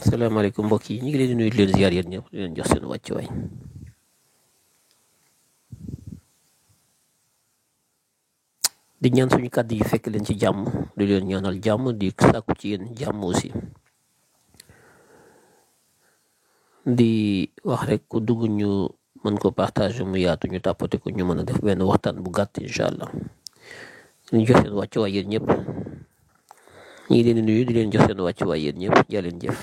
salaamaaleykum mbokk yi ñu ngi leen di nuyu di leen ziar yéen ñëpp di leen jox seen wàccuwaay di ñaan suñu kàddu yi fekk leen ci jàmm di leen ñaanal jàmm di sàkku ci yéen jàmm aussi di wax rek ku dugg ñu mën ko partager mu yaatu ñu tàppate ko ñu mën a def benn waxtaan bu gàtt incha allah ñu jox seen wàccuwaay yéen ñëpp ñu ngi leen di nuyu di leen jox seen wàccuwaay yéen ñëpp jaa leen jëf.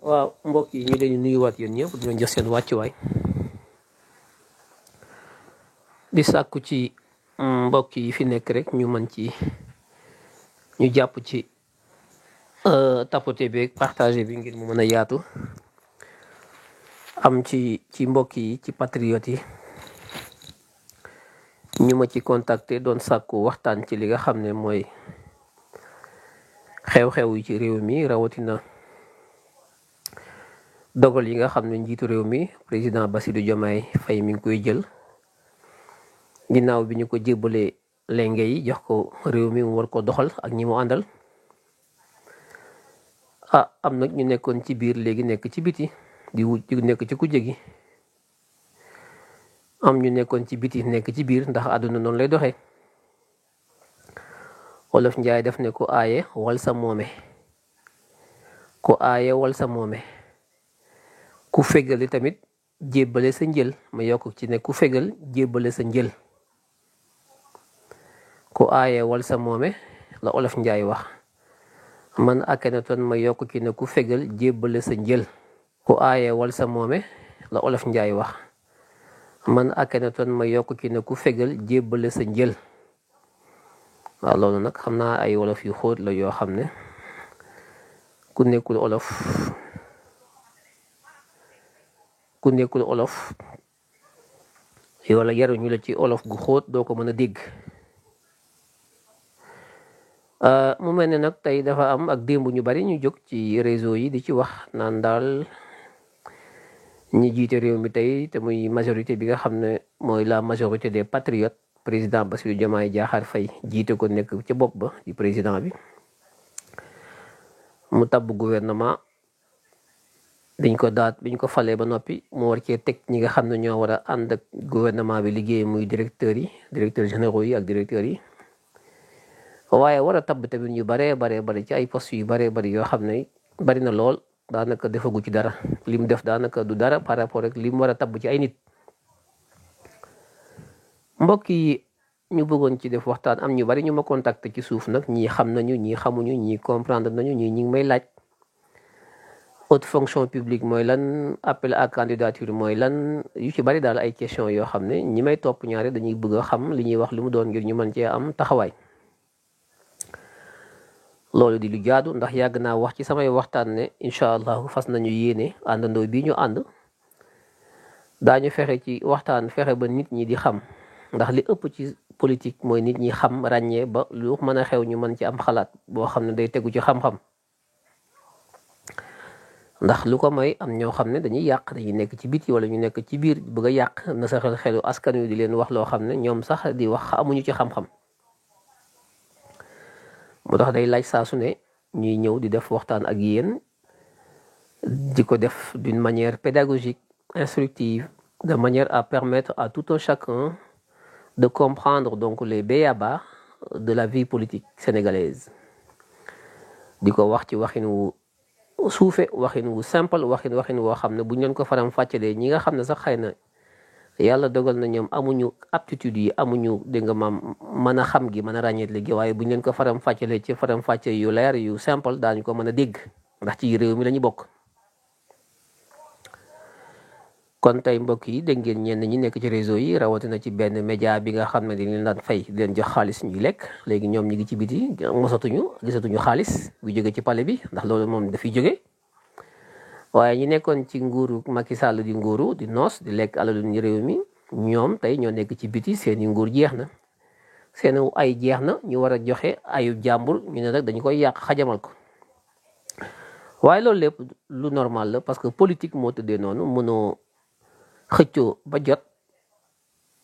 waaw mbokk yi ñu leen di nuyuwaat yéen ñëpp di leen jox seen wàccuwaay di sàkku ci mbokk yi fi nekk rek ñu mën ci ñu jàpp ci tapoter bi ak partager bi ngir mu mën a yaatu am ci mbokk yi ci patriote yi ñu ma ci contacter doon sàkku waxtaan ci li nga xam ne mooy xew-xew yi ci réew mi rawatina dogal yi nga xam ne njiitu réew mi président Bassirou Diomaye Faye mi ngi koy jël ginnaaw bi ñu ko jébbalee lenge yi jox ko réew mi mu war ko doxal ak ñi mu àndal am nag ñu nekkoon ci biir léegi nekk ci biti di nekk ci kujje gi am ñu nekkoon ci biti nekk ci biir ndax àdduna noonu lay doxee Wolof Njaay def ne ku aaye wal sa moome ku aaye wal sa moome ku fegali tamit jébbale sa njël ma yokk ci ne ku fegal jébbale sa njël ku aaye wal sa moome la Wolof Njaay wax man Akhenaton ma yokk ci ne ku fegal jébbale sa njël ku aaye wal sa moome la Wolof Njaay wax man Akhenaton ma yokk ci ne ku fegal jébbale sa njël waaw loolu nag xam naa ay wolof yu xóot la yoo xam ne ku nekkul olof wala yaruñu la ci olof gu xóot doo ko mën a dégg mu mel ne nag tey dafa am ak démb ñu bari ñu jóg ci réseau yi di ci wax naan daal ñi jiite réew mi tey te muy majorité bi nga xam ne mooy la majorité des patriotes président Bassirou Diomaye Diakhar Faye jiite ko nekk ca bopp ba di président bi mu tabb gouvernement biñ ko falee ba noppi mu war cee teg ñi nga xam ne ñoo war a ànd ak gouvernement bi liggéey muy directeurs généraux yi ak directeurs yi waaye war a tabb tamit ñu baree bari ci ay poste yu baree bari yoo xam ne bari na lool daanaka defagu ci dara lim def daanaka du dara par rapport ak lim war a tabb ci ay nit. mbokk yi ñu bëggoon ci def waxtaan am ñu bari ñu ma contacté ci suuf nag ñii xam nañu ñii xamuñu ñii comprendre nañu ñii ñi ngi may laaj haute fonction publique mooy lan, appel à candidature mooy lan, yu ci bari daal ay question yoo xam ne ñi may topp ñaare dañuy bëgg a xam li ñuy wax li mu doon ngir ñu mën cee am taxawaay. loolu di lu jaadu ndax yàgg naa wax ci samay waxtaan ne incha allahu fas nañu yéene àndandoo bii ñu ànd daañu fexe ci waxtaan fexe ba nit ñi di xam ndax li ëpp ci politique mooy nit ñi xam ràññee ba lu mën a xew ñu mën ci am xalaat boo xam ne day tegu ci xam-xam. ndax lu ko mooy am ñoo xam ne dañuy yàq dañuy nekk ci biti wala ñu nekk ci biir bëgg a yàq na sa xelu askan wi di leen wax loo xam ne ñoom sax di wax amuñu ci xam-xam. moo tax day laaj saa su ne ñuy ñëw di def waxtaan ak yéen di ko def d'une manière pédagogique instructive de manière à permettre à tout un chacun de comprendre donc les b.a.-ba de la vie politique sénégalaise. di ko wax ci waxin wu suufe waxin wu simple waxin woo xam ne bu ñu leen ko faram fàccalee ñi nga xam ne sax xëy na yàlla dogal na ñoom amuñu aptitude yi amuñu dégg nga maam mën a xam gi mën a ràññeet léegi waaye bu ñu leen ko faram fàccalee ci faram fàcce yu leer yu simple daañu ko mën a dégg ndax ci réew mi la ñu bokk. kon tey mbokk yi dégg ngeen ñenn ñi nekk ci réseau yi rawatina ci benn média bi nga xam ne dañ leen daan fay di leen jox xaalis ñuy lekk léegi ñoom ñi ngi ci biti gisatuñu xaalis bu jóge ci palais bi ndax loolu moom dafiy jóge. waaye ñi nekkoon ci nguuru Macky Sall di nguuru di noos di lekk alalu ñu réew mi ñoom tey ñoo nekk ci biti seeni nguur jeex na seen ay jeex na ñu war a joxe ayu jàmbur ñu ne rek dañu koy yàq xajamal ko. waaye loolu lépp lu normal la parce que politique moo tëddee noonu mënoo xëccoo ba jot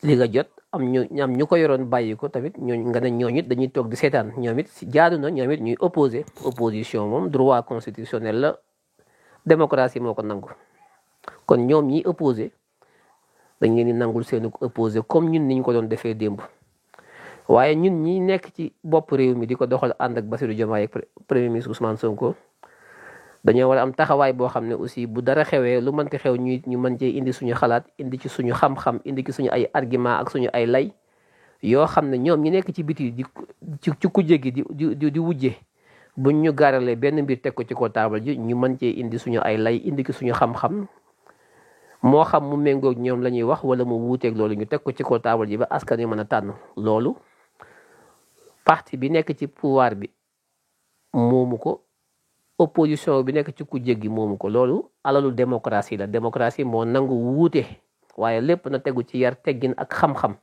li nga jot am ñu ko yoroon bàyyi ko tamit ñooñu nga ne ñooñu it dañuy toog di seetaan ñoom it jaadu na ñoom it ñuy opposition moom droit constitutionnel la. démocratie moo ko nangu kon ñoom ñi opposé dañ leen di nangul seeni opposé comme ñun niñ ko doon defee démb waaye ñun ñi nekk ci bopp réew mi di ko doxal ànd ak Bassirou Diomaye ak premier ministre Ousmane Sonko dañoo war a am taxawaay boo xam ne aussi bu dara xewee lu mënti xew ñu mën cee indi suñu xalaat indi ci suñu xam-xam indi ci suñu ay argument ak suñu ay lay yoo xam ne ñoom ñi nekk ci biti ci kujje gi di wujje buñ ñu gaaralee benn mbir teg ko ci ko taabal ji ñu mën cee indi suñu ay lay indi ki suñu xam-xam moo xam mu méngoog ñoom la ñuy wax wala mu wuuteeg loolu ñu teg ko ci ko taabal ji ba askan wi mën a tànn loolu parti bi nekk ci pouvoir bi moomu ko opposition bi nekk ci ku jéggi moomu ko loolu alalu démocratie la démocratie moo nangu wuute waaye lépp na tegu ci yar teggin ak xam-xam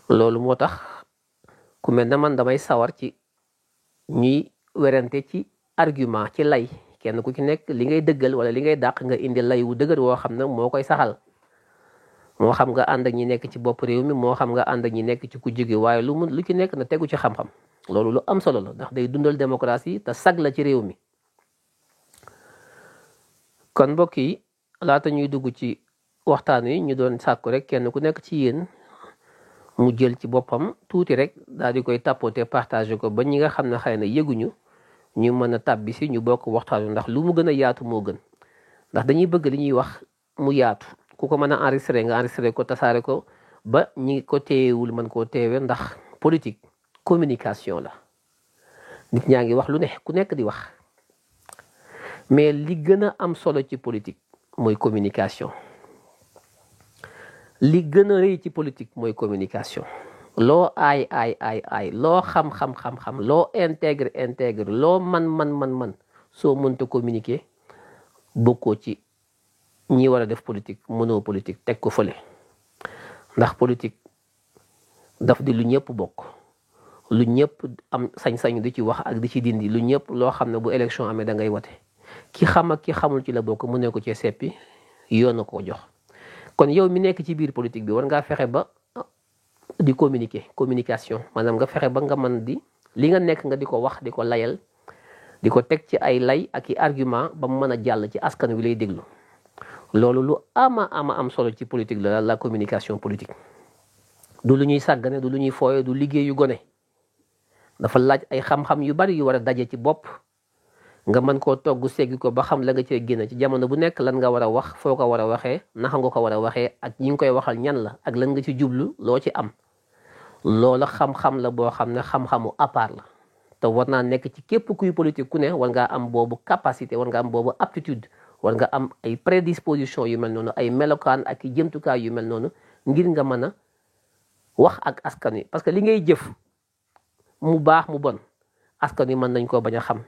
loolu moo tax ku mel ne man damay sawar ci ñuy werante ci argument ci lay kenn ku ci nekk li ngay dëggal wala li ngay dàq nga indi lay wu dëgër woo xam ne moo koy saxal moo xam nga ànd ak ñi nekk ci bopp réew mi moo xam nga ànd ak ñi nekk ci ku jóge waaye lu ci nekk na tegu ci xam-xam loolu lu am solo la ndax day dundal démocratie te sag la ci réew mi. kon mbokk yi laata ñuy dugg ci waxtaan wi ñu doon sàkku rek kenn ku nekk ci yéen mu jël ci boppam tuuti rek daal di koy tapoter partager ko ba ñi nga xam ne xëy na yëguñu ñu mën a tàbbi si ñu bokk waxtaan ndax lu mu gën a yaatu moo gën ndax dañuy bëgg li ñuy wax mu yaatu ku ko mën a enregistré nga enregistré ko tasaare ko ba ñi ko teewul mën koo teewe ndax politique communication la nit ñaa ngi wax lu ne ku nekk di wax mais li gën a am solo ci politique mooy communication li gën a rëy ci politique mooy communication loo aay loo xam loo intègre loo man soo mënta communiquer bokkoo ci ñi war a def politique mënoo politique teg ko fële ndax politique daf di lu ñëpp bokk lu ñëpp am sañ-sañ di ci wax ak di ci dindi lu ñëpp loo xam ne bu élection amee da ngay wote ki xam ak ki xamul ci la bokk mu ne ko ci seppi yoon na ko jox kon yow mi nekk ci biir politique bi war ngaa fexe ba di communication maanaam nga fexe ba nga mën di li nga nekk nga di ko wax di ko layal di ko teg ci ay lay ak i argument ba mu mën a jàll ci askan wi lay déglu loolu lu ama am solo ci politique la communication politique du lu ñuy sàggane du lu ñuy fooye du liggéeyu gone dafa laaj ay xam-xam yu bari yu war a daje ci bopp nga mën koo togg seggi ko ba xam la nga cee génn ci jamono bu nekk lan nga war a wax foo ko war a waxee naka nga ko war a waxee ak ñi ngi koy waxal ñan la ak lan nga ci jublu loo ci am loola xam-xam la boo xam ne xam-xamu à part la te war naa nekk ci képp kuy politique ku ne war ngaa am boobu capacité war nga am boobu aptitude war nga am ay prédisposition yu mel noonu ay melokaan ak i jëmtukaay yu mel noonu ngir nga mën a wax ak askan wi parce que li ngay jëf mu baax mu bon askan wi mën nañ koo bañ a xam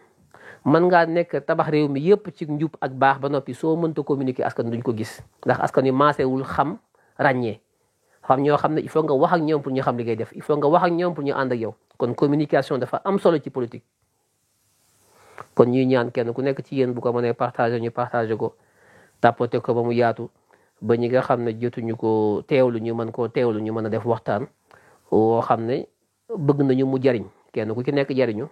mën ngaa nekk tabax réew mi yépp ci njub ak baax ba noppi soo mënta communiquer askan duñ ko gis ndax askan wi maasewul xam ràññee xam ñoo xam ne il faut nga wax ak ñoom pour ñu xam li ngay def il faut nga wax ak ñoom pour ñu ànd ak yow kon communication dafa am solo ci politique. kon ñuy ñaan kenn ku nekk ci yéen bu ko mënee partager ñu partager ko tapoter ko ba mu yaatu ba ñi nga xam ne jotuñu ko teewlu ñu mën koo teewlu ñu mën a def waxtaan woo xam ne bëgg nañu mu jariñ kenn ku ci nekk jariñu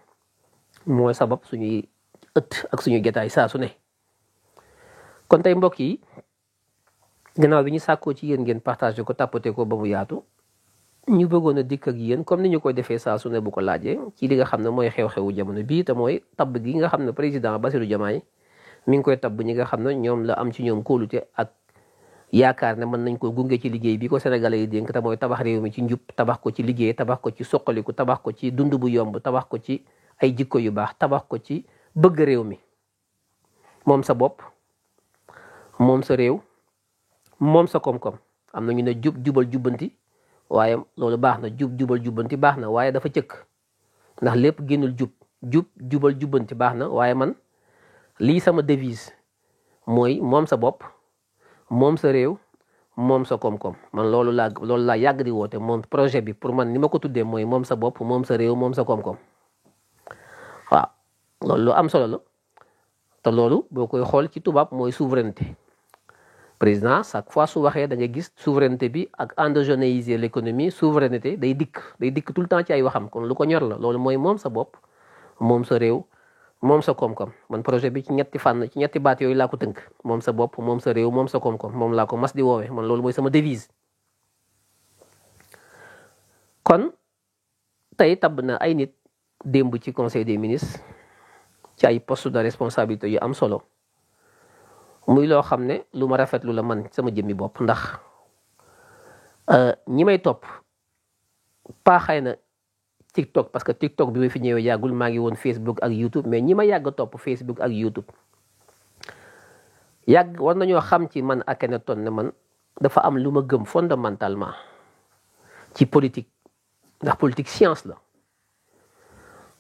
mooy sabab suñuy ëtt ak suñu jotaay saa su ne. kon tey mbokk yi gannaaw bi ñu sàkkoo ci yéen ngeen partager ko tapoter ko ba mu yaatu ñu bëggoon a dikk ak yéen comme ni ñu koy defee saa su ne bu ko laajee ci li nga xam ne mooy xew-xewu jamono bii te mooy tabb gi nga xam ne président Bassirou Diomaye mi ngi koy tabb ñi nga xam ne ñoom la am ci ñoom kóolute ak yaakaar ne mën nañ ko gunge ci liggéey bi ko Sénégalais yi dénk te mooy tabax réew mi ci njub tabax ko ci liggéey tabax ko ci soqaliku tabax ko ci dund bu yomb tabax ko ci ay jikko yu baax tabax ko ci bëgg réew mi moom sa bopp moom sa réew moom sa koom-koom am na ñu ne jubal jubbanti waaye loolu baax na jubal jubbanti baax na waaye dafa cëkk ndax lépp génnul jubal jubbanti baax na waaye man lii sama devise mooy moom sa bopp moom sa réew moom sa koom-koom man loolu laa yàgg di woote moom projet bi pour man ni ma ko tuddee mooy moom sa bopp moom sa réew moom sa koom-koom waaw loolu lu am solo la te loolu boo koy xool ci tubaab mooy souveraineté président chaque fois su waxee da nga gis souveraineté bi ak endogénéiser l'économie souveraineté day dikk tout le temps ci ay waxam kon lu ko ñor la loolu mooy moom sa bopp moom sa réew moom sa koom-koom man projet bi ci ñetti fànn ci ñetti baat yooyu laa ko tënk moom sa bopp moom sa réew moom sa koom-koom moom laa ko mas di woowee man loolu mooy sama devise. kon tey tabb na ay nit démb ci conseil des ministres ci ay poste de responsabilité yu am solo muy loo xam ne lu ma rafetlu la man sama jëmmi bopp ndax ñi may topp pas xëy na TikTok parce que TikTok bi ma fi ñëwee yàggul maa ngi woon Facebook ak YouTube mais ñi ma yàgg topp Facebook ak YouTube yàgg war nañoo xam ci man Akhenaton ne man dafa am lu ma gëm fondamentalement ci politique ndax politique science la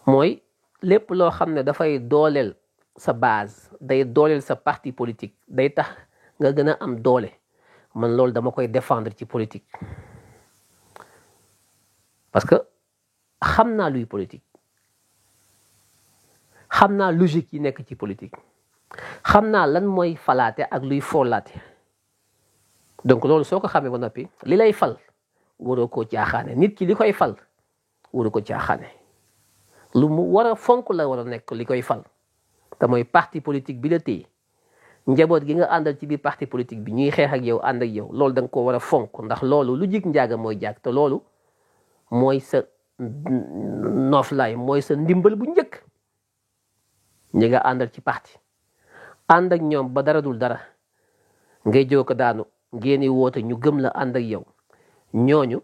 mooy lépp loo xam ne dafay dooleel sa base day dooleel sa parti politique day tax nga gën a am doole man loolu dama koy défendre ci politique parce que xam naa luy politique xam naa logique yi nekk ci politique xam naa lan mooy falaate ak luy foolaate donc loolu soo ko xamee ba noppi li lay fal waroo koo caaxaane nit ki li koy fal waroo ko caaxaane lu mu war a fonk la war a nekk li koy fal te mooy parti politique bi la téye njaboot gi nga àndal ci biir parti politique bi ñuy xeex ak yow ànd ak yow loolu da nga ko war a fonk ndax loolu lu jig njaaga mooy jaag te loolu mooy sa noflaay mooy sa ndimbal bu njëkk ñi nga àndal ci parti ànd ak ñoom ba dara dul dara ngay joo ko daanu ngeen di woote ñu gëm la ànd ak yow ñooñu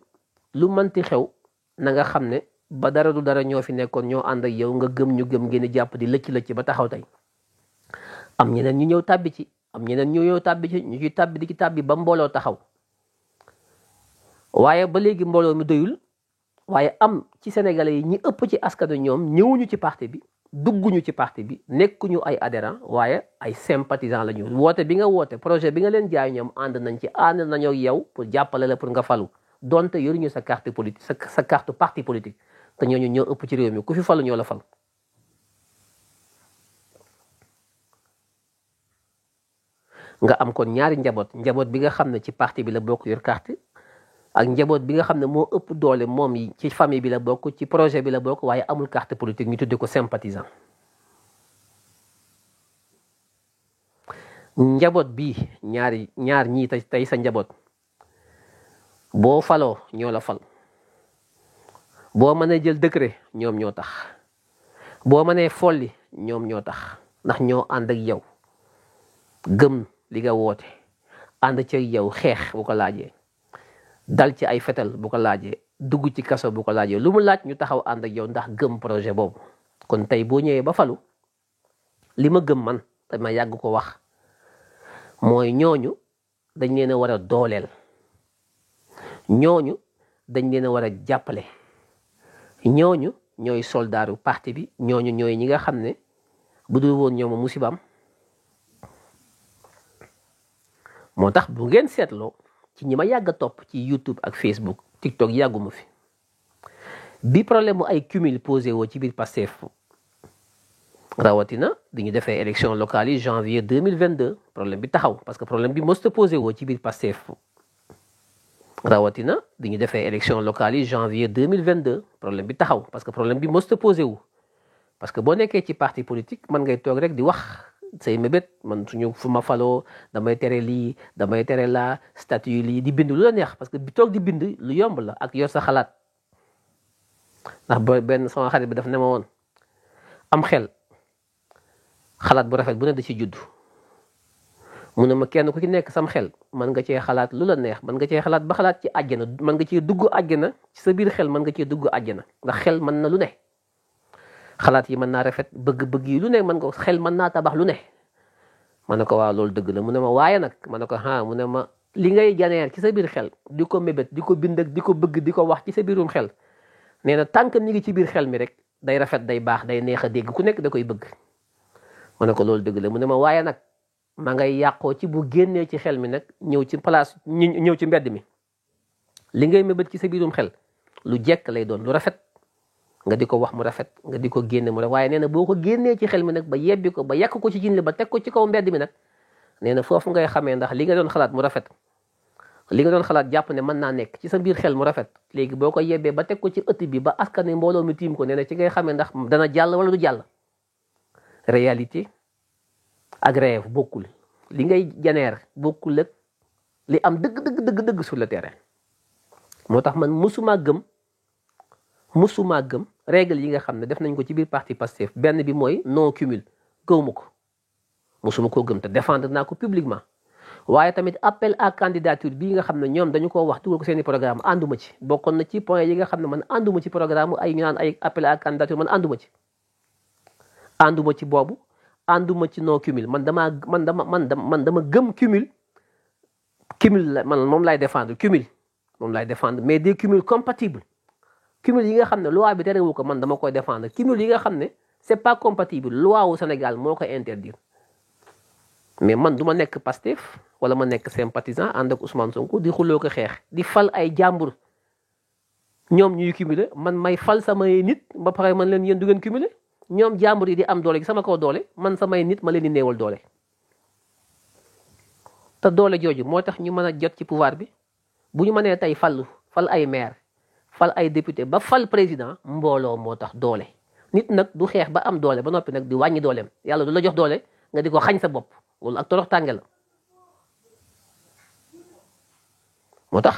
lu mënti xew na nga xam ne ba dara du dara ñoo fi nekkoon ñoo ànd ak yow nga gëm ñu gëm ngeen di jàpp di lëcc ba taxaw tey am ñeneen ñu ñëw tàbbi ci am ñeneen ñu ñëw tàbbi ci ñu ci tàbbi di ci tàbbi ba mbooloo taxaw waaye ba léegi mbooloo mi doyul waaye am ci sénégalais yi ñi ëpp ci askanu ñoom ñëwuñu ci parti bi dugguñu ci parti bi nekkuñu ay adhérents waaye ay sympathisants la ñu woote bi nga woote projet bi nga leen jaay ñoom ànd nañ ci ànd nañoo yow pour jàppale la pour nga falu donte yoruñu sa carte politique sa carte parti politique te ñooñu ñoo ëpp ci réew mi ku fi falu ñoo la fal. nga am kon ñaari njaboot bi nga xam ne ci parti bi la bokk yor carte ak njaboot bi nga xam ne moo ëpp doole moom yi ci famille bi la bokk ci projet bi la bokk waaye amul carte politique ñu tuddee ko sympathisant. njaboot bi ñaar ñii tey sa njaboot boo faloo ñoo la fal boo mënee jël décret ñoom ñoo tax boo mënee folli ñoom ñoo tax ndax ñoo ànd ak yow gëm li nga woote ànd ci yow xeex bu ko laajee dal ci ay fetal bu ko laajee dugg ci kaso bu ko laajee lu mu laaj ñu taxaw ànd ak yow ndax gëm projet boobu. kon tey boo ñëwee ba falu li ma gëm man te ma yàgg ko wax mooy ñooñu dañ leen a war a dooleel ñooñu dañ leen a war a jàppale ñooñu ñooy soldaaru parti bi ñooñu ñooy ñi nga xam ne bu dul woon ñoom musibaam. moo tax bu ngeen seetloo ci ñi ma yàgg a topp ci YouTube ak Facebook TikTok yàgguma fi bi problème mu ay cumul posé woo ci biir Pastef rawatina bi ñu defee élection locale yi janvier 2022 problème bi taxaw parce que problème bi mosut a posé woo ci biir Pastef rawatina bi ñu defee élection locale yi janvier 2022 problème bi taxaw parce que problème bi mosut a posé wu parce que boo nekkee ci parti politique man ngay toog rek di wax say mébét man suñu fu ma faloo damay tere lii damay tere laa statut lii di bind lu la neex parce que bi toog di bind lu yomb la ak yor sa xalaat ndax benn sama xarit bi daf ne ma woon am xel xalaat bu rafet bu ne da ci judd mu ne ma kenn ku ci nekk sam xel mën nga cee xalaat lu la neex mën nga cee xalaat ba xalaat ci àjjana mën nga cee dugg àjjana ci sa biir xel mën nga cee dugg àjjana ndax xel mën na lu ne xalaat yi mën naa rafet bëgg-bëgg yi lu ne mën nga xel mën naa tabax lu ne ma ne ko waaw loolu dëgg la mu ne ma waaye nag ma ne ko mu ne ma li ngay janeer ci sa biir xel di ko mébét di ko bind ak di ko bëgg di ko wax ci sa biirum xel nee na tànk mi ngi ci biir xel mi rek day rafet day baax day neex a dégg ku nekk da koy bëgg ma ne ko loolu dëgg la mu ne ma waaye nag ma ngay yàqoo ci bu génnee ci xel mi nag ñëw ci place ñëw ci mbedd mi li ngay mébét ci sa biirum xel lu jekk lay doon lu rafet nga di ko wax mu rafet nga di ko génne mu rafet waaye nee na boo ko génnee ci xel mi nag ba yebbi ko ba yàq ko ci jin li ba teg ko ci kaw mbedd mi nag nee na foofu ngay xamee ndax li nga doon xalaat mu rafet li nga doon xalaat jàpp ne mën naa nekk ci sa biir xel mu rafet léegi boo ko yebbee ba teg ko ci ëtt bi ba askan wi mbooloo mi tiim ko nee na ci ngay xamee ndax dana jàll wala du jàll. réalité ak rêve bokkul li ngay janeer bokkul ak li am dëgg sur le terrain moo tax man musuma gëm règle yi nga xam ne def nañ ko ci biir parti Pastef benn bi mooy non cumul gëwuma ko musuma koo gëm te défendre naa ko publiquement waaye tamit appel à candidature bii nga xam ne ñoom dañu ko wax tugal ko seeni programme ànduma ci bokkoon na ci point yi nga xam ne man ànduma ci programme ay ñu naan ay appel à candidature man ànduma ci boobu ànduma ci non cumul man dama gëm cumul la man moom laay défendre cumul moom laay défendre mais des cumuls compatibles cumul yi nga xam ne loi bi terewu ko man dama koy défendre cumul yi nga xam ne c'est pas compatible loi wu Sénégal moo koy interdire mais man du ma nekk Pastef wala ma nekk sympathisant ànd ak Ousmane Sonko di xuloo ko xeex di fal ay jàmbur ñoom ñuy cumuler man may fal samay nit ba pare man leen yéen du ngeen cumuler ñoom jàmbur yi di am doole gi sama kaw doole man samay nit ma leen di néewal doole te doole jooju moo tax ñu mën a jot ci pouvoir bi bu ñu mënee tey fal ay maire fal ay député ba fal président mbooloo moo tax doole nit nag du xeex ba am doole ba noppi nag di wàññi dooleem yàlla du la jox doole nga di ko xañ sa bopp loolu ak torox tànge la moo tax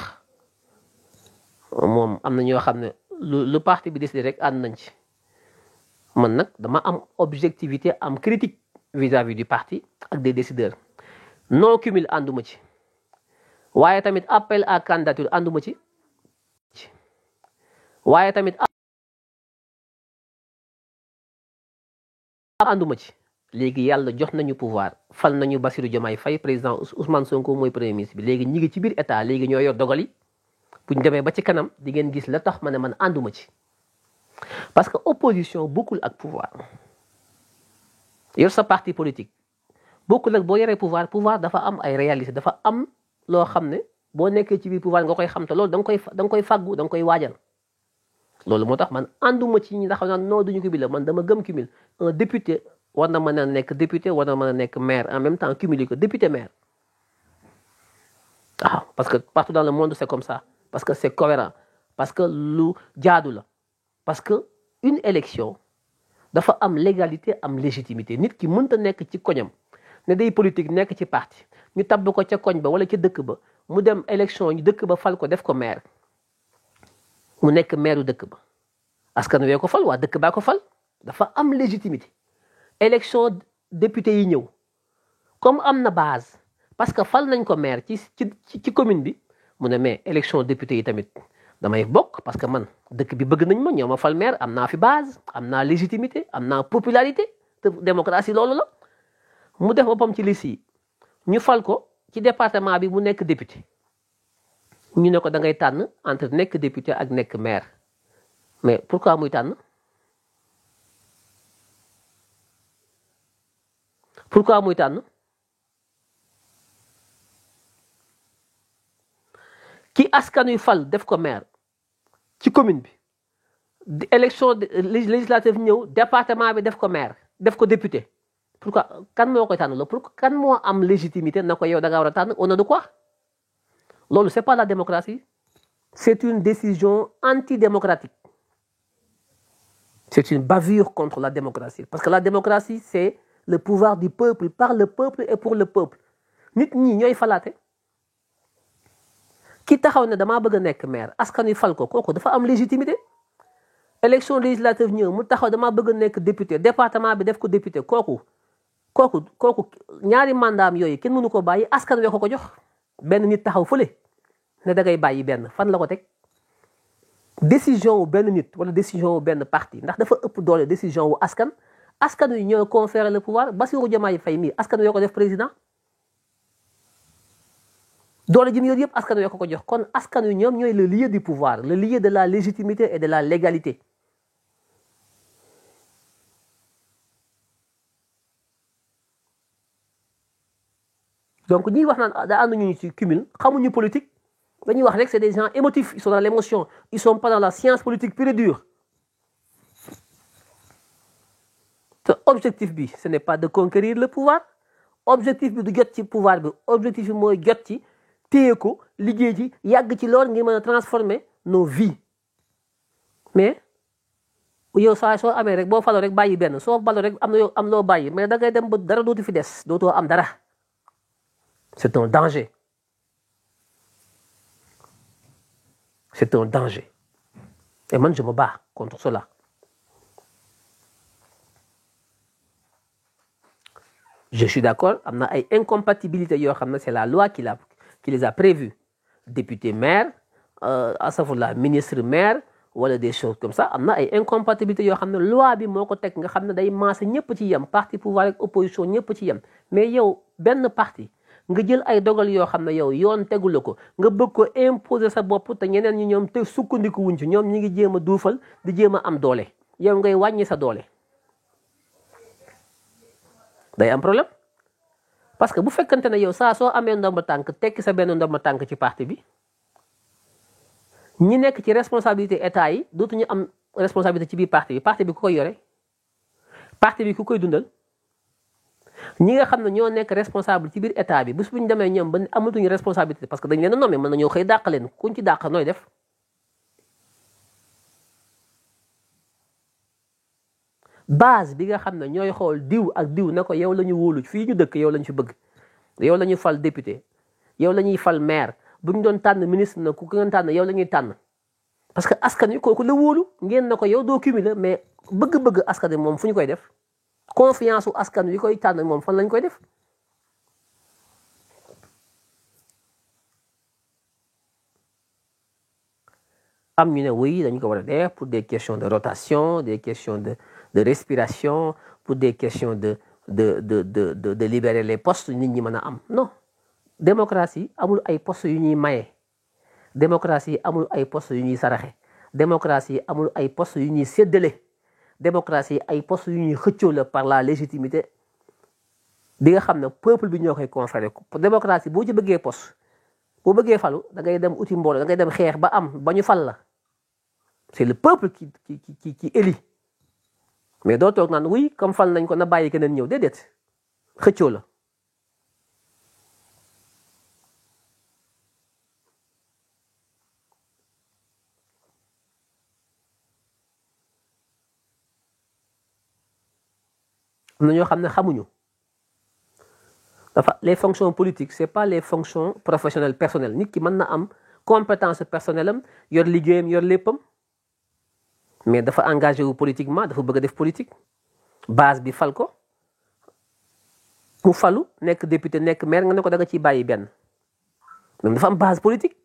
moom am na ñoo xam ne lu parti bi décidé rek ànd nañ ci man nag dama am objectivité am critique vis-à-vis du parti ak des décideurs non cumul ànduma ci waaye tamit appel à candidature ànduma ci waaye tamit ànduma ci léegi yàlla jox nañu pouvoir fal nañu Bassirou Diomaye Faye président Ousmane Sonko mooy premier ministre bi léegi ñi ngi ci biir état léegi ñoo yor dogal yi bu ñu demee ba ci kanam di ngeen gis la tax ma ne man ànduma ci parce que opposition bokkul ak pouvoir yor sa parti politique bokkul ak boo yoree pouvoir dafa am ay réalité dafa am loo xam ne boo nekkee ci biir pouvoir nga koy xam te loolu da nga koy fàggu da nga koy waajal loolu moo tax man ànduma ci ñi ndax naan non duñu cumul man dama gëm cumul un député war na mën a nekk député war na mën a nekk maire en même temps cumulé ko député maire waaw parce que partout dans le monde c'est comme ça parce que c'est cohérent parce que lu jaadu la parce que une élection dafa am légalité am légitimité nit ki mënta nekk ci koñam ne day politique nekk ci parti ñu tabb ko ca koñ ba wala ca dëkk ba mu dem élection ñu dëkk ba fal ko def ko maire mu nekk maireu dëkk ba askan wee ko fal waa dëkk baa ko fal dafa am légitimité élection député yi ñëw comme am na base parce que fal nañ ko maire ci commune bi mu ne mais élection député yi tamit damay bokk parce que man dëkk bi bëgg nañ ma ñoo ma fal maire am naa fi base am naa légitimité am naa popularité te démocratie loolu la mu def boppam ci liste yi ñu fal ko ci département bi mu nekk député ñu ne ko da ngay tànn entre nekk député ak nekk maire mais pourquoi muy tànn pourquoi muy tànn ki askan wi fal def ko maire ci commune bi élection législative ñëw département bi def ko maire def ko député pourquoi kan moo koy tànn la pour kan moo am légitimité na ko yow da nga war a tànn au nom de quoi loolu c'est pas la démocratie c'est une décision antidémocratique c'est une bavure contre la démocratie parce que la démocratie c'est le pouvoir du peuple par le peuple et pour le peuple nit ñi ñooy falaate ki taxaw ne damaa bëgg a nekk maire askan wi fal ko kooku dafa am légitimité élection législative ñëw mu taxaw damaa bëgg a nekk député département bi def ko député kooku ñaari mandaam yooyu kenn mënu ko bàyyi askan wi ko jox benn nit taxaw fële ne da ngay bàyyi benn fan la ko teg décision wu benn nit wala décision wu benn parti ndax dafa ëpp doole décision wu askan wi ñoo conférer le pouvoir Bassirou Diomaye Faye mii askan wi ko def président doole ji mu yor yëpp askan wi ko jox kon askan wi ñoom ñooy le lieu du pouvoir le lieu de la légitimité et de la légalité donc ñiy wax naan da ànduñu ci cumul xamuñu politique dañuy wax rek c'est des gens émotifs ils sont dans l'émotion ils sont pas dans la science politique pure et dure te objectif bi ce n'est pas de conquérir le pouvoir objectif bi du jot ci pouvoir bi objectif bi mooy jot ci téye ko liggéey ci yàgg ci lool ngir mën a transformer nos vies mais yow saa soo amee rek boo faloo rek bàyyi benn soo faloo rek am loo bàyyi mais da ngay dem ba dara dootu fi des dootoo am dara c'est un danger c'est un danger et man je me bats contre cela je suis d'accord am na ay incompatibilités yoo xam ne c'est la loi qui les a prévues député maire astafurlah ministre maire wala des choses comme ça am na ay incompatibilités yoo xam ne loi bi moo ko teg nga xam ne day maase ñëpp ci yem parti pouvoir ak opposition ñëpp ci yem mais yow benn parti nga jël ay dogal yoo xam ne yow yoon tegu la ko nga bëgg ko imposer sa bopp te ñeneen ñi ñoom te sukkandiku wuñ ci ñoom ñi ngi jéem a duufal di jéem a am doole yow ngay wàññi sa doole day am problème parce que bu fekkante ne yow saa soo amee ndomba tànk tekki sa benn ndomba tànk ci parti bi ñi nekk ci responsabilité état yi dootuñu am responsabilité ci biir parti bi ku koy yore parti bi ku koy dundal ñi nga xam ne ñoo nekk responsable ci biir état bi bés bu ñu demee ñoom ba amatuñu responsabilité parce que dañ leen a nommé mën nañoo xëy dàq leen kuñ ci dàq nooy def base bi nga xam ne ñooy xool diw ak diw ne ko yow la ñu wóolu fii ñu dëkk yow la ñu fi bëgg yow la ñuy fal député yow la ñuy fal maire bu ñu doon tànn ministre na ku ngeen tànn yow la ñuy tànn parce que askan wi kooku la wóolu ngeen na ko yow doo cumuler mais bëgg-bëgg askan wi moom fu ñu koy def confiance u askan wi koy tànn moom fan lañ koy def am ñu ne oui dañ ko war a def pour des questions de rotation des questions de respiration pour des questions de libérer les postes nit ñi mën a am non démocratie amul ay postes yu ñuy maye démocratie amul ay postes yu ñuy saraxe démocratie amul ay postes yu ñuy séddale démocratie ay postes yu ñuy xëccoo la par la légitimité bi nga xam ne peuple bi ñoo koy conféré démocratie boo ci bëggee poste boo bëggee falu da ngay dem uti mbooloo da ngay dem xeex ba am ba ñu fal la c'est le peuple qui élit mais doo toog naan oui comme fal nañ ko na bàyyi keneen ñëw déedéet xëccoo la am na ñoo xam ne xamuñu dafa les fonctions politiques c'est pas les fonctions professionnelles personnelles nit ki mën na am compétence personnelle am yor liggéeyam yor léppam mais dafa engagé wu politiquement dafa bëgg a def politique base bi fal ko mu falu nekk député nekk maire nga ne ko da nga ciy bàyyi benn même dafa am base politique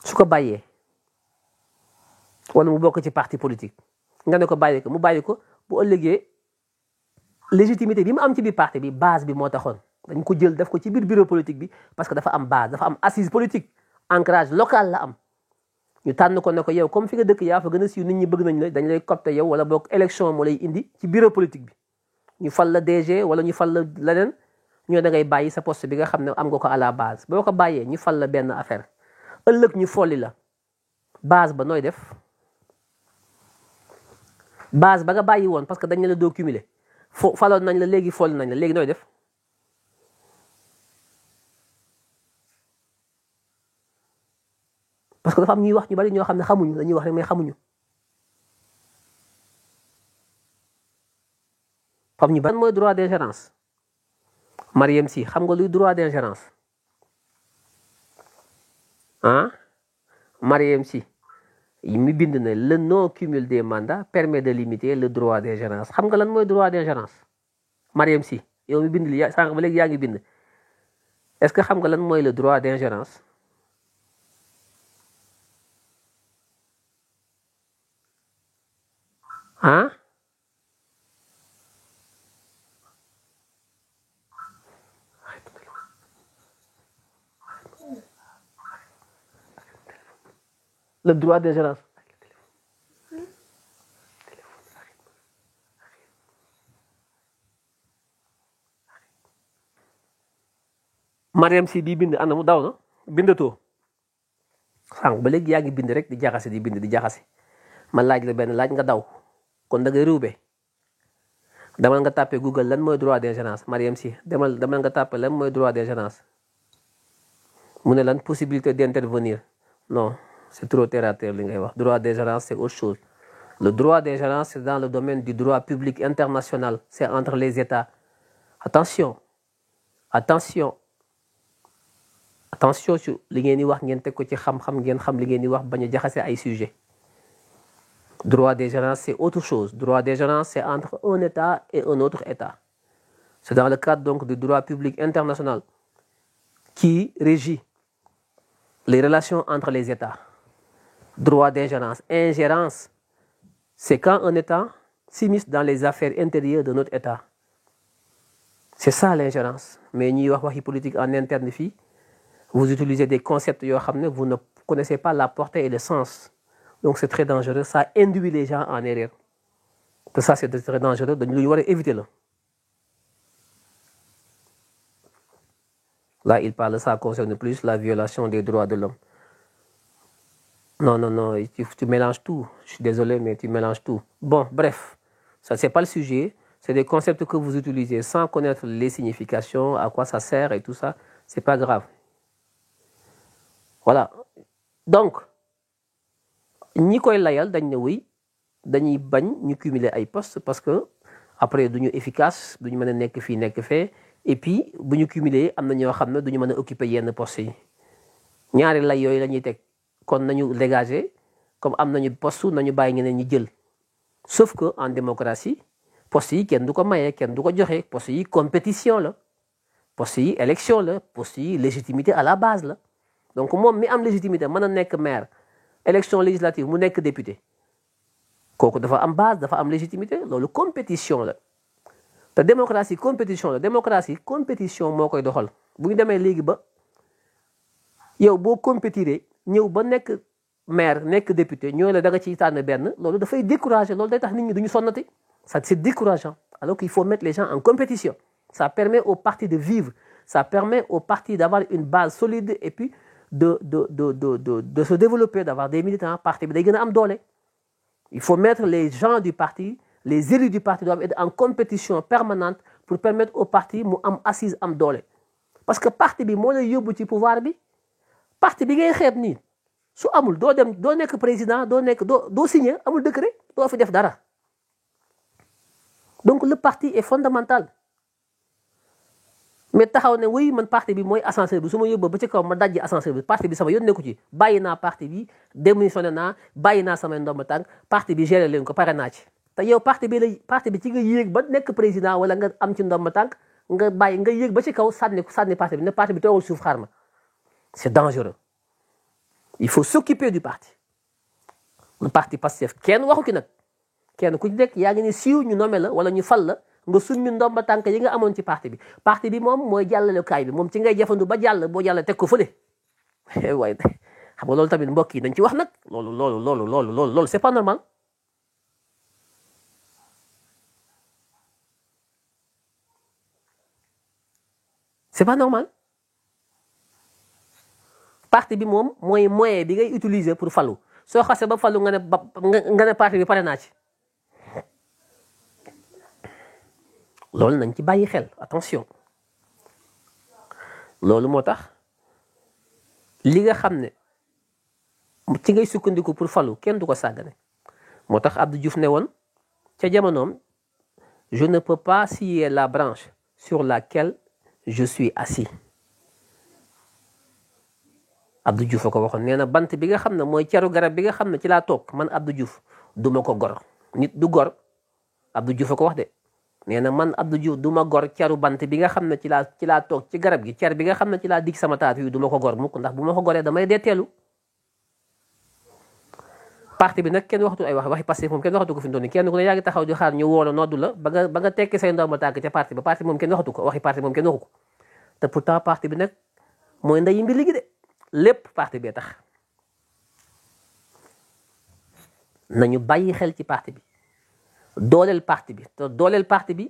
su ko bàyyee wala mu bokk ci parti politique nga ne ko bàyyi ko mu bàyyi ko bu ëllëgee légitimité bi mu am ci biir parti bi base bi moo taxoon dañ ko jël def ko ci biir bureau politique bi parce que dafa am base dafa am assise politique ancrage local la am ñu tànn ko ne ko yow comme fi nga dëkk yaa fa gën a siiw nit ñi bëgg nañ la dañ lay copte yow wala boog élection moo lay indi ci bureau politique bi ñu fal la DG wala ñu fal la leneen ñoo da ngay bàyyi sa poste bi nga xam ne am nga ko à la base boo ko bàyyee ñu fal la benn affaire ëllëg ñu folli la base ba nooy def base ba nga bàyyi woon parce que dañ la doo cumuler faloon nañ la léegi folli nañ la léegi nooy def parce que dafa am ñuy wax ñu bari ñoo xam ne xamuñu dañuy wax rek mais xamuñu xam ñu ban mooy droit d'ingérence Mariam Sy xam nga luy droit d'ingérence ah Mariam Sy mi bind na le non cumul des mandats permet de limiter le droit d'ingérence xam nga lan mooy droit d'ingérence Mariam Sy yow mi bind li sànq ba léegi yaa ngi bind est-ce que xam nga lan mooy le droit d'ingérence ah le droit d'ingérence Mariam Sy bii bind ana mu daw na bindatoo sànq ba léegi yaa ngi bind rek di jaxase di bind di jaxase ma laaj la benn laaj nga daw kon da ngay ruube demal nga tàppe Google lan mooy droit d'ingérence Mariam Sy demal nga tàppe lan mooy droit d'ingérence mu ne lan possibilité d'intervenir non c'est trop terre à terre li ngay wax droit d'ingérence c'est autre chose le droit d'ingérence c'est dans le domaine du droit public international c'est entre les États attention su li ngeen di wax ngeen teg ko ci xam-xam ngeen xam li ngeen di wax bañ a jaxase ay sujet droit d'ingérence c'est autre chose droit d'ingérence c'est entre un État et un autre État c'est dans le cadre donc du droit public international qui régit les relations entre les États droit d'ingérence ingérence c'est quand un État s'immisce dans les affaires intérieures de notre État c'est ça l'ingérence mais ñuy wax waxi politique en interne fii vous utilisez des concepts yoo xam ne vous ne connaissez pas la portée et le sens donc c'est très dangereux ça induit les gens en erreur te ça c'est très dangereux dañu lu ñu war a éviter la là il parle ça concerne plus la violation des droits de l'homme non tu mélanges tout je suis désolé mais tu mélanges tout bon bref ça c'est pas le sujet c'est des concepts que vous utilisez sans connaître les significations à quoi ça sert et tout ça c'est pas grave voilà donc ñi koy layal dañ ne oui dañuy bañ ñu cumuler ay postes parce que après duñu efficace duñu mën a nekk fii nekk fee et puis bu ñu cumuler am na ñoo xam ne duñu mën a occuper yenn postes yi ñaari lay yooyu la ñuy teg kon nañu dégager comme am nañu poste nañu bàyyi ñeneen ñi jël sauf que en démocratie postes yi kenn du ko maye kenn du ko joxe postes yi compétition la postes yi élection la postes yi légitimité à la base la donc moom mi am légitimité mën a nekk maire élection législative mu nekk député kooku dafa am base dafa am légitimité loolu compétition la te démocratie compétition la démocratie compétition moo koy doxal bu ñu demee léegi ba yow boo compétiré ñëw ba nekk maire nekk député ñoo la da nga ciy tànn benn loolu dafay décourager loolu day tax nit ñi duñu sonnati ça c'est décourageant alors qu'il faut mettre les gens en compétition ça permet aux partis de vivre ça permet aux partis d'avoir une base solide et puis de se développer, d'avoir des militants. Parti bi day gën a am doole. Il faut mettre les gens du parti, les élus du parti doivent être en compétition permanente pour permettre au parti mu am assise am doole. Parce que parti bi moo lay yóbbu ci pouvoir bi parti bi ngay xeeb nii su amul doo dem doo nekk président doo signer amul décret doo fi def dara. Donc le parti est fondamental. mais taxaw ne oui man parti bi mooy ascenseur bi su ma yóbboo ba ci kaw ma dajji ascenseur bi parti bi sama yoon nekku ci bàyyi naa parti bi démissionné naa bàyyi naa samay ndomba tànk parti bi géré leen ko pare naa ci te yow parti bi ci nga yéeg ba nekk président wala nga am ci ndomba tànk nga bàyyi nga yéeg ba ci kaw sànni parti bi ne parti bi toogul suuf xaar ma c'est dangereux il faut s'occuper du parti le parti Pastef kenn waxu ki nag kenn ku ci nekk yaa ngi ne siiw ñu nommé la wala ñu fal la nga summi ndomba tànk yi nga amoon ci parti bi moom mooy jàllale kaay bi moom ci ngay jafandu ba jàll boo jàll teg ko fële waaye xam nga loolu tamit mbokk yi nañ ci wax nag loolu c'est pas normal c'est pas normal parti bi moom mooy moyen bi ngay utiliser pour falu soo xasee ba falu nga ne parti bi pare naa ci loolu nañ ci bàyyi xel attention loolu moo tax li nga xam ne ci ngay sukkandiku pour falu kenn du ko sàggane moo tax Abdou Diouf ne woon ca jamonoom je ne peux pas scier la branche sur laquelle je suis assis Abdou Diouf a ko waxoon nee na bant bi nga xam ne mooy caru garab bi nga xam ne ci laa toog man Abdou Diouf duma ko gor nit du gor Abdou Diouf a ko wax de nee na man Abdou Diouf du ma gor caru bant bi nga xam ne ci laa toog ci garab gi car bi nga xam ne ci laa dig sama taat yi du ma ko gor mukk ndax bu ma ko goree damay deeteelu parti bi nag kenn waxatu ay waxi Pastef moom kenn waxatu ko fi mu toll nii kenn ku ne yaa ngi taxaw di xaar ñu woo la noddu la ba nga tekki say ndomba tànk ca parti ba parti moom kenn waxatu ko waxi parti moom kenn waxu ko te pourtant parti bi nag mooy ndeyi mbir gi de lépp parti bee tax nañu bàyyi xel ci parti bi dooleel parti bi te dooleel parti bi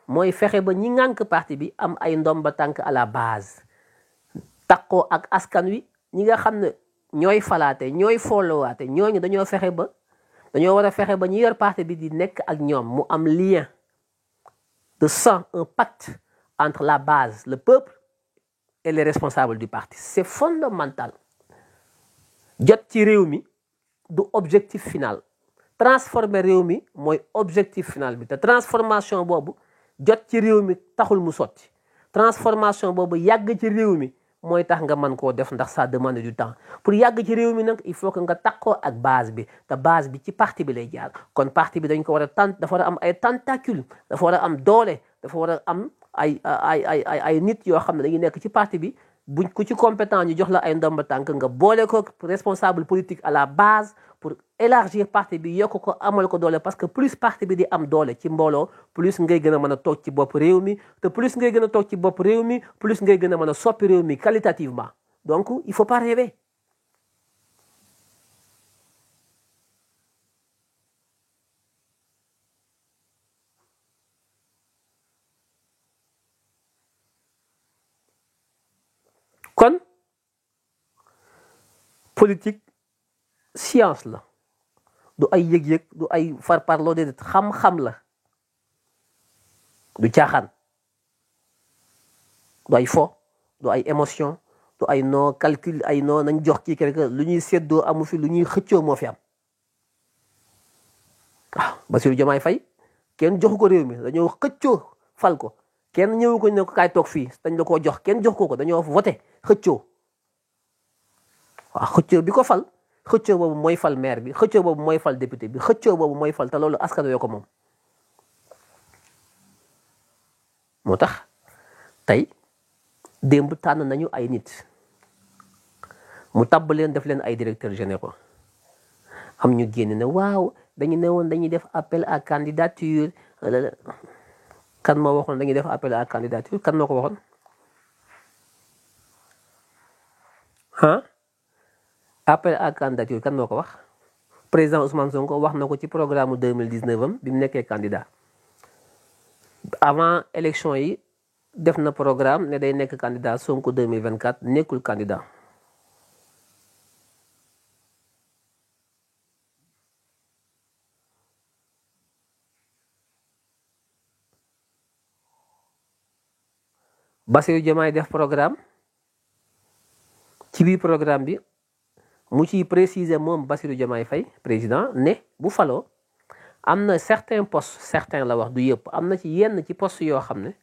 mooy fexe ba ñi ŋànk parti bi am ay ndomba tànk à la base takkoo ak askan wi ñi nga xam ne ñooy falaate ñooy followaate ñooñu dañoo war a fexe ba ñi yor parti bi di nekk ak ñoom mu am lien de sang, un pacte entre la base, le peuple et les responsables du parti. C'est fondamental. Jot ci réew mi du objectif final. Transformer réew mi mooy objectif final bi te transformation boobu jot ci réew mi taxul mu sotti transformation boobu yàgg ci réew mi mooy tax nga mën koo def ndax ça demande du temps pour yàgg ci réew mi nag il faut que nga takkoo ak base bi te base bi ci parti bi lay jaar kon parti bi dañ ko war a dafa war a am ay tentacule dafa war a am doole dafa war a am ay nit yoo xam ne dañuy nekk ci parti bi buñ ku ci compétent ñu jox la ay ndomba tànk nga boole ko responsable politique à la base pour élargir parti bi yokk ko amal ko doole parce que plus parti bi di am doole ci mbooloo plus ngay gën a mën a toog ci bopp réew mi te plus ngay gën a toog ci bopp réew mi plus ngay gën a mën a soppi réew mi qualitativement donc il faut pas rêver. kon politique science la du ay yëg-yëg du ay farparloo déedéet xam-xam la du caaxaan du ay fo du ay émotion du ay noo calcul ay noo nañ jox kii quelque lu ñuy séddoo amu fi lu ñuy xëccoo moo fi am waaw Bassirou Diomaye Faye kenn joxu ko réew mi dañoo xëccoo fal ko kenn ñëwu ko ne ko kaay toog fii dañ la koo jox kenn jox ko dañoo voté xëccoo waaw xëccoo bi ko fal xëccoo boobu mooy fal maire bi xëccoo boobu mooy fal député bi xëccoo boobu mooy fal te loolu askan wi ko moom. moo tax tey démb tànn nañu ay nit mu tabb leen def leen ay directeurs généraux am ñu génn ne waaw dañu ne woon dañuy def appel à candidature kan moo waxoon dañuy def appel à candidature kan moo ko waxoon ah appel à candidature kan moo ko wax président Ousmane Sonko wax na ko ci programme 2019 am bi mu nekkee candidat avant élection yi def na programme ne day nekk candidat Sonko 2024 nekkul candidat Bassirou Diomaye def programme ci biir programme bi mu ciy préciser moom Bassirou Diomaye Faye président ne bu faloo am na certains postes certains la wax du yëpp am na ci yenn ci poste yoo xam ne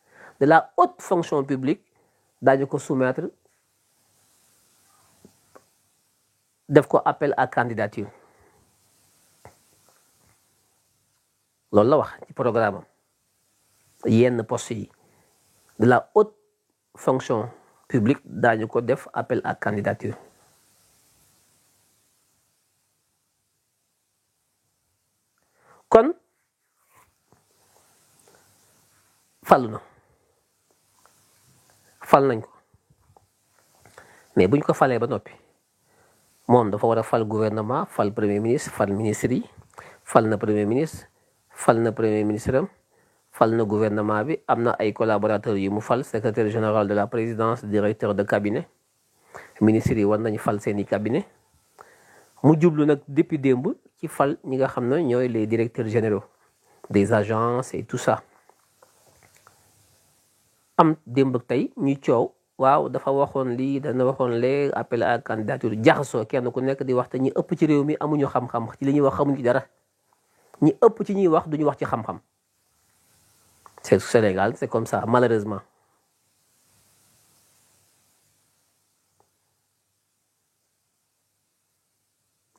de la haute fonction publique daañu ko soumettre def ko appel à candidature loolu la wax ci programme am yenn poste yi de la haute fonction publique daañu ko def appel à candidature kon fal nañ ko mais buñ ko falee ba noppi moom dafa war a fal gouvernement fal premier ministre fal ministre yi fal na premier ministre fal na premier ministre am fal na gouvernement bi am na ay collaborateurs yi mu fal secrétaire général de la présidence directeur de cabinet ministres yi war nañu fal seeni cabinet mu jublu nag depuis démb ci fal ñi nga xam ne ñooy les directeurs généraux des agences et tout ça am démb ak tey ñuy coow waaw dafa waxoon lii dana waxoon lee appel à candidature jaxasoo kenn ku nekk di wax te ñi ëpp ci réew mi amuñu xam-xam ci li ñuy wax xamuñu ci dara ñi ëpp ci ñuy wax duñu wax ci xam-xam c'est Sénégal c'est comme ça malheureusement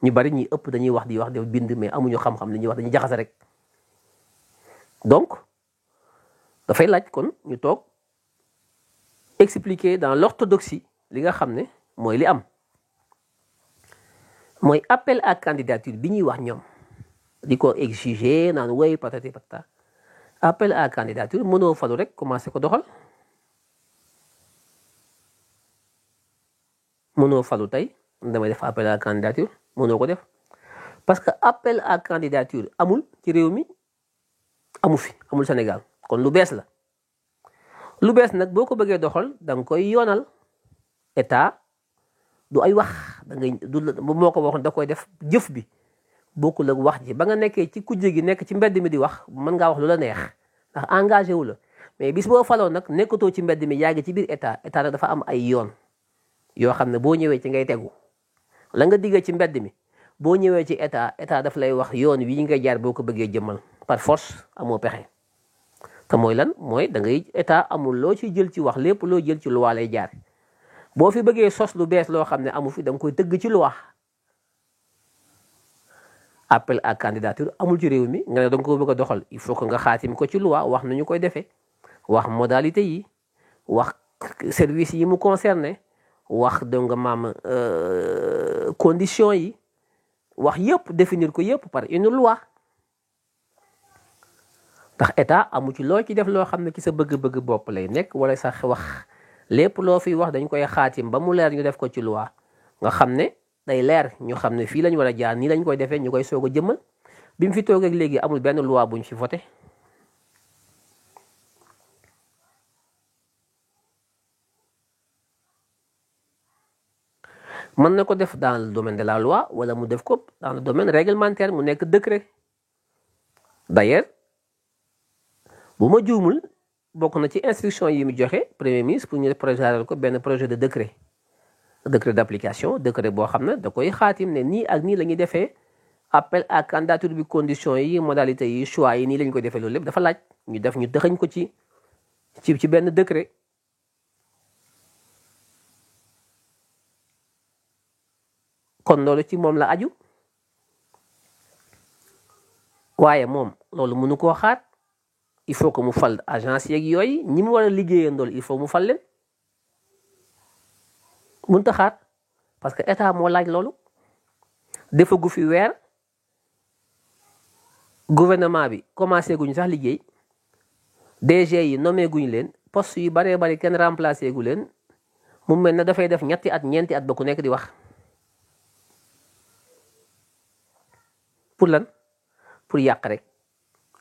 ñu bari ñi ëpp dañuy wax di bind mais amuñu xam-xam li ñuy wax dañuy jaxase rek donc dafay laaj kon ñu toog expliquer dans l'orthodoxie li nga xam ne mooy li am mooy appel à candidature bi ñuy wax ñoom di ko exiger naan woy patati patata appel à candidature mënoo falu rek commencé ko doxal mënoo falu tey damay def appel à candidature mënoo ko def parce que appel à candidature amul ci réew mi amu fi amul Sénégal kon lu bees la lu bees nag boo ko bëggee doxal da nga koy yoonal état du ay wax da ngay du moo ko waxoon da koy def jëf bi bokkul ak wax ji ba nga nekkee ci kujje gi nekk ci mbedd mi di wax mën ngaa wax lu la neex ndax engagé wu la mais bis boo faloo nag nekkatoo ci mbedd mi yaa ngi ci biir état nag dafa am ay yoon yoo xam ne boo ñëwee ci ngay tegu la nga diggee ci mbedd mi boo ñëwee ci état daf lay wax yoon wi ngay jaar boo ko bëggee jëmmal par force amoo pexe te mooy lan mooy da ngay état amul loo ci jël ci wax lépp loo jël ci loi lay jaar boo fi bëggee sos lu bees loo xam ne amu fi da nga koy tëgg ci loi appel à candidature amul ci réew mi nga ne da nga ko bëgg a doxal il faut que nga xaatim ko ci loi wax nañu koy defee wax modalité yi wax service yi mu concerné wax donc maam conditions yi wax yëpp définir ko yëpp par une loi ndax état amu ci loo ci def loo xam ne ci sa bëgg-bëgg bopp lay nekk wala sax wax lépp loo fi wax dañ koy xaatim ba mu leer ñu def ko ci loi nga xam ne day leer ñu xam ne fii lañ war a jaar nii lañ koy defee ñu koy soog a jëmmal bi mu fi toog ak léegi amul benn loi buñ fi voté mën na ko def dans le domaine de la loi wala mu def ko dans le domaine réglementaire mu nekk décret d'ailleurs bu ma juumul bokk na ci instruction yi mu joxe premier ministre pour ñu préparer ko benn projet de décret d'application décret boo xam ne da koy xaatim ne nii ak nii la ñuy defee appel à candidature bi conditions yi modalités yi choix yi nii la ñu koy defee loolu lépp dafa laaj ñu dëxañ ko ci benn décret kon loolu ci moom la aju waaye moom loolu mënu koo xaar il faut que mu fal agence yeeg yooyu ñi mu war a liggéeyandool il faut mu fal leen mënut a xaar parce que état moo laaj loolu defagu fi weer gouvernement bi commencé guñu sax liggéey DG yi nommé guñu leen poste yu baree bari kenn remplacé gu leen mu mel na dafay def ñetti at ñeenti at ba ku nekk di wax pour lan pour yàq rek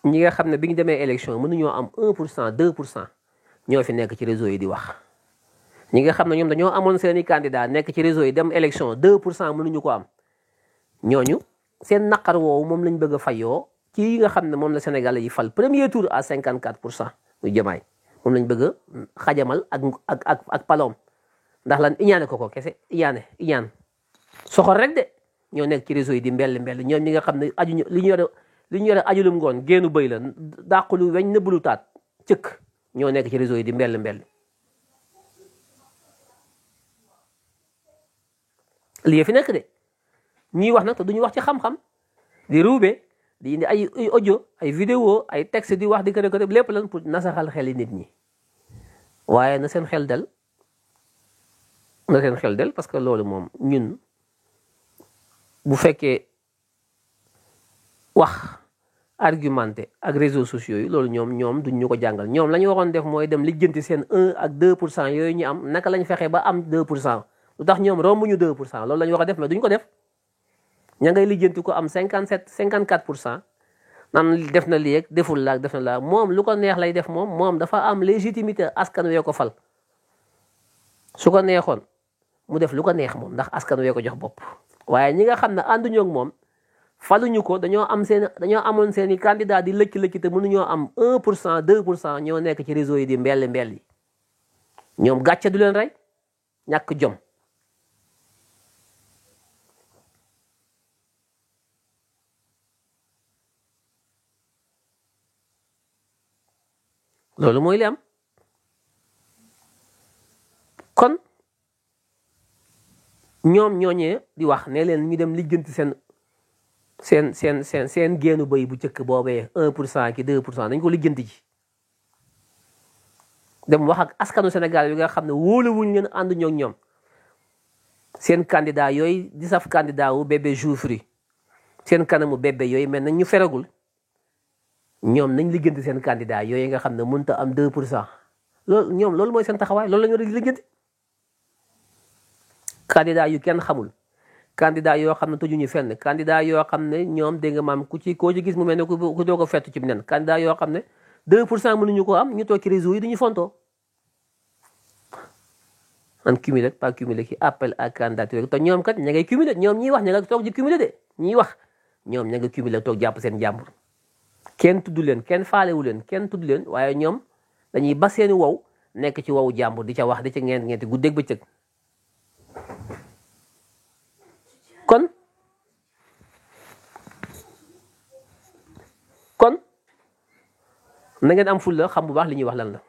ñi nga xam ne bi ñu demee élection mënuñoo am 1% 2% ñoo fi nekk ci réseau yi di wax ñi nga xam ne ñoom dañoo amoon seeni candidat nekk ci réseau yi dem élection 2% mënuñu ko am ñooñu seen naqar woowu moom lañ bëgg a fayoo ci yi nga xam ne moom la Sénégalais yi fal premier tour à 54% muy Diomaye moom lañ bëgg a xajamal ak paloom ndax lan iñaane ko kese iñaan soxor rek de ñoo nekk ci réseau yi di mbell ñoom ñi nga xam ne aju li ñu yore ajulum ngoon génnu bëy la dàqulu weñ nëbbulu taat cëkk ñoo nekk ci réseau yi di mbell lii fi nekk de ñuy wax nag te duñu wax ci xam-xam di ruube di indi ay audio ay vidéo ay texte di wax di kër kër lépp lan pour nasaxal xeli nit ñi waaye na seen xel del parce que loolu moom ñun bu fekkee wax argumenté ak réseaux sociaux yi loolu ñoom duñ ñu ko jàngal ñoom la ñu waxoon def mooy dem lijjanti seen 1 ak 2% yooyu ñu am naka lañ fexe ba am 2% lu tax ñoom rombuñu 2% loolu la ñu wax a def mais duñ ko def ña ngay lijjanti ko am 54% nan def na lii ak deful la ak def na la moom lu ko neex lay def moom dafa am légitimité askan wee ko fal su ko neexoon mu def lu ko neex moom ndax askan wee ko jox bopp waaye ñi nga xam ne ànduñoo ak moom faluñu ko dañoo amoon seeni candidat di lëkki te mënuñoo am 1% 2% ñoo nekk ci réseau yi di mbell yi ñoom gàcce du leen rey ñàkk jom loolu mooy li am kon ñoom ñooñee di wax ne leen ñu dem lijjanti seen génnu béy bu njëkk boobee 1% ki 2% dañ ko lijjanti ji dem wax ak askanu Sénégal yi nga xam ne wóoluwuñ leen ànduñoo ak ñoom seen candidat yooyu di saf candidat wu bébé Dioufri seen kanamu bébé yooyu mel nañ ñu feragul ñoom nañ lijjanti seen candidat yooyu nga xam ne mënut a am 2% loolu ñoom loolu mooy seen taxawaay loolu la ñu war a lijjanti candidat yu kenn xamul candidat yoo xam ne tëjuñu fenn candidat yoo xam ne ñoom dégg nga maam koo ci gis mu mel ne ku doo ko fettu ci nen candidat yoo xam ne 2% mënuñu ko am ñu toog ci réseau yi dañuy fontoo an cumulé pas cumulé ki appel à candidature te ñoom kat ña ngay cumulé ñoom ñiy wax ña nga toog di cumulé de ñiy wax ñoom ña nga cumulé toog jàpp seen jàmbur kenn tudd leen kenn faalewu leen kenn tudd leen waaye ñoom dañuy ba seeni wow nekk ci wowu jàmbur di ca wax di ca ngeenti guddeeg bëccëg kon na ngeen am fulla xam bu baax li ñuy wax lan la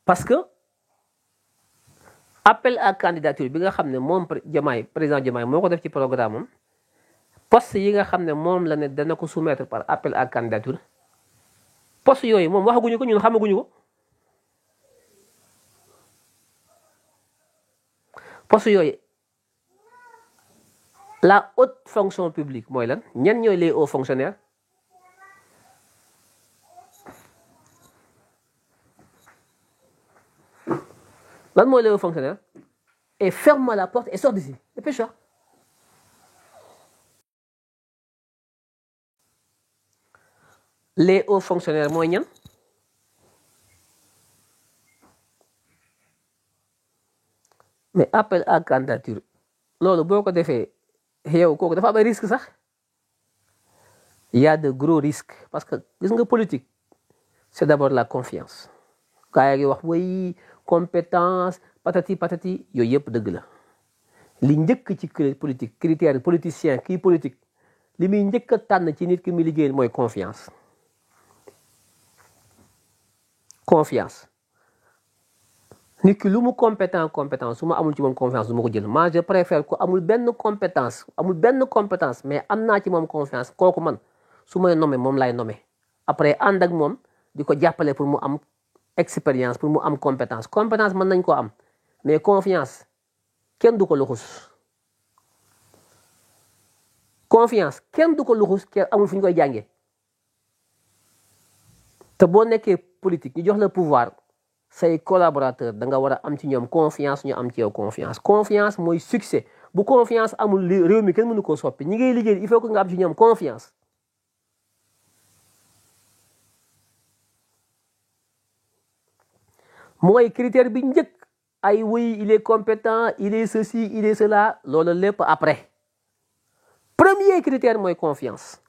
parce que appel à candidature bi nga xam ne moom président Diomaye moo ko def ci programme am poste yi nga xam ne moom la ne dana ko soumettre par appel à candidature poste yooyu moom waxaguñu ko ñun xamaguñu ko poste yooyu la haute fonction publique mooy lan ñan ñooy les hauts fonctionnaires lan mooy les hauts fonctionnaires et ferme la porte et sors d'ici dépêche-toi les hauts fonctionnaires mooy ñan mais appel à candidature loolu boo ko defee yow kooku dafa am ay risque sax il y a de gros risques parce que gis nga politique c'est d'abord la confiance gaa yi wax way compétence patati patati yooyu yëpp dëgg la li njëkk ci politique critère politicien kii politique li muy njëkk a tànn ci nit ki muy liggéey mooy confiance nit ki lu mu compétent su ma amul ci moom confiance du ma ko jël moi je préfère ko amul benn compétence mais am naa ci moom confiance kooku man su may nommé moom laay nommé après ànd ak moom di ko jàppale pour mu am expérience pour mu am compétence mën nañ koo am mais confiance kenn du ko luxus kenn amul fu ñu koy jàngee te boo nekkee politique ñu jox la pouvoir say collaborateur da nga war a am ci ñoom confiance ñu am ci yow confiance mooy succès bu confiance amul réew mi kenn mënu koo soppi ñi ngay liggéey il faut que nga am ci ñoom confiance mooy critère bi njëkk ay oui il est compétent il est ceci il est cela loolu lépp après premier critère mooy confiance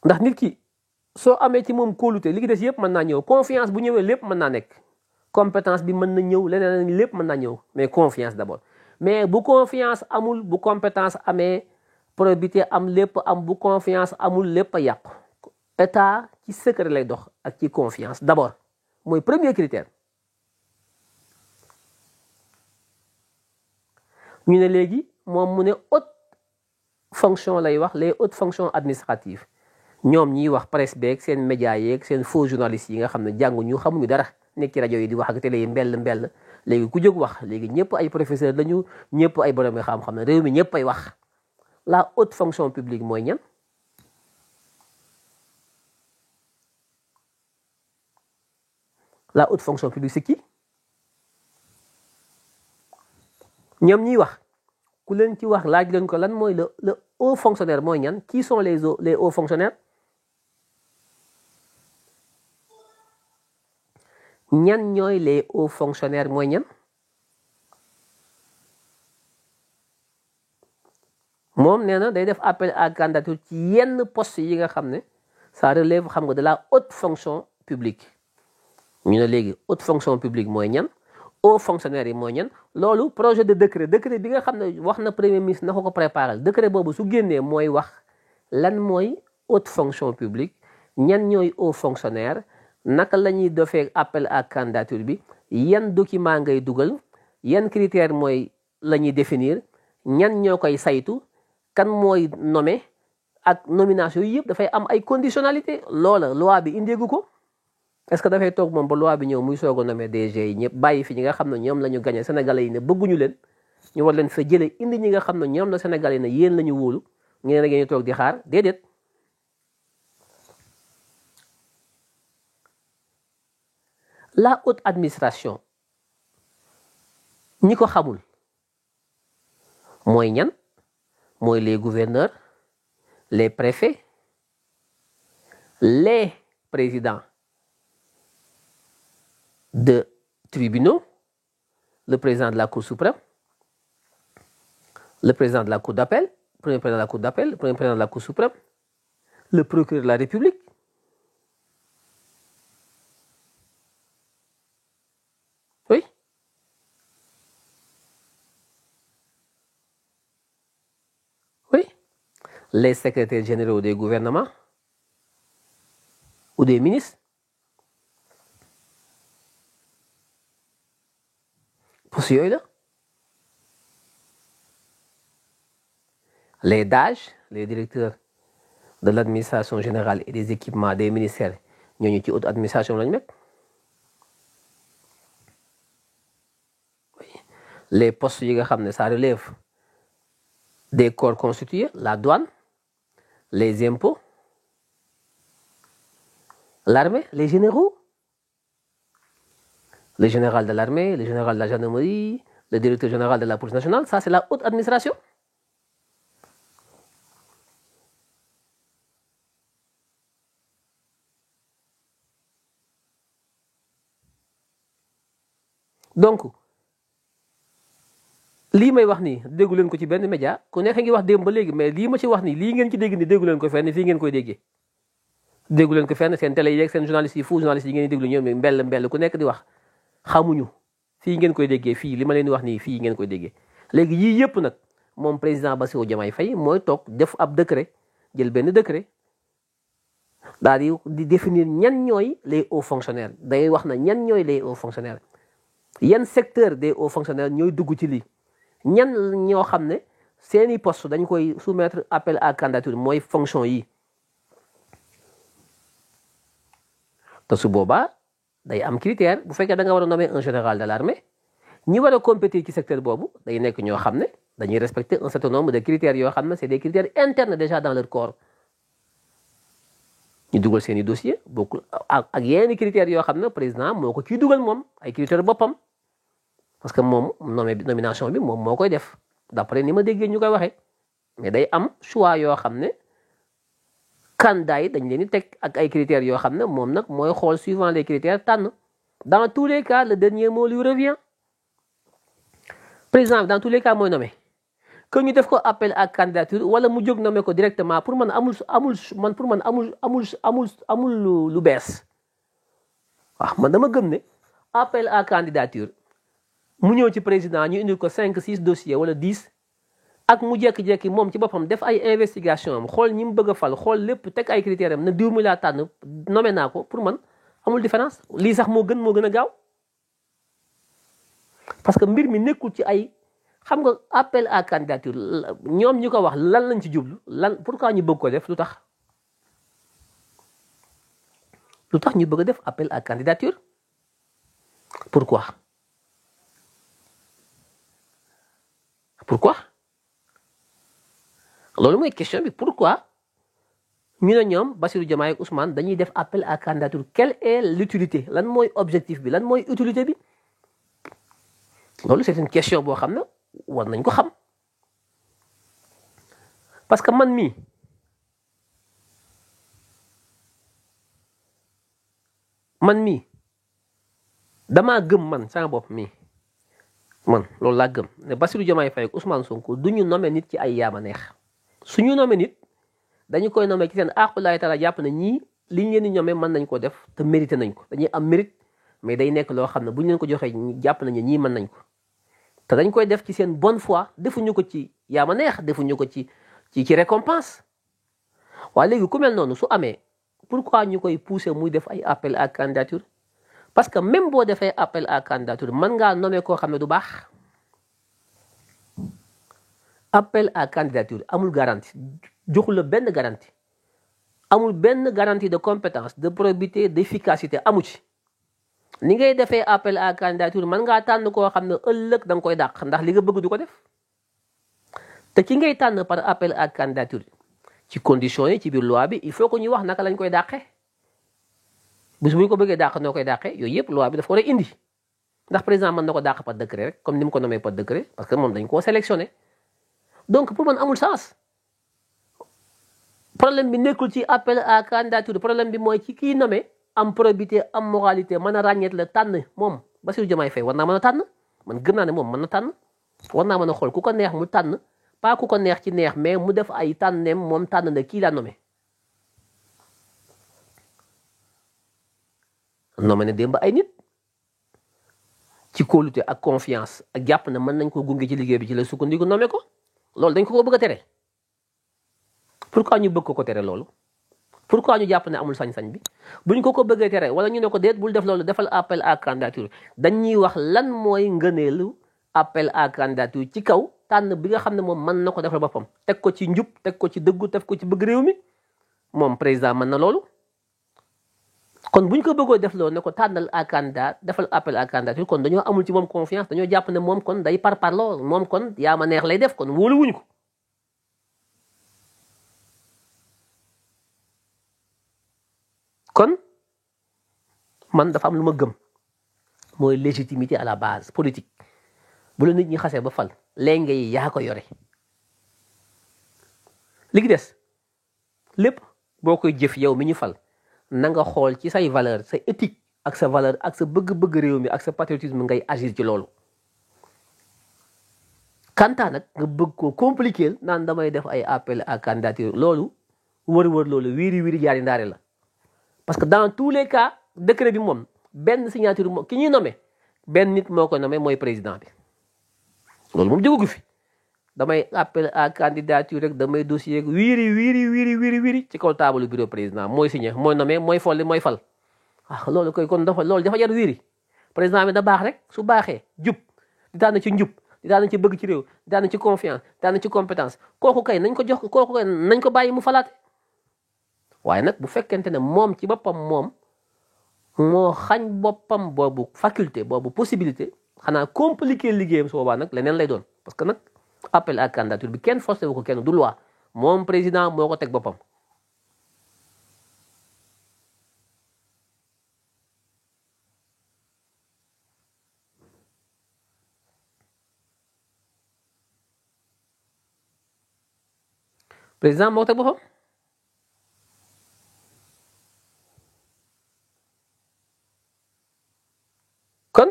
ndax nit ki soo amee ci moom kóolute li ki des yëpp mën naa ñëw confiance bu ñëwee lépp mën naa nekk compétence bi mën na ñëw leneen lépp mën naa ñëw mais confiance d'abord mais bu confiance amul bu compétence amee probité am lépp am bu confiance amul lépp a yàqu état ci secret lay dox ak ci confiance d'abord mooy premier critère. ñu ne léegi moom mu ne haute fonction lay wax les hautes fonctions administratives ñoom ñiy wax presse beeg seen média yeeg seen faux journalistes yi nga xam ne jànguñu xamuñu dara nekk ci rajo yi di wax ak télé yi mbell léegi ku jóg wax léegi ñëpp ay professeur lañu ñëpp ay borom xam-xam ne réew mi ñëpp ay wax la haute fonction publique mooy ñan. La haute fonction publique c'est qui ñoom ñiy wax ku leen ci wax laaj leen ko lan mooy le haut fonctionnaire mooy ñan qui sont les hauts fonctionnaires ñan ñooy les hauts fonctionnaires mooy ñan moom nee na day def appel à candidature ci yenn poste yi nga xam ne ça relève xam nga de la haute fonction publique ñu ne léegi haute fonction publique mooy ñan hauts fonctionnaires yi mooy ñan loolu projet de décret bi nga xam ne wax na premier ministre na ko préparer décret boobu su génnee mooy wax lan mooy haute fonction publique ñan ñooy hauts fonctionnaires naka la ñuy defee appel à candidature bi yan document ngay dugal yan critère mooy la ñuy définir ñan ñoo koy saytu kan mooy nommé ak nomination yi yëpp dafay am ay conditionnalité loola loi bi indeegu ko est-ce que dafay toog moom ba loi bi ñëw muy soog a nommé DG yi ñëpp bàyyi fi ñi nga xam ne ñoom la ñu gagné sénégalais yi ne bëgguñu leen ñu war leen fa jëlee indi ñi nga xam ne ñoom la sénégalais yi ne yéen la ñu wóolu ngeen ngeen toog di xaar déedéet. La haute administration ñi ko xamul mooy ñan mooy les gouverneurs les préfets les présidents de tribunaux, le président de la Cour suprême, le président de la Cour d'appel, le premier président de la Cour d'appel, le premier président de la Cour suprême, le procureur de la République. Oui. Oui. Les secrétaires généraux des gouvernements ou des ministres. Pour ce yooyu la les DAGE les directeurs de l'administration générale et des équipements des ministères ñooñu ci haute administration lañu nekk les postes yi nga xam ne ça relève des corps constitués la douane les impôts l'armée les généraux le général de l'armée, le général de la gendarmerie, le directeur général de la police nationale, ça c'est la haute administration. Donc lii may wax nii déggu leen ko ci benn média ku nekk ngi wax démb ba léegi mais lii ma ci wax nii lii ngeen ci dégg ni déggu leen ko fenn fii ngeen koy déggee déggu leen ko fenn seen télé yi ak seen journalistes yi faux journalistes yi ngeen di déglu ñoom mbell ku nekk di wax xamuñu fii ngeen koy déggee fii li ma leen di wax nii fii ngeen koy déggee léegi yii yëpp nag moom président Bassirou Diomaye Faye mooy toog def ab décret jël benn décret daal di définir ñan ñooy les hauts fonctionnaires day wax na ñan ñooy les hauts fonctionnaires yan secteur des hauts fonctionnaires ñooy dugg ci lii ñan ñoo xam ne seeni poste dañ koy soumettre appel à candidature mooy fonction yi te su boobaa day am critère bu fekkee da nga war a nommer un général de l'armée ñi war a compétir ci secteur boobu day nekk ñoo xam ne dañuy respecter un certain nombre de critères yoo xam ne c'est des critères internes déjà dans leur corps ñu dugal seen i dossier bokkul ak yenn critères yoo xam ne président moo ko ciy dugal moom ay critères boppam parce que moom nomination bi moom moo koy def d'après ni ma déggee ñu koy waxee mais day am choix yoo xam ne candidat yi dañ leen di teg ak ay critères yoo xam ne moom nag mooy xool suivant les critères tànn dans tous les cas le dernier mot lui revient président dans tous les cas mooy nommé que ñu def ko appel à candidature wala mu jóg nommé ko directement pour man amul lu bees waaw man dama gëm ne appel à candidature mu ñëw ci président ñu indil ko 5 6 dossiers wala 10 ak mu jékki-jékki moom ci boppam def ay investigation am xool ñi mu bëgg a fal xool lépp teg ay critères am ne diw mi laa tànn nommé naa ko pour man amul différence lii sax moo gën a gaaw parce que mbir mi nekkul ci ay xam nga appel à candidature ñoom ñu ko wax lan lañ ci jublu lan pourquoi ñu bëgg ko def lu tax ñu bëgg a def appel à candidature pourquoi loolu mooy question bi pourquoi ñu ne ñoom Bassirou Diomaye ak Ousmane dañuy def appel à candidature quelle est l'utilité lan mooy objectif bi lan mooy utilité bi loolu c'est une question boo xam ne war nañ ko xam parce que man mii damaa gëm man sama bopp mii man loolu laa gëm ne Bassirou Diomaye Faye ak Ousmane Sonko du ñu nommé nit ci ay yaama neex suñu nommé nit dañu koy nommé ci seen aqulaay taala jàpp na ñii liñ leen di ñommee mën nañ ko def te mérité nañ ko dañuy am mérite mais day nekk loo xam ne bu ñu leen ko joxee jàpp nañu ñii mën nañ ko te dañ koy def ci seen bonne foi defuñu ko ci yaama neex defuñu ko ci récompense waaye léegi ku mel noonu su amee pourquoi ñu koy pousser muy def ay appel à candidature parce que même boo defee appel à candidature mën ngaa nommer koo xam ne du baax appel à candidature amul garantie joxul la benn garantie amul benn garantie de compétence de probité d'efficacité amu ci ni ngay defee appel à candidature mën ngaa tànn koo xam ne ëllëg da nga koy dàq ndax li nga bëgg du ko def te ki ngay tànn par appel à candidature ci conditions yi ci biir loi bi il faut que ñuy wax naka lañ koy dàqee bis bu ñu ko bëggee dàq noo koy dàqee yooyu yëpp loi bi daf ko war a indi ndax président mën na ko dàq par décret rek comme ni mu ko nommé par décret parce que moom dañ koo sélectionné donc pour man amul sens problème bi nekkul ci appel à candidature problème bi mooy ci kii nommé am probité am moralité mën a ràññeet la tànn moom Bassirou Diomaye Faye war naa mën a tànn man gëm naa ne moom mën na tànn war naa mën a xool ku ko neex mu tànn pas ku ko neex ci neex mais mu def ay tànneem moom tànn na kii laa nommé ne démb ay nit ci kóolute ak confiance ak jàpp na mën nañ ko gunge ci liggéey bi ci la sukkandiku nommé ko loolu dañ ko bëgg a tere pourquoi ñu bëgg ko tere loolu pourquoi ñu jàpp ne amul sañ-sañ bi buñ ko bëggee tere wala ñu ne ko déet bul def loolu defal appel à candidature dañuy wax lan mooy ngëneelu appel à candidature ci kaw tànn bi nga xam ne moom mën na ko defal boppam teg ko ci njub teg ko ci dëggu teg ko ci bëgg réew mi moom président mën na loolu kon buñ ko bëggoo def loolu ne ko tànnal à candidat defal appel à candidature kon dañoo amul ci moom confiance dañoo jàpp ne moom kon day parparloo moom kon yaa ma neex lay def kon wóoluwuñ ko kon man dafa am lu ma gëm mooy légitimité à la base politique bu la nit ñi xasee ba fal léegi ngay yaa ko yore li gi des lépp boo koy jëf yow mi ñu fal na nga xool ci say valeur sa éthique ak sa valeur ak sa bëgg-bëgg réew mi ak sa patriotisme ngay agir ci loolu kanta nag nga bëgg ko compliquer naan damay def ay appel à candidature loolu wër loolu wiiri jaari ndaare la parce que dans tous les cas décret bi moom benn signature ki ñuy nommé benn nit moo ko nommé mooy président bi loolu moom jógu fi damay appel à candidature rek damay dossier rek wiiri ci kaw taabalu bureau président mooy signé mooy nommé mooy folli mooy fal loolu koy kon loolu dafa jar wiiri président bi da baax rek su baaxee jub di tànn ci njub di tànn ci bëgg ci réew di tànn ci confiance di tànn ci compétence kooku kay nañ ko bàyyi mu falaate waaye nag bu fekkente ne moom ci boppam moom moo xañ boppam boobu faculté boobu possibilité xanaa compliquer liggéeyam su boobaa nag leneen lay doon parce que nag appel à candidature bi kenn forcé wu ko kenn du loi moom président moo ko teg boppam président moo ko teg boppam kon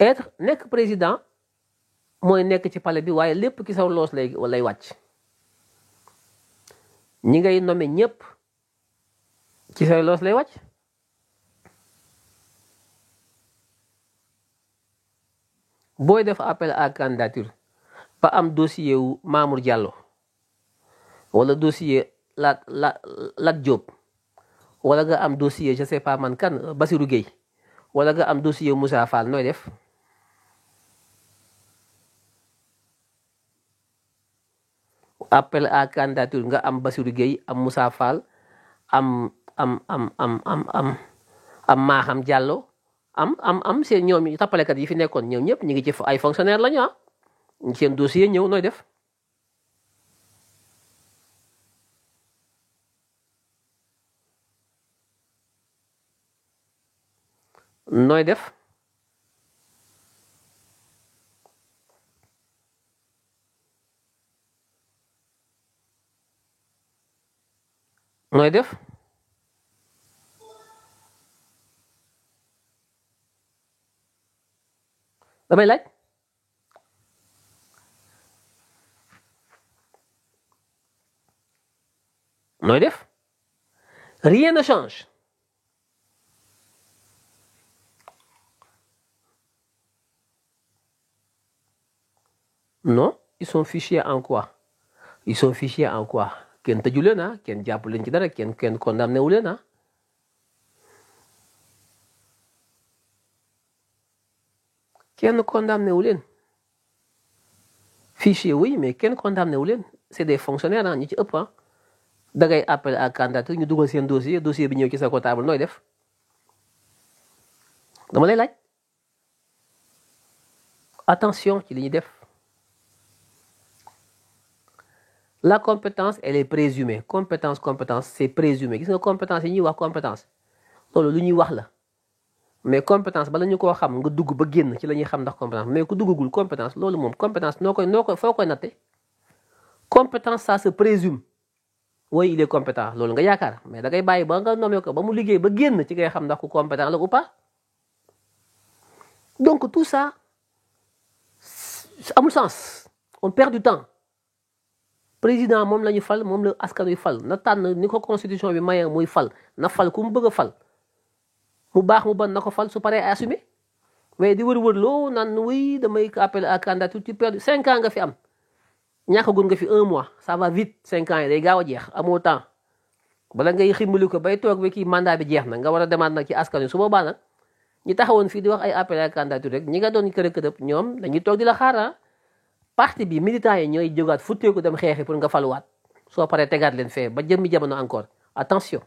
être nekk président mooy nekk ci palais bi waaye lépp ki saw loos lay wàcc ñi ngay nommé ñëpp ci say loos lay wàcc booy def appel à candidature ba am dossier wu Mamour Diallo wala dossier Lat Diop wala nga am dossier je sais pas man kan Bassirou Gueye wala nga am dossier Moussa Fall nooy def appel à candidature nga am Bassirou Gueye am Moussa Fall am Maham Diallo am seen ñoom yi tappalekat yi fi nekkoon ñoom ñëpp ñu ngi ci ay fonctionnaire lañu seen dossier ñëw nooy def nooy def nooy def damay laaj nooy def rien ne change non ils sont fichés en quoi ils sont fichés en quoi kenn tëju leen kenn jàpp leen ci dara kenn condamné wu leen kenn condamné wu leen fichier oui mais kenn condamné wu leen c'est des fonctionnaires ñi ci ëpp da ngay appel à candidature ñu dugal seen dossier bi ñëw ci sa comptable nooy def dama lay laaj attention ci li ñuy def la compétence elle est présumée compétence c'est présumé gis nga compétence yi ñuy wax compétence loolu lu ñuy wax la mais compétence bala ñu koo xam nga dugg ba génn ci la ñuy xam ndax compétence mais ku duggagul compétence loolu moom compétence foo koy natte compétence ça se présume oui il est compétent loolu nga yaakaar mais da ngay bàyyi ba nga nommé ko ba mu liggéey ba génn ci ngay xam ndax ku compétent la ou pas donc tout ça amul sens on perd du temps président moom la ñu fal moom la askan wi fal na tànn ni ko constitution bi maye muy fal na fal ku mu bëgg a fal mu baax mu ban na ko fal su paree assumé mais di wër loo naan oui damay appel à candidature tu perds 5 ans nga fi am ñàkkagul nga fi 1 mois ça va vite 5 ans yi day gaaw a jeex amoo temps bala ngay ximbali ko bay toog ba kii mandat bi jeex na nga war a demaat nag ci askan wi su boobaa nag ñi taxawoon fii di wax ay appel à candidature rek ñi nga doon kërëb ñoom dañuy toog di la xaar parti bi militants yi ñooy jógaat futteeku dem xeexi pour nga faluwaat soo paree tegaat leen fee ba jëmmi jamono encore attention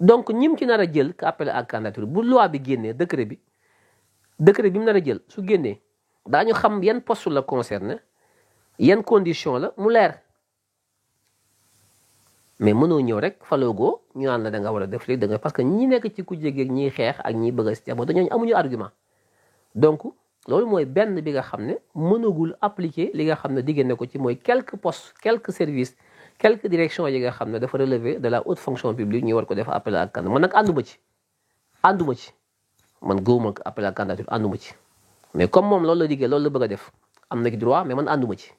donc ñim ci nar a jël ka appel à candidature bu loi bi génnee décret bi mu nar a jël su génnee daañu xam yan poste la concerné yan condition la mu leer mais mënoo ñëw rek faloogo ñu naan la da nga war a def léegi da nga parce que ñi nekk ci ku jégeeg ñiy xeex ak ñiy bëgg a si jabo dañooñu amuñu argument donc loolu mooy benn bi nga xam ne mënagul appliquer li nga xam ne diggante ko ci mooy quelques postes quelques services quelques directions yi nga xam ne dafa relever de la haute fonction publique ñu war ko def appel à candidature man nag ànduma ci man gëwuma appel à candidature ànduma ci mais comme moom loolu la diggee loolu la bëgg a def am na ci droit mais man ànduma ci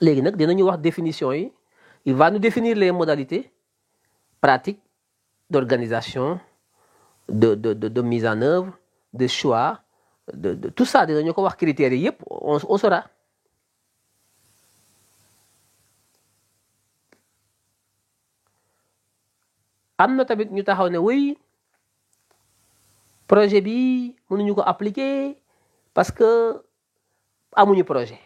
léegi nag dinañu wax définition yi il va nous définir les modalités pratiques d'organisation de mise en œuvre de choix de tout ça dinañu ko wax critères yi yëpp on saura am na tamit ñu taxaw ne oui projet bi mënuñu ko appliquer parce que amuñu projet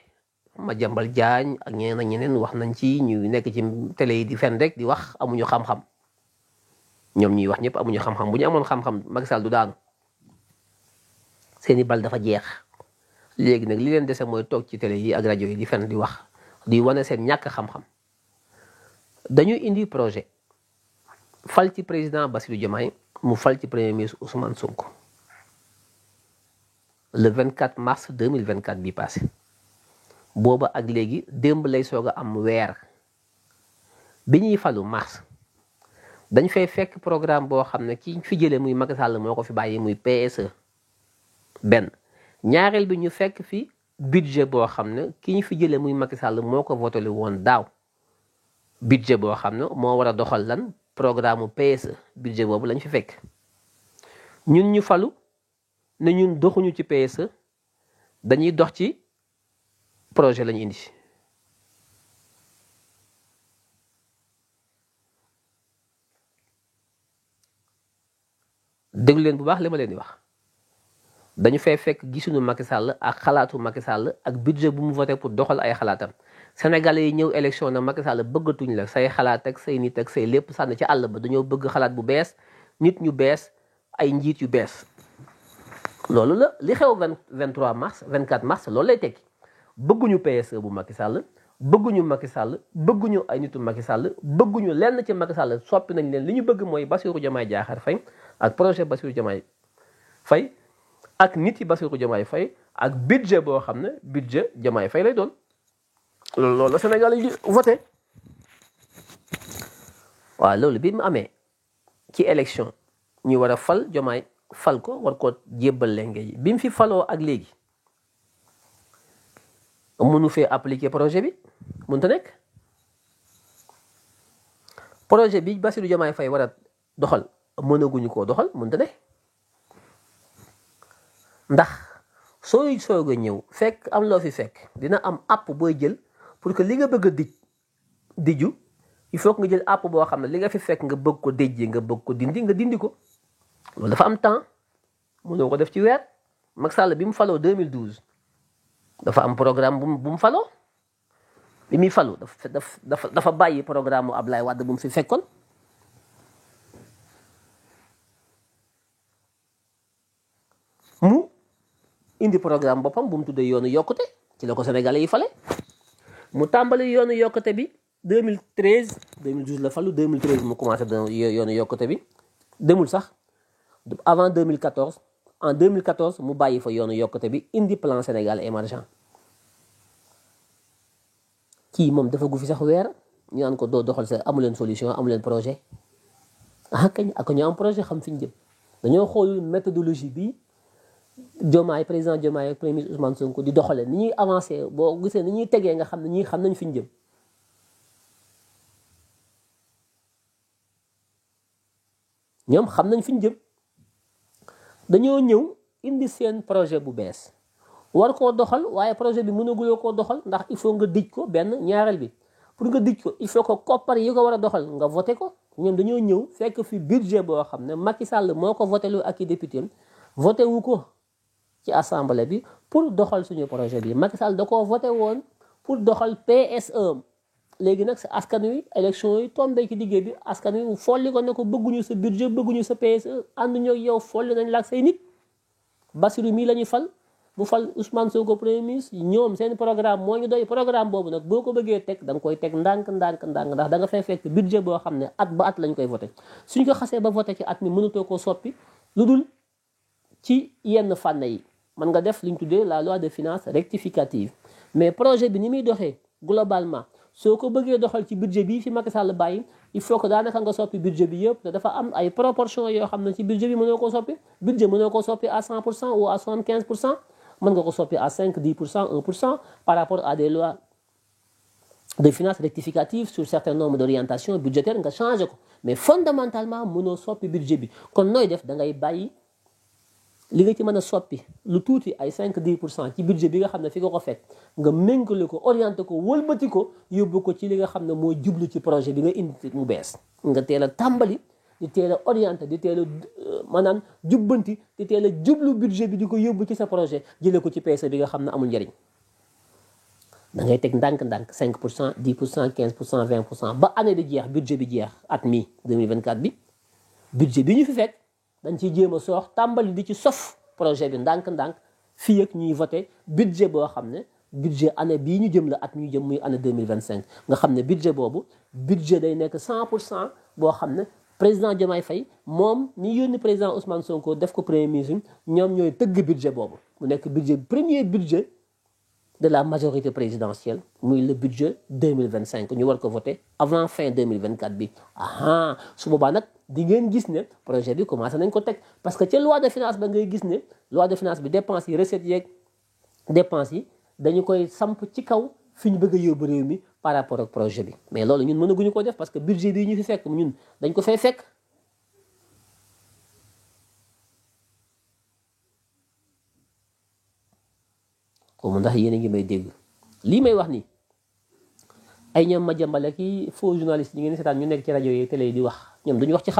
Madiambal Diagne ak ñeneen wax nañ ci ñu nekk ci télé yi di fen rek di wax amuñu xam-xam ñoom ñuy wax ñëpp amuñu xam-xam bu ñu amoon xam-xam Macky Sall du daanu seeni bal dafa jeex léegi nag li leen dese mooy toog ci télé yi ak rajo yi di fen di wax di wane seen ñàkk xam-xam dañu indi projet fal ci président Bassirou Diomaye mu fal ci premier ministre Ousmane Sonko le 24 mars 2024 bi passé booba ak léegi démb lay soog a am weer bi ñuy falu mars dañ fay fekk programme boo xam ne ki fi jëlee muy Macky Sall moo ko fi bàyyi muy PSE benn ñaareel bi ñu fekk fi budget boo xam ne ki ñu fi jëlee muy Macky Sall moo ko voté woon daaw budget boo xam ne moo war a doxal lan programme PSE budget boobu lañ fi fekk ñun ñu falu ne ñun doxuñu ci PSE dañuy dox ci projet lañu indi déglu leen bu baax li ma leen di wax dañu fay fekk gisuñu Macky Sall ak xalaatu Macky Sall ak budget bu mu voté pour doxal ay xalaatam Sénégalais yi ñëw élection na Macky Sall bëggatuñ la say xalaat ak say nit ak say lépp sànni ci àll ba dañoo bëgg xalaat bu bees nit ñu bees ay njiit yu bees loolu la li xew 23 mars 24 mars loolu lay tekki bëgguñu PSE bu Macky Sall bëgguñu Macky Sall bëgguñu ay nitu Macky Sall bëgguñu lenn ci Macky Sall soppi nañ leen li ñu bëgg mooy Bassirou Diomaye Diakhar Faye ak projet Bassirou Diomaye Faye ak nit yi Bassirou Diomaye Faye ak budget boo xam ne budget Diomaye Faye lay doon loolu la Sénégal yi voté waaw loolu bi mu amee ci élection ñu war a fal Diomaye fal ko war koo jébbal lenge yi bi mu fi faloo ak léegi mënu fee appliquer projet bi mënut a nekk projet bi Bassirou Diomaye Faye war a doxal mënaguñu koo doxal mënut a nekk ndax sooy soog a ñëw fekk am loo fi fekk dina am app booy jël pour que li nga bëgg a diju il faut que nga jël app boo xam ne li nga fi fekk nga bëgg ko déjji nga bëgg ko dindi nga dindi ko loolu dafa am temps mënoo ko def ci weer Macky Sall bi mu faloo 2012 dafa am programme bu mu faloo bi muy falu dafa bàyyi programme mu Ablaye Wade bu mu fi fekkoon mu indi programme boppam bu mu tuddee yoonu yokkute ci la ko Sénégalais yi fale mu tàmbali yoonu yokkute bi 2013 2012 la falu 2013 mu commencé yoonu yokkute bi demul sax avant 2014 en 2014 mu bàyyi fa yoonu yokkute bi indi plan Sénégal émergent kii moom dafa gu fi sax weer ñu naan ko doo doxal sa amuleen solution amuleen projet kañ ak ñu am projet xam fi ñu jëm dañoo xool méthodologie bi Diomaye président Diomaye ak premier ministre Ousmane Sonko di doxalee ni ñuy avancé boo gisee ni ñuy tegee nga xam ne ñii xam nañ fi ñu jëm ñoom xam nañ fi ñu jëm dañoo ñëw indi seen projet bu bees war koo doxal waaye projet bi mënaguloo koo doxal ndax il faut nga dij ko benn ñaareel bi pour nga dij ko il faut que koppar yi ko war a doxal nga voté ko ñoom dañoo ñëw fekk fi budget boo xam ne Macky Sall moo ko voté lu ak i député am voté wu ko ci assemblée bi pour doxal suñu projet bi Macky Sall da koo voté woon pour doxal PSE léegi nag sa askan wi élection yi tombé ci liggéey bi askan wi folli ko ne ko bëgguñu sa budget bëgguñu sa PSE ànduñu ak yow folli nañ la ak say nit Bassirou mii la ñuy fal bu fal Ousmane Sonko premier ministre ñoom seen programme moo ñu doy programme boobu nag boo ko bëggee teg da nga koy teg ndànk ndax da nga fay fekk budget boo xam ne at ba at lañ koy voté suñ ko xasee ba voté ci at mi mënutoo koo soppi lu dul ci yenn fànn yi mën nga def li ñu tuddee la loi de finances rectificative mais projet bi ni muy doxee globalement soo ko bëggee doxal ci budget bi fi Macky Sall bàyyi il faut que daanaka nga soppi budget bi yëpp te dafa am ay proportion yoo xam ne ci budget bi mënoo koo soppi budget mënoo koo soppi à 100% ou à 75% mën nga ko soppi à 5 10% 1% par rapport à des lois de finances rectificatives sur certains nombres d'orientations budgétaires nga changé ko mais fondamentalement mënoo soppi budget bi kon nooy def da ngay bàyyi li nga ci mën a soppi lu tuuti ay 5 10% ci budget bi nga xam ne fi nga ko fekk nga méngale ko orienté ko wëlbati ko yóbbu ko ci li nga xam ne mooy jublu ci projet bi nga indi mu bees nga teel a tàmbali di teel a orienté di teel a maanaam jubbanti di teel a jublu budget bi di ko yóbbu ci sa projet jëlee ko ci PSE bi nga xam ne amul njëriñ da ngay teg ndànk-ndànk 5% 10% 15% 20% ba année di jeex budget bi jeex at mi 2024 bi budget bi ñu fi fekk dañ ciy jéem a soox tàmbali di ci sof projet bi ndànk-ndànk fii ak ñuy voté budget boo xam ne budget année bii ñu jëm la at ñu jëm muy année 2025 nga xam ne budget boobu budget day nekk 100% boo xam ne président Diomaye Faye moom mi yónni président Ousmane Sonko def ko premier ministre ñoom ñooy tëgg budget boobu mu nekk premier budget de la majorité présidentielle muy le budget 2025 ñu war ko voté avant fin 2024 bi su boobaa nag di ngeen gis ne projet bi commencé nañ ko teg parce que ca loi de finance ba ngay gis ne loi de finance bi dépenses yi recettes yeeg dépenses yi dañu koy samp ci kaw fi ñu bëgg a yóbbu réew mi par rapport ak projet bi mais loolu ñun mënaguñu ko def parce que budget bi ñu fi fekk ñun dañ ko fay fekk. xawma ndax yéen a ngi may dégg lii may wax ni ay ñoom ma jàmbale ki faux journaliste ñi ngeen seetaan ñu nekk ci rajo yi télé yi di wax ñoom duñu wax ci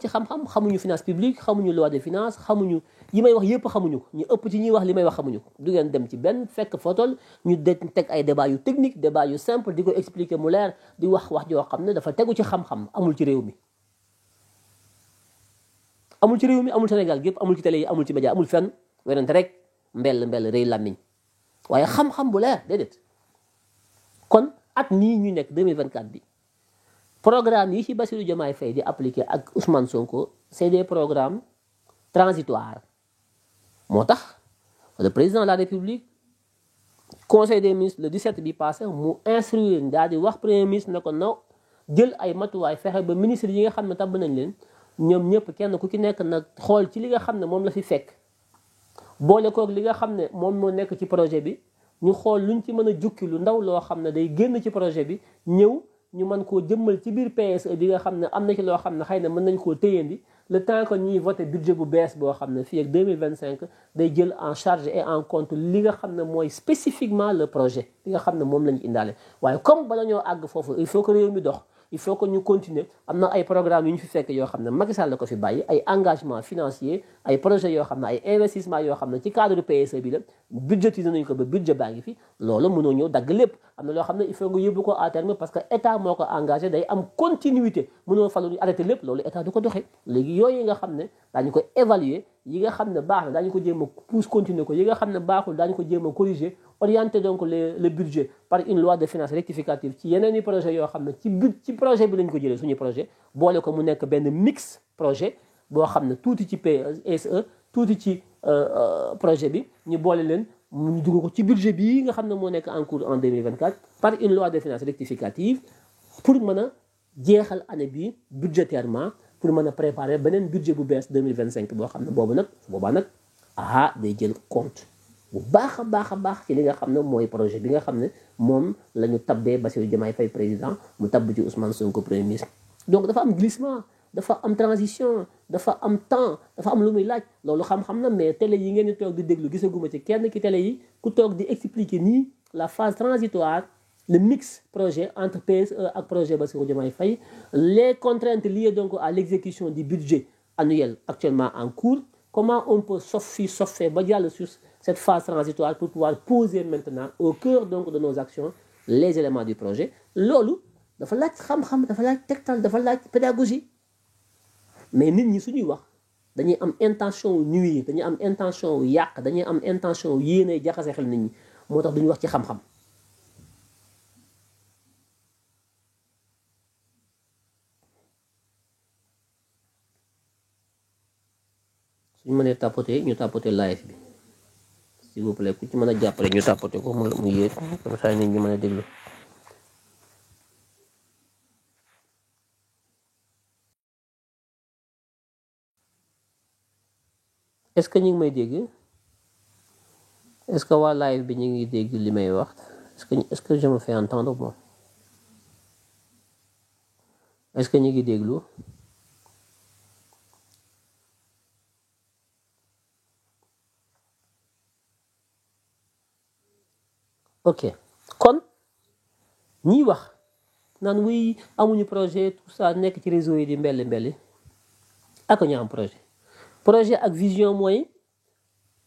xam-xam xamuñu finance publique xamuñu loi de finance xamuñu yi may wax yëpp xamuñu ko ñu ëpp ci ñuy wax li may wax xamuñu ko du ngeen dem ci benn fekk fotol ñu teg ay débat yu technique débat yu simple di ko expliquer mu leer di wax joo xam ne dafa tegu ci xam-xam amul ci réew mi amul Sénégal gépp amul ci télé yi amul ci média amul fenn werante rek mbell rëy làmmiñ waaye xam-xam bu leer déedéet kon at nii ñu nekk 2024 bi programme yi ci Bassirou Diomaye Faye di appliquer ak Ousmane Sonko c'est des programmes transitoires moo tax le président de la République conseil des ministres le 17 bi passé mu instruire daal di wax premier ministre ne ko naw jël ay matuwaay fexe ba ministre yi nga xam ne tabb nañ leen ñoom ñëpp kenn ku ci nekk nag xool ci li nga xam ne moom la fi fekk boole koog li nga xam ne moom moo nekk ci projet bi ñu xool luñ ci mën a jukki lu ndaw loo xam ne day génn ci projet bi ñëw ñu mën koo jëmmal ci biir PSE bi nga xam ne am na ci loo xam ne xëy na mën nañ koo téyandi le temps que ñuy voté budget bu bees boo xam ne fii ak 2025 day jël en charge et en compte li nga xam ne mooy spécifiquement le projet li nga xam ne moom lañ indaale waaye comme bala ñoo àgg foofu il faut que réew mi dox il faut que ñu continuer am na ay programmes yu ñu fi fekk yoo xam ne Macky Sall la ko fi bàyyi ay engagement financier ay projets yoo xam ne ay investissement yoo xam ne ci cadre PSE bi la budgétisé nañu ko ba budget baa ngi fi loolu mënoo ñëw dagg lépp am na loo xam ne il faut nga yóbbu ko à terme parce que état moo ko engagé day am continuité mënoo falu ñu arrêté lépp loolu état du ko doxee léegi yooyu nga xam ne daañu ko évaluer yi nga xam ne baax na daañu ko jéem a pousse continuer ko yi nga xam ne baaxul daañu ko jéem a corriger orienter donc le budget par une loi de finances rectificative ci yeneen i projet yoo xam ne ci projet bi lañ ko jëlee suñu projet boole ko mu nekk benn mix projet boo xam ne tuuti ci PSE tuuti ci projet bi ñu boole leen ñu dugg ko ci budget bii nga xam ne moo nekk en cours en 2024 par une loi de finances rectificative pour mën a jeexal année bii budgétairement pour mën a préparer beneen budget bu bees 2025 boo xam ne boobaa nag day jël compte bu baax a baax ci li nga xam ne mooy projet bi nga xam ne moom la ñu tabbee Bassirou Diomaye Faye président mu tabb ci Ousmane Sonko premier ministre donc dafa am glissement dafa am transition dafa am temps dafa am lu muy laaj loolu xam-xam na mais télé yi ngeen di toog di déglu gisaguma ci kenn ki télé yi ku toog di expliquer nii la phase transitoire le mix projet entre PSE ak projet Bassirou Diomaye Faye les contraintes liées donc à l'exécution du budget annuel actuellement en cours comment on peut sauver ba jàll sur cette phase transitoire pour pouvoir poser maintenant au cœur donc de nos actions les éléments du projet loolu dafa laaj xam-xam dafa laaj tegtal dafa laaj pédagogie mais nit ñi suñuy wax dañuy am intention wu nuire dañuy am intention wu yàq dañuy am intention wu yéene jaxase xel nit ñi moo tax duñu wax ci xam-xam suñu mënee tapoter ñu tapoter live bi s'il vous plaît ku ci mën a jàppale ñu tapoter ko mu yéeg comme ça nit ñi mën a déglu est-ce que ñu ngi may dégg est-ce que waa live bi ñu ngi dégg li may wax est-ce que je me fais entendre bon est-ce que ñu ngi déglu ok kon ñiy wax naan wuy amuñu projet tout ça nekk ci réseau yi di mbelli ak ñu am projet ak vision mooy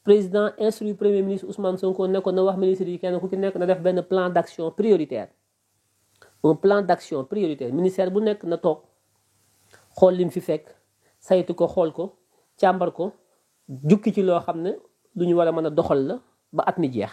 président instruit premier ministre Ousmane Sonko ne ko na wax ministre yi kenn ku ci nekk na def benn plan d'action prioritaire un plan d'action prioritaire ministère bu nekk na toog xool lim fi fekk saytu ko xool ko càmbar ko jukki ci loo xam ne lu ñu war a mën a doxal la ba at mi jeex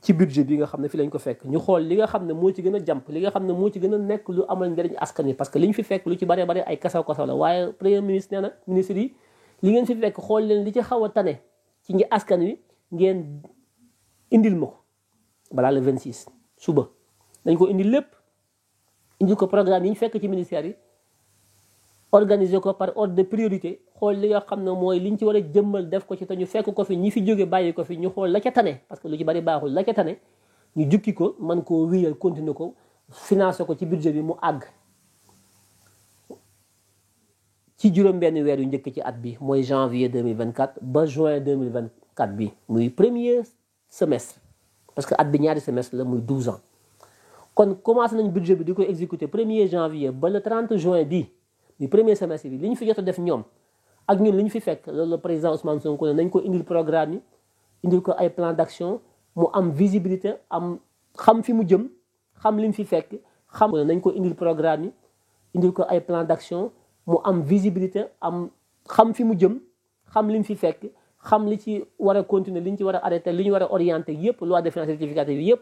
ci budget bi nga xam ne fi lañ ko fekk ñu xool li nga xam ne moo ci gën a jàmp li nga xam ne moo ci gën a nekk lu amal njëriñ askan wi parce que li ñu fi fekk lu ci bare ay kasaw la waaye premier ministre nee na ministre yi li ngeen fi fekk xool leen li ci xaw a tane ci ngi askan wi ngeen indil ma ko balaa le 26 suba dañ ko indil lépp indil ko programme yi ñu fekk ci ministère yi organiser ko par ordre de priorité xool li nga xam ne mooy liñ ci war a jëmmal def ko ci te ñu fekk ko fi ñi fi jóge bàyyi ko fi ñu xool la ca tane parce que lu ci bari baaxul la ca tane ñu jukki ko mën koo wéyal continuer ko financer ko ci budget bi mu àgg ci juróom-benn weer yu njëkk ci at bi mooy janvier 2024 ba juin 2024 bi muy premier semestre parce que at bi ñaari semestre la muy 12 ans kon commencé nañ budget bi di ko exécuter 1er janvier ba le 30 juin bi du premier semestre bi li ñu fi jot a def ñoom ak ñun li ñu fi fekk loolu le président Ousmane Sonko ne nañ ko indil programme yi indil ko ay plan d'action mu am visibilité am xam fi mu jëm xam li mu fi fekk xam ne nañ ko indil programme yi indil ko ay plan d'action mu am visibilité am xam fi mu jëm xam li mu fi fekk xam li ci war a continuer li ñu ci war a arrêter li ñu war a orienter yépp loi de finances rectificative yépp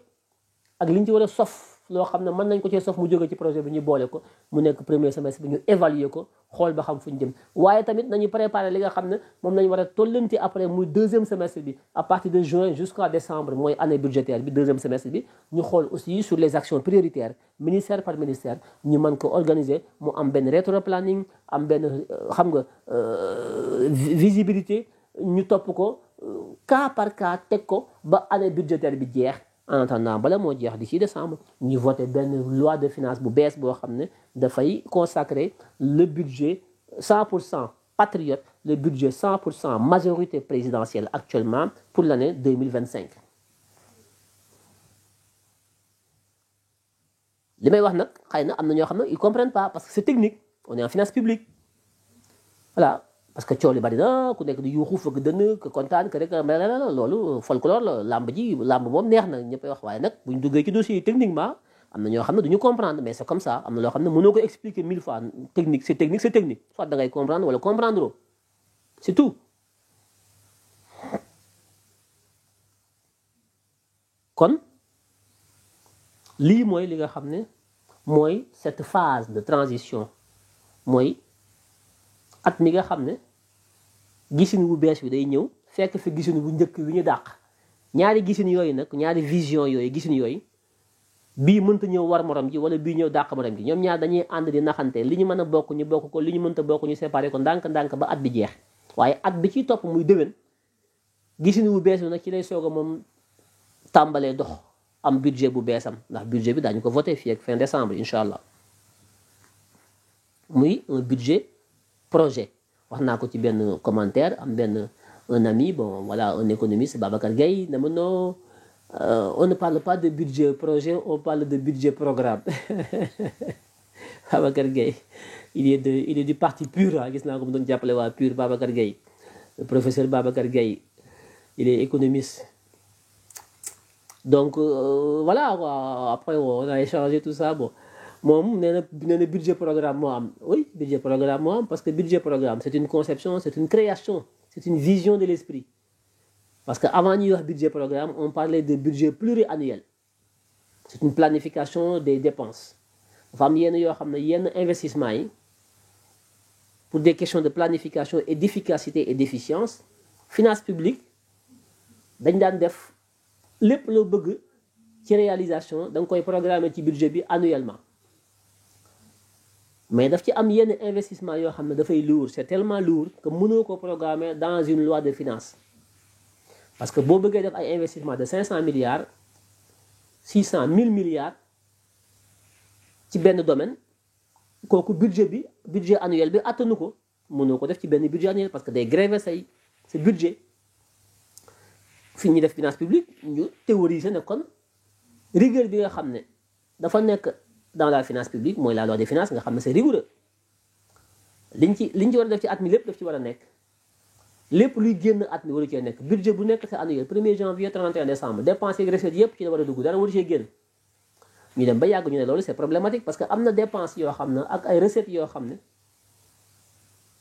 ak li ñu ci war a sof loo xam ne mën nañ ko cee sof mu jóge ci projet bi ñu boole ko mu nekk premier semestre bi ñu évaluer ko xool ba xam fu ñu jëm waaye tamit nañu préparer li nga xam ne moom lañu war a tollanti après muy deuxième semestre bi à partir de juin jusqu'à décembre mooy année budgétaire bi deuxième semestre bi ñu xool aussi sur les actions prioritaires ministère par ministère ñu mën ko organiser mu am benn rétro-planning am benn xam nga visibilité ñu topp ko cas par cas teg ko ba année budgétaire bi jeex en attendant bala moo jeex d'ici décembre ñu voté benn loi de finances bu bees boo xam ne dafay consacrer le budget 100% patriote le budget 100% majorité présidentielle actuellement pour l'année 2025 li may wax nag xëy na am na ñoo xam ne ils comprennent pas parce que c'est technique on est en finance publique voilà parce que coow li bari na ku nekk di yuuxu fëgg dënn que kontaan que rek mel na loolu folklore la làmb moom neex na ñëppay wax waaye nag bu ñu duggee ci dossier yi techniquement am na ñoo xam ne du ñu comprendre mais c'est comme ça am na loo xam ne mënoo ko expliquer 1000 fois technique c'est technique soit da ngay comprendre wala comprendre c'est tout kon lii mooy li nga xam ne mooy cette phase de transition mooy at mi nga xam ne gisin wu bees bi day ñëw fekk fi gisin wu njëkk wi ñu dàq ñaari gisin yooyu nag ñaari vision yooyu gisin yooyu bii mënta ñëw war morom ji wala bii ñëw dàq morom ji ñoom ñaar dañuy ànd di naxante li ñu mën a bokk ñu bokk ko li ñu mënta bokk ñu séparé ko ndànk-ndànk ba at bi jeex waaye at bi ciy topp muy déwén gisin wu bees bi nag ci lay soog a moom tàmbalee dox am budget bu beesam ndax budget bi daañu ko voté fii ak fin décembre incha allah muy un budget projet wax naa ko ci benn commentaire am benn un ami bon voilà un économiste Babacar Gueye ne ma non on ne parle pas de budget projet on parle de budget programme Babacar Gueye il est du parti PUR gis naa ko mu doon jàppale waa PUR Babacar Gueye le professeur Babacar Gueye il est économiste donc voilà quoi après on a échangé tout ça bon moom nee na budget programme moo am oui budget programme moo am parce que budget programme c'est une conception c'est une création c'est une vision de l'esprit parce que avant ñuy wax budget programme on parlait de budget pluriannuel c'est une planification des dépenses dafa am yenn yoo xam ne yenn investissement yi pour des questions de planification et d'efficacité et d'efficience finance publique dañ daan def lépp loo bëgg ci réalisation da nga koy programmer ci budget bi annuellement mais daf ci am yenn investissement yoo xam ne dafay lourd c'est tellement lourd que mënoo ko programmer dans une loi de finances parce que boo bëggee def ay investissement de 500 milliards 600 1000 milliards ci benn domaine kooku budget annuel bi attanu ko mënoo ko def ci benn budget annuel parce que day gréver sa budget fi ñuy def finance publique ñu théoriser ne kon rigueur bi nga xam ne dafa nekk dans la finance publique mooy la loi des finances nga xam ne c'est rigoureux liñ ci war a def ci at mi lépp daf ci war a nekk lépp luy génn at mi waru cee nekk budget bu nekk c'est annuel 1er janvier 31 décembre dépenses et recettes yëpp ci la war a dugg dara waru cee génn ñu dem ba yàgg ñu ne loolu c'est problématique parce que am na dépenses yoo xam ne ak ay recettes yoo xam ne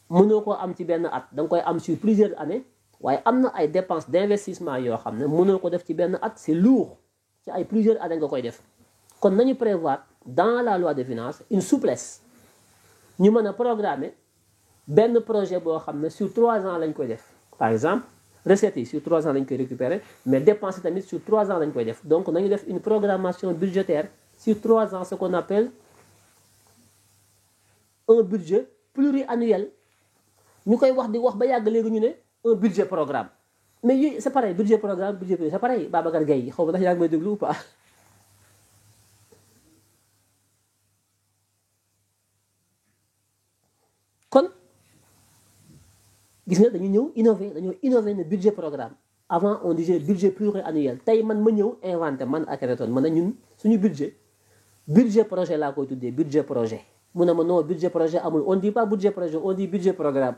mënoo koo am ci benn at da nga koy am sur plusieurs années waaye am na ay dépenses d'investissement yoo xam ne mënoo ko def ci benn at c'est lourd ci ay plusieurs années nga koy def kon nañu prévoir dans la loi de finances une souplesse ñu mën a programmer benn projet boo xam ne sur 3 ans lañ koy def par exemple recettes yi sur 3 ans lañ koy récupérer mais dépenses tamit sur 3 ans lañ koy def donc nañu def une programmation budgétaire sur 3 ans ce qu'on appelle un budget pluriannuel ñu koy wax di wax ba yàgg léegi ñu ne un budget programme mais yooyu c'est pareil budget programme budget c'est pareil Babacar Gueye xaw ma ndax yaa ngi may déglu ou pas. kon gis nga dañu ñëw innover ne budget programme avant on disait budget pluriannuel tey man ma ñëw inventé man Akhenaton man na ñun suñu budget projet laa koy tuddee budget projet mu ne ma non budget projet amul on dit pas budget projet on dit budget programme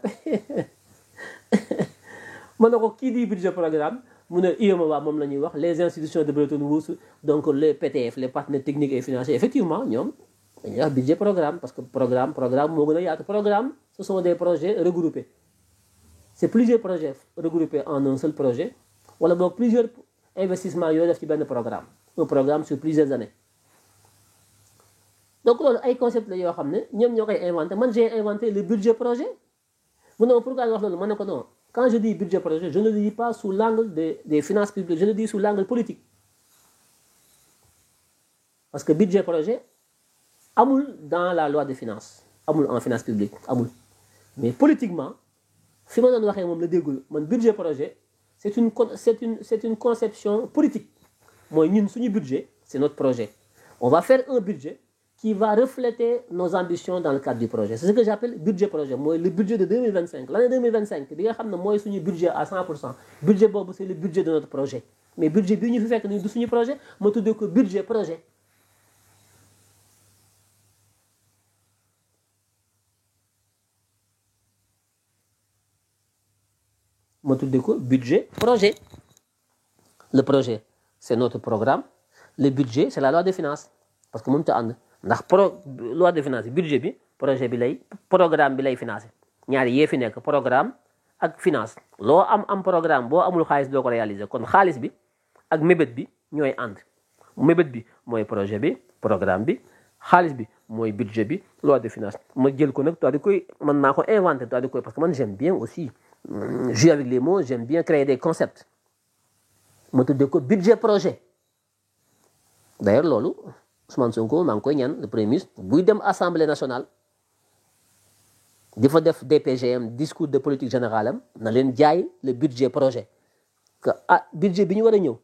ma ne ko kii di budget programme mu ne UEMOA moom la ñuy wax les institutions de Bretton Woods donc les PTF les partenaires techniques et financiers effectivement ñoom dañuy wax budget programme parce que programme moo gën a yaatu programme ce sont des projets regroupés c'est plusieurs projets regroupés en un seul projet wala boog plusieurs investissements yooyu def ci benn programme un programme sur plusieurs années donc loolu ay concept la yoo xam ne ñoom ñoo koy inventé man j'ai inventé le budget projet mu ne ma pourquoi nga wax loolu ma ne ko non quand je dis budget projet je ne le dis pas sous l'angle des finances publiques je le dis sous l'angle politique parce que budget projet amul dans la loi de finances amul en finance publique amul mais politiquement fi ma doon waxee moom la déggul man budget projet c'est une conception politique mooy ñun suñu budget c'est notre projet on va faire un budget qui va refléter nos ambitions dans le cadre du projet. C'est ce que j'appelle budget projet. Moi, le budget de 2025. L'année 2025, c'est le budget à 100%. Budget, c'est le budget de notre projet. Mais budget, c'est le projet. Moi, tout de suite, budget projet. Moi, tout de suite, budget projet. Le projet, c'est notre programme. Le budget, c'est la loi des finances. Parce que moi, ndax loi de finance budget bi projet bi lay programme bi lay financé ñaari yee fi nekk programme ak finance loo am programme boo amul xaalis doo ko réaliser kon xaalis bi ak mébét bi ñooy ànd mébét bi mooy projet bi programme bi xaalis bi mooy budget bi loi de finance ma jël ko nag toi di koy man maa ko inventé toi di koy parce que man j'aime bien aussi jouer avec les mots j'aime bien créer des concepts ma tuddee ko budget projet d'ailleurs loolu Ousmane Sonko maa ngi koy ñaan le premier ministre buy dem assemblée nationale di fa def DPGM discours de politique générale am na leen jaay le budget projet que budget bi ñu war a ñëw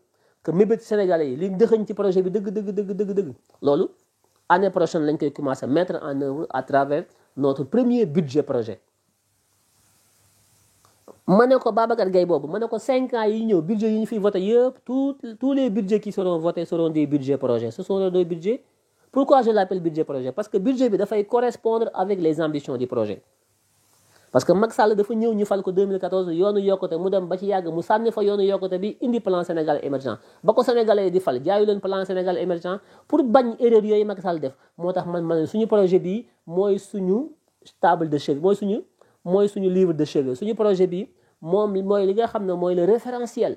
que mébét sénégalais yi li dëxëñ ci projet bi dëgg loolu année prochaine lañ koy commencer mettre en œuvre à travers notre premier budget projet. ma ne ko Babacar Gueye boobu ma ne ko 5 ans yi ñëw budget yi ñu fiy voté yëpp tous les budgets qui seront votés seront des budgets projets ce sont des budgets. Pourquoi je l'appelle budget projet? Parce que budget bi dafay correspondre avec les ambitions du projet. Parce que Macky Sall dafa ñëw ñu fal ko 2014 yoonu yokkute mu dem ba ci yàgg mu sànni fa yoonu yokkute bi indi plan Sénégal émergent ba ko sénégalais di fal jaayu leen plan Sénégal émergent pour bañ erreur yooyu Macky Sall def moo tax man suñu projet bi mooy suñu table de chevet mooy suñu livre de chevet suñu projet bi moom mooy li nga xam ne mooy le référentiel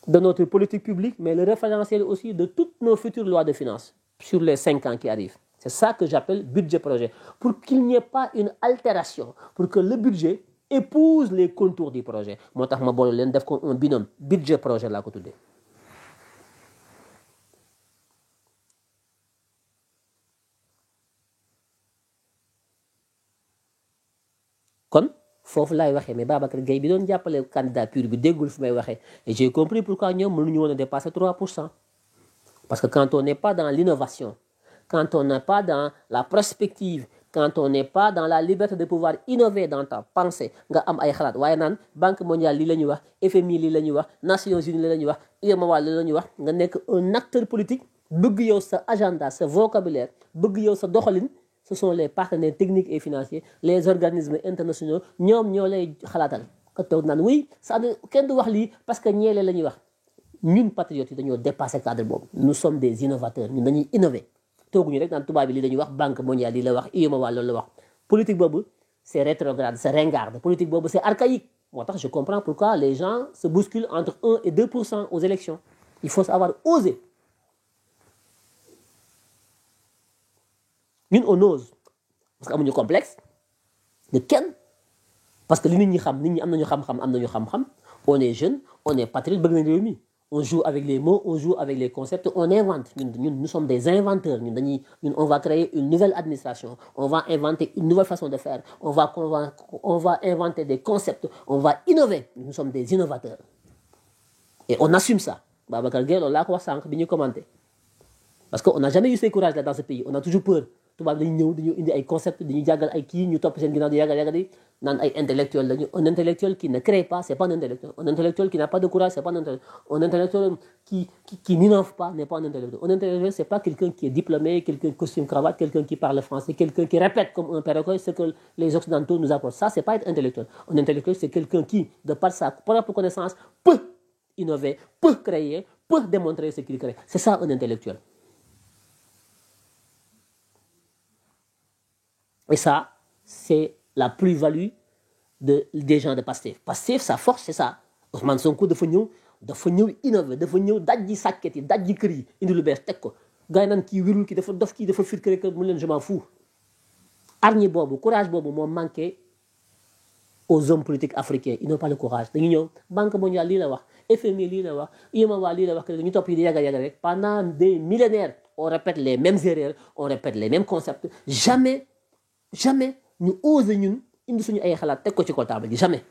de notre politique publique mais le référentiel aussi de toutes nos futures lois de finances sur les 5 ans qui arrivent. C'est ça que j'appelle budget projet pour qu'il n'y ait pas une altération pour que le budget épouse les contours du projet moo tax ma boole leen def ko un binôme budget projet laa ko tuddee. kon foofu laay waxee mais Babacar Gueye bi doon jàppale candidature bi déggul fi may waxee et j'ai compris pourquoi ñoom mënuñu woon a dépasser 3% parce que quand on n'est pas dans l'innovation quand on n'est pas dans la prospective quand on n'est pas dans la liberté de pouvoir innover dans ta pensée nga am ay xalaat waaye naan Banque mondiale lii la ñuy wax FMI lii la ñuy wax Nations Unies lii la ñuy wax UEMOA lii la ñuy wax nga nekk un acteur politique bëgg yow sa agenda sa vocabulaire bëgg yow sa doxalin ce sont les partenaires techniques et financiers les organismes internationaux ñoom ñoo lay xalaatal ka toog naan oui ça kenn du wax lii parce que ñeele la ñuy wax ñun patriotes yi dañoo dépasser cadre boobu nous sommes des innovateurs ñun dañuy innover tooguñu rek naan tubaab bi lii dañuy wax Banque mondiale lii la wax UEMOA loolu la wax politique boobu c'est rétrograde c'est ringard politique boobu c'est archaïque moo tax je comprends pourquoi les gens se bousculent entre 1 et 2% aux élections il faut savoir oser ñun on ose parce que amuñu complexe de kenn parce que li nit ñi xam nit ñi am nañu xam-xam am nañu xam-xam on est jeune on est patriote bëgg nañ réew mi on joue avec les mots, on joue avec les concepts, on invente. Nous sommes des inventeurs. On va créer une nouvelle administration, on va inventer une nouvelle façon de faire, on va inventer des concepts, on va innover. Nous sommes des innovateurs. Et on assume ça. Babacar Gueye, on l'a commenté. Parce qu'on n'a jamais eu ce courage là dans ce pays. On a toujours peur. Tout le monde a des concepts, des intellectuels. Un intellectuel qui ne crée pas, ce n'est pas un intellectuel. Un intellectuel qui n'a pas de courage, ce n'est pas un intellectuel. Un intellectuel qui n'innove pas n'est pas un intellectuel. Un intellectuel, ce n'est pas quelqu'un qui est diplômé, quelqu'un costume cravate, quelqu'un qui parle français, quelqu'un qui répète comme un perroquet ce que les Occidentaux nous apportent. Ça, ce n'est pas être intellectuel. Un intellectuel, c'est quelqu'un qui, de par sa propre connaissance, peut innover, peut créer, peut démontrer ce qu'il crée. C'est ça un intellectuel. Et ça, c'est la plus-value des gens de Pastef. Pastef, sa force, c'est ça. Ousmane Sonko dafa ñëw innover, dafa ñëw dajji sàkket yi dajji kër yi indi lu bees teg ko. gars yi naan kii wirul kii dafa dof kii dafa fit rek mu leen je m'en fous. Hargne boobu courage boobu moo manqué aux hommes politiques africains. Ils n'ont pas le courage. dañu ñëw Banque mondiale lii la wax, FMI lii la wax, UEMOA lii la wax, ñu topp yi di yàgga rek. Pendant des millénaires, on répète les mêmes erreurs, on répète les mêmes concepts. Jamais ñu osé ñun indi suñu ay xalaat teg ko ci table gi jamais.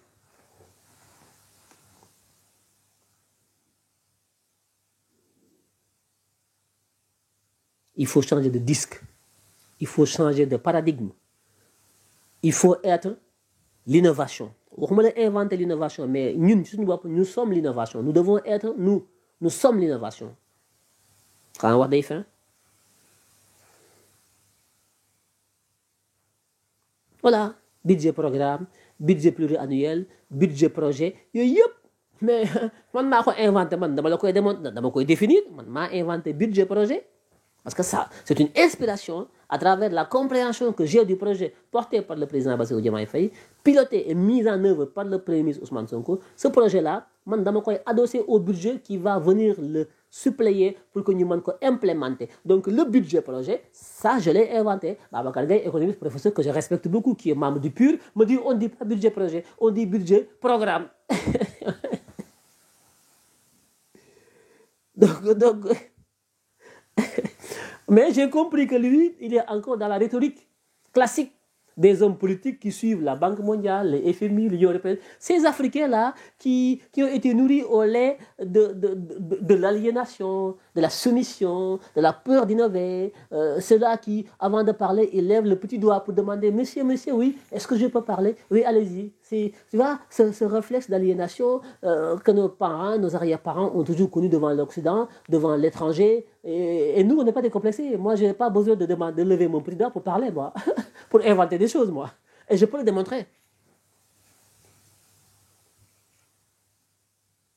Il faut changer de disque, il faut changer de paradigme, il faut être l'innovation. waxuma la inventer l'innovation, mais ñun suñu bopp nous sommes l'innovation. Nous devons être nous sommes l'innovation. Xanaa wax day fin. Voilà, budget programme, budget pluriannuel, budget projet, mais man maa ko inventé, man dama la koy démontrer, dama koy définir, man maa inventé budget projet. Parce que ça, c'est une inspiration à travers la compréhension que j'ai du projet porté par le président Bassirou Diomaye Faye, piloté et mis en œuvre par le premier ministre Ousmane Sonko. Ce projet-là, man dama koy adossé au budget qui va venir le suppléer pour que nous puissions implémenter. Donc le budget projet, ça je l'ai inventé. Babacar Gueye, économiste, professeur que je respecte beaucoup, qui est membre du PUR, me dit on ne dit pas budget projet, on dit budget programme. donc mais j'ai compris que lui, il est encore dans la rhétorique classique des hommes politiques qui suivent la Banque mondiale, les FMI, l'Union européenne. Ces Africains-là qui ont été nourris au lait de l'aliénation, de la soumission, de la peur d'innover. Ceux-là qui, avant de parler, ils lèvent le petit doigt pour demander « Monsieur, oui, est-ce que je peux parler ?» Oui, allez-y. Tu vois, ce réflexe d'aliénation que nos parents, nos arrière-parents ont toujours connu devant l'Occident, devant l'étranger. Et nous, on n'est pas décomplexés. Moi, je n'ai pas besoin de lever mon petit doigt pour parler, moi. Pour inventer des choses, moi. Et je peux le démontrer.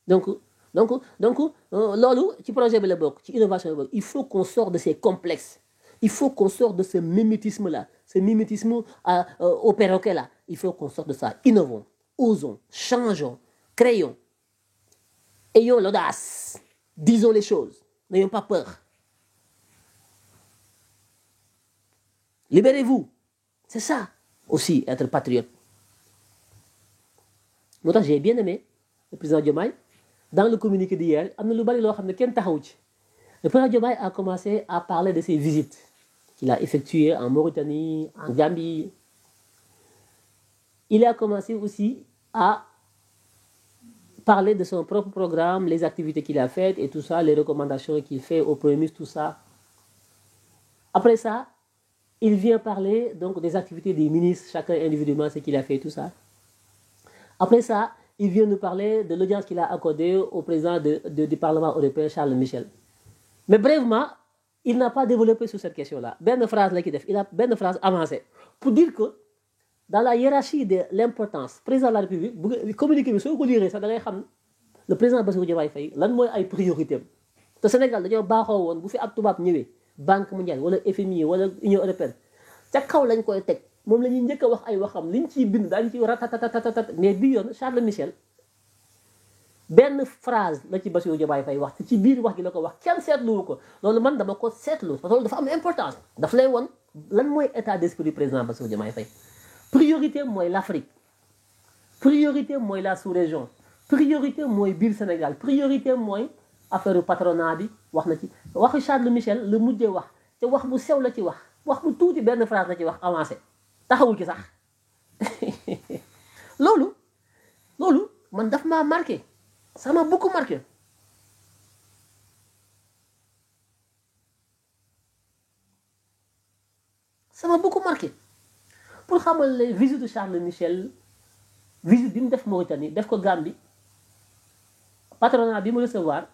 Donc, lolo, ci projet bi la bokk, ci innovation la bokk. Il faut qu'on sorte de ces complexes. Il faut qu'on sorte de ce mimétisme-là, ce mimétisme au perroquet-là. Il faut qu'on sorte de ça. Innovons, osons, changeons, créons. Ayons l'audace. Disons les choses. N'ayons pas peur. Libérez-vous. C'est ça aussi, être patriote. Moi, j'ai bien aimé le président Diomaye. Dans le communiqué d'hier, le président Diomaye a commencé à parler de ses visites qu'il a effectuées en Mauritanie, en Gambie. Il a commencé aussi à parler de son propre programme, les activités qu'il a faites et tout ça, les recommandations qu'il fait au Premier ministre, tout ça. Après ça, il vient parler donc des activités des ministres, chacun individuellement, ce qu'il a fait, tout ça. Après ça, il vient nous parler de l'audience qu'il a accordée au président du Parlement européen, Charles Michel. Mais brièvement, il n'a pas développé sur cette question-là. Ben phrase là il a une phrase avancée pour dire que dans la hiérarchie de l'importance, président de la République, communiqué, le président Bassirou Diomaye Faye, lan mooy ay priorité am. Te Sénégal dañoo baaxoo woon bu fi ab tubaab ñëwee Banque mondiale wala FMI wala Union européenne ca kaw lañ koy teg moom la ñuy njëkk a wax ay waxam liñ ciy bind daañu ci ratatatatat. Mais bii yoon Charles Michel benn phrase la ci Bassirou Diomaye Faye wax te ci biir wax gi la ko wax kenn seetluwu ko. Loolu man dama ko seetlu parce que loolu dafa am importance. daf lay won lan mooy état d'esprit du président Bassirou Diomaye Faye. Priorité mooy l'Afrique, priorité mooy la sous-région, priorité mooy biir Sénégal, priorité mooy affaire patronat bi wax na ci waxu Charles Michel le mujjee wax te wax bu sew la ci wax bu tuuti benn phrase la ci wax avancé taxawul ci sax loolu man daf maa marqué ça m'a beaucoup marqué pour xamal les visites de Charles Michel visite bi mu def Mauritanie def ko Gambie patronat bi mu recevoir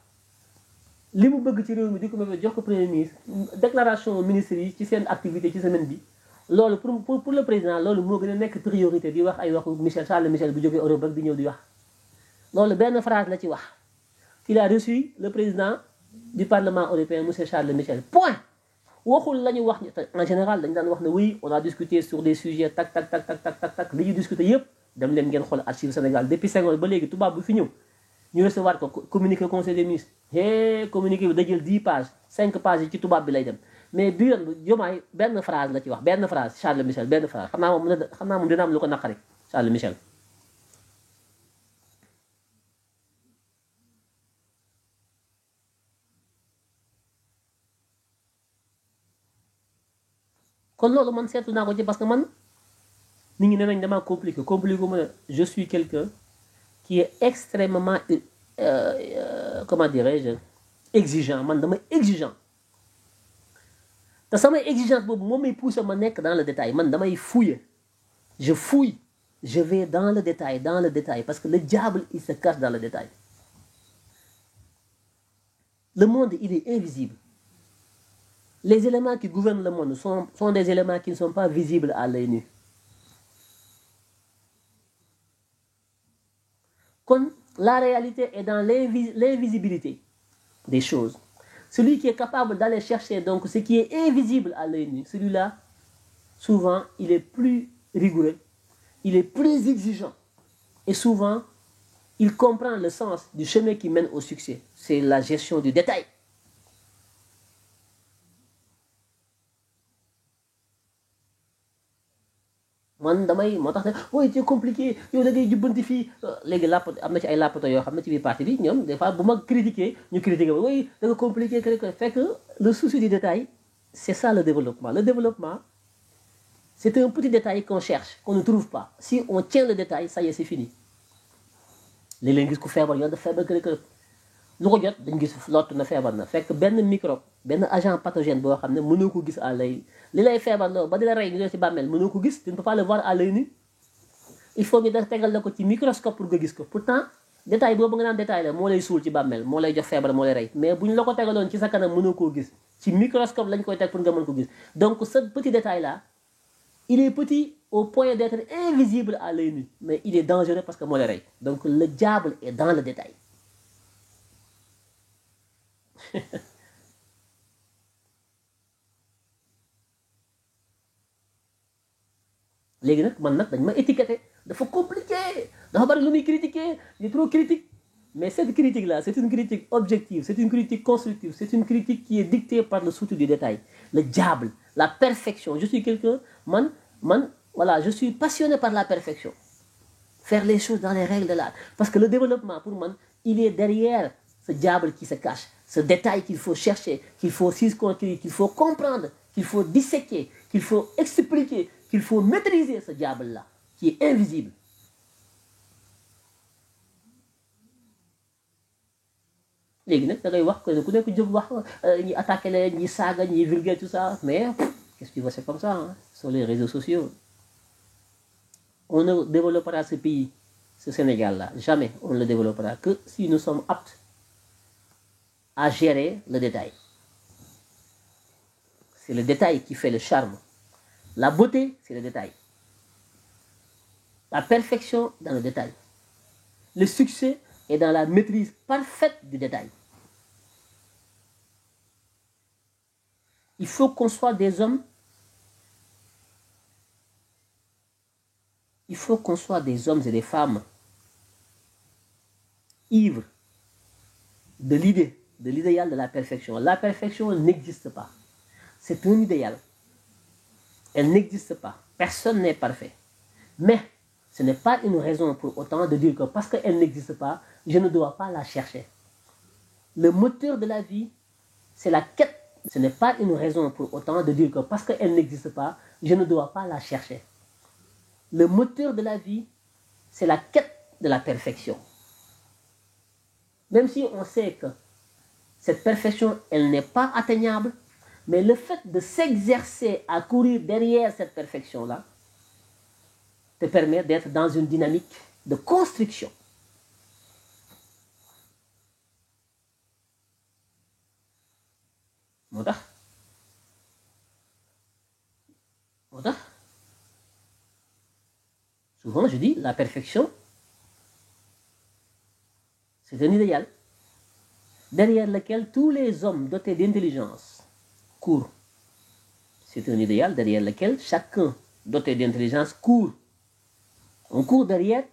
li mu bëgg ci réew mi di ko jox ko premier ministre déclaration ministre yi ci seen activité ci semaine bi loolu pour le président loolu moo gën a nekk priorité di wax ay waxu Charles Michel bu jógee Europe rek di ñëw di wax loolu benn phrase la ci wax qu'il a reçu le président du Parlement européen monsieur Charles Michel point waxul la ñu wax en général dañu daan wax ne oui on a discuté sur des sujets tac li ñu discuté yëpp dem leen ngeen xool archive Sénégal depuis Senghor ba léegi tubaab bu fi ñëw ñu recevoir ko communiqué conseil des ministres communiqué bi da jël 10 pages 5 pages yi ci tubaab bi lay dem mais bi yoon Diomaye benn phrase la ci wax benn phrase Charles Michel benn phrase xam naa moom dina am lu ko naqari Charles Michel kon loolu man seetlu naa ko ci parce que man nit ñi nee nañ damaa compliqué ma je suis quelqu'un qui est extrêmement comment dirais-je exigeant man dama exigeant te samay exigence boobu moom may poussé ma nekk dans le détail man damay fouiller je fouille je vais dans le détail parce que le diable il se cache dans le détail le monde il est invisible les éléments qui gouvernent le monde sont des éléments qui ne sont pas visibles à l'œil nu kon la réalité est dans l'invisibilité des choses. Celui qui est capable d'aller chercher donc ce qui est invisible à l'œil nu, celui-là, souvent, il est plus rigoureux, il est plus exigeant. Et souvent, il comprend le sens du chemin qui mène au succès. C'est la gestion du détail. man damay moo tax ne oui c'est compliqué yow da ngay jubbanti fii léegi làpp am na ci ay làppato yoo xam ne ci biir parti bi ñoom des fois bu ma critiqué ñu critiqué ma oui da nga compliqué fekk le souci du détail c'est ça le développement c'est un petit détail qu'on cherche qu'on ne trouve pas si on tient le détail ça y est c'est fini léeg-léeg gis ku feebar yow daf feebar lu ko jot dañ gis lott na feebar na fekk benn microbe benn agent pathogène boo xam ne mënoo ko gis à l'œil li lay feebar loo ba di la rey ñu dee ci bàmmeel mënoo ko gis tu ne peux pas le voir à l'œil nu il faut ñu def tegal la ko ci microscope pour nga gis ko pourtant détail boobu nga naan détail la moo lay suul ci bàmmeel moo lay jox feebar moo lay rey mais bu ñu la ko tegaloon ci sa kanam mënoo koo gis ci microscope lañ koy teg pour nga mën ko gis donc ce petit détail là il est petit au point d'être invisible à l'œil nu mais il est dangereux parce que moo lay rey donc le diable est dans le détail léegi nag man nag dañ ma étiqueté dafa compliqué dafa bari lu muy critiquer il est trop critique mais cette critique là c'est une critique objective c'est une critique constructive c'est une critique qui est dictée par le souci du détail le diable la perfection je suis quelqu'un man voilà je suis passionné par la perfection faire les choses dans les règles de l'art parce que le développement pour man il est derrière ce diable qui se cache ce détail qu'il faut chercher qu'il faut circonscrire qu'il faut comprendre qu'il faut disséquer qu'il faut expliquer qu'il faut maîtriser ce diable-là, qui est invisible. léegi nag da ngay wax que ku nekk jóg wax ñi attaqué leen ñi saaga ñi vulgaire tout ça mais qu'est-ce que tu vois c'est comme ça hein, sur les réseaux sociaux. On ne développera ce pays, ce Sénégal-là, jamais on ne le développera que si nous sommes aptes à gérer le détail. C'est le détail qui fait le charme. La beauté, c'est le détail. La perfection dans le détail. Le succès est dans la maîtrise parfaite du détail. Il faut qu'on soit des hommes. Il faut qu'on soit des hommes et des femmes ivres de l'idée, de l'idéal de la perfection. La perfection n'existe pas. C'est un idéal. Elle n'existe pas. Personne n'est parfait. Mais ce n'est pas une raison pour autant de dire que parce qu'elle n'existe pas, je ne dois pas la chercher. Le moteur de la vie, c'est la quête. Ce n'est pas une raison pour autant de dire que parce qu'elle n'existe pas, je ne dois pas la chercher. Le moteur de la vie, c'est la quête de la perfection. Même si on sait que cette perfection, elle n'est pas atteignable, mais le fait de s'exercer à courir derrière cette perfection-là te permet d'être dans une dynamique de construction. moo tax souvent je dis la perfection c'est un idéal derrière lequel tous les hommes dotés d'intelligence courent. C'est un idéal derrière lequel chacun doté d'intelligence court. On court derrière,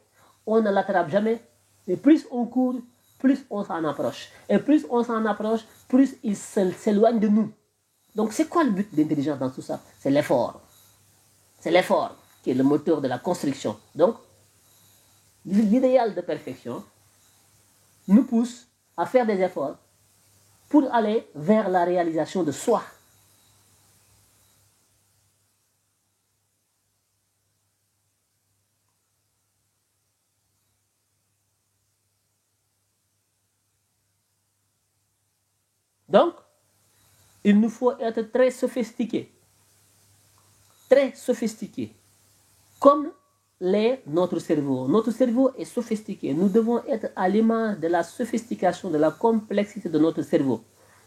on ne l'attrape jamais. Et plus on court, plus on s'en approche. Et plus on s'en approche, plus il s'éloigne de nous. Donc c'est quoi le but de l'intelligence dans tout ça? C'est l'effort. C'est l'effort qui est le moteur de la construction. Donc, l'idéal de perfection nous pousse à faire des efforts pour aller vers la réalisation de soi. Donc, il nous faut être très sophistiqués, comme l'est notre cerveau. Notre cerveau est sophistiqué. Nous devons être à l'image de la sophistication, de la complexité de notre cerveau.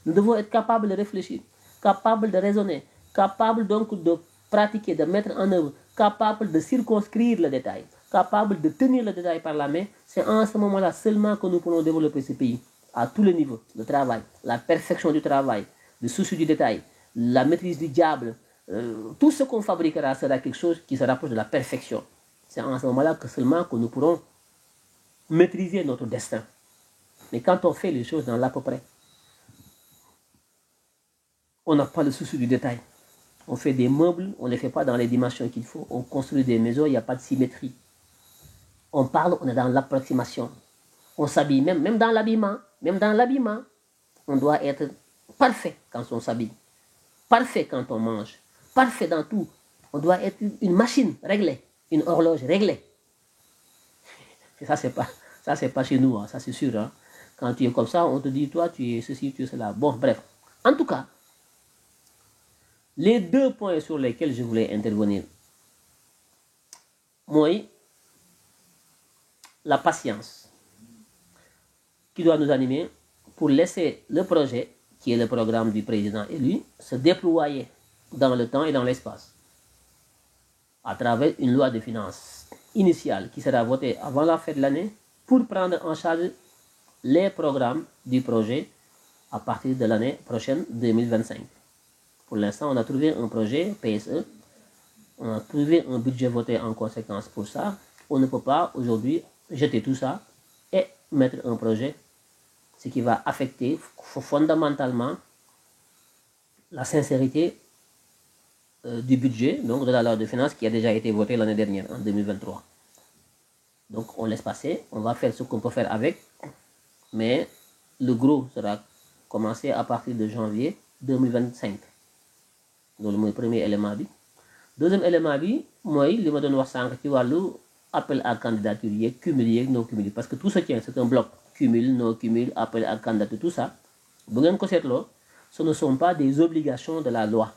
Nous devons être capables de réfléchir, capables de raisonner, capables donc de pratiquer, de mettre en œuvre, capables de circonscrire le détail, capables de tenir le détail par la main. C'est en ce moment-là seulement que nous pourrons développer ce pays à tous les niveaux. Le travail, la perfection du travail, le souci du détail, la maîtrise du diable, tout ce qu'on fabriquera sera quelque chose qui se rapproche de la perfection. C'est en ce moment-là que seulement que nous pourrons maîtriser notre destin. Mais quand on fait les choses dans l'à peu près, on n'a pas le souci du détail. On fait des meubles, on ne les fait pas dans les dimensions qu'il faut. On construit des maisons, il n'y a pas de symétrie. On parle, on est dans l'approximation. On s'habille, même dans l'habillement, on doit être parfait quand on s'habille, parfait quand on mange, parfait dans tout. On doit être une machine réglée, une horloge réglée. Et ça, c'est pas chez nous, hein, ça c'est sûr. Hein. Quand tu es comme ça, on te dit, toi, tu es ceci, tu es cela. Bon, bref. En tout cas, les deux points sur lesquels je voulais intervenir, moi, la patience qui doit nous animer pour laisser le projet, qui est le programme du président élu, se déployer dans le temps et dans l'espace, à travers une loi de finances initiale qui sera votée avant la fin de l'année pour prendre en charge les programmes du projet à partir de l'année prochaine, 2025. Pour l'instant, on a trouvé un projet PSE, on a trouvé un budget voté en conséquence pour ça. On ne peut pas aujourd'hui jeter tout ça et mettre un projet, ce qui va affecter fondamentalement la sincérité du budget, donc de la loi de finances qui a déjà été votée l'année dernière, en 2023. Donc on laisse passer, on va faire ce qu'on peut faire avec, mais le gros sera commencé à partir de janvier 2025. Donc le premier élément. Deuxième élément, moi, li ma doon wax sànq ci wàllu appel à candidature yeeg cumul yeeg non cumul, parce que tout ce tient, c'est un bloc. Cumul, non cumul, appel à candidature, tout ça. Bu ngeen ko seetloo, ce ne sont pas des obligations de la loi.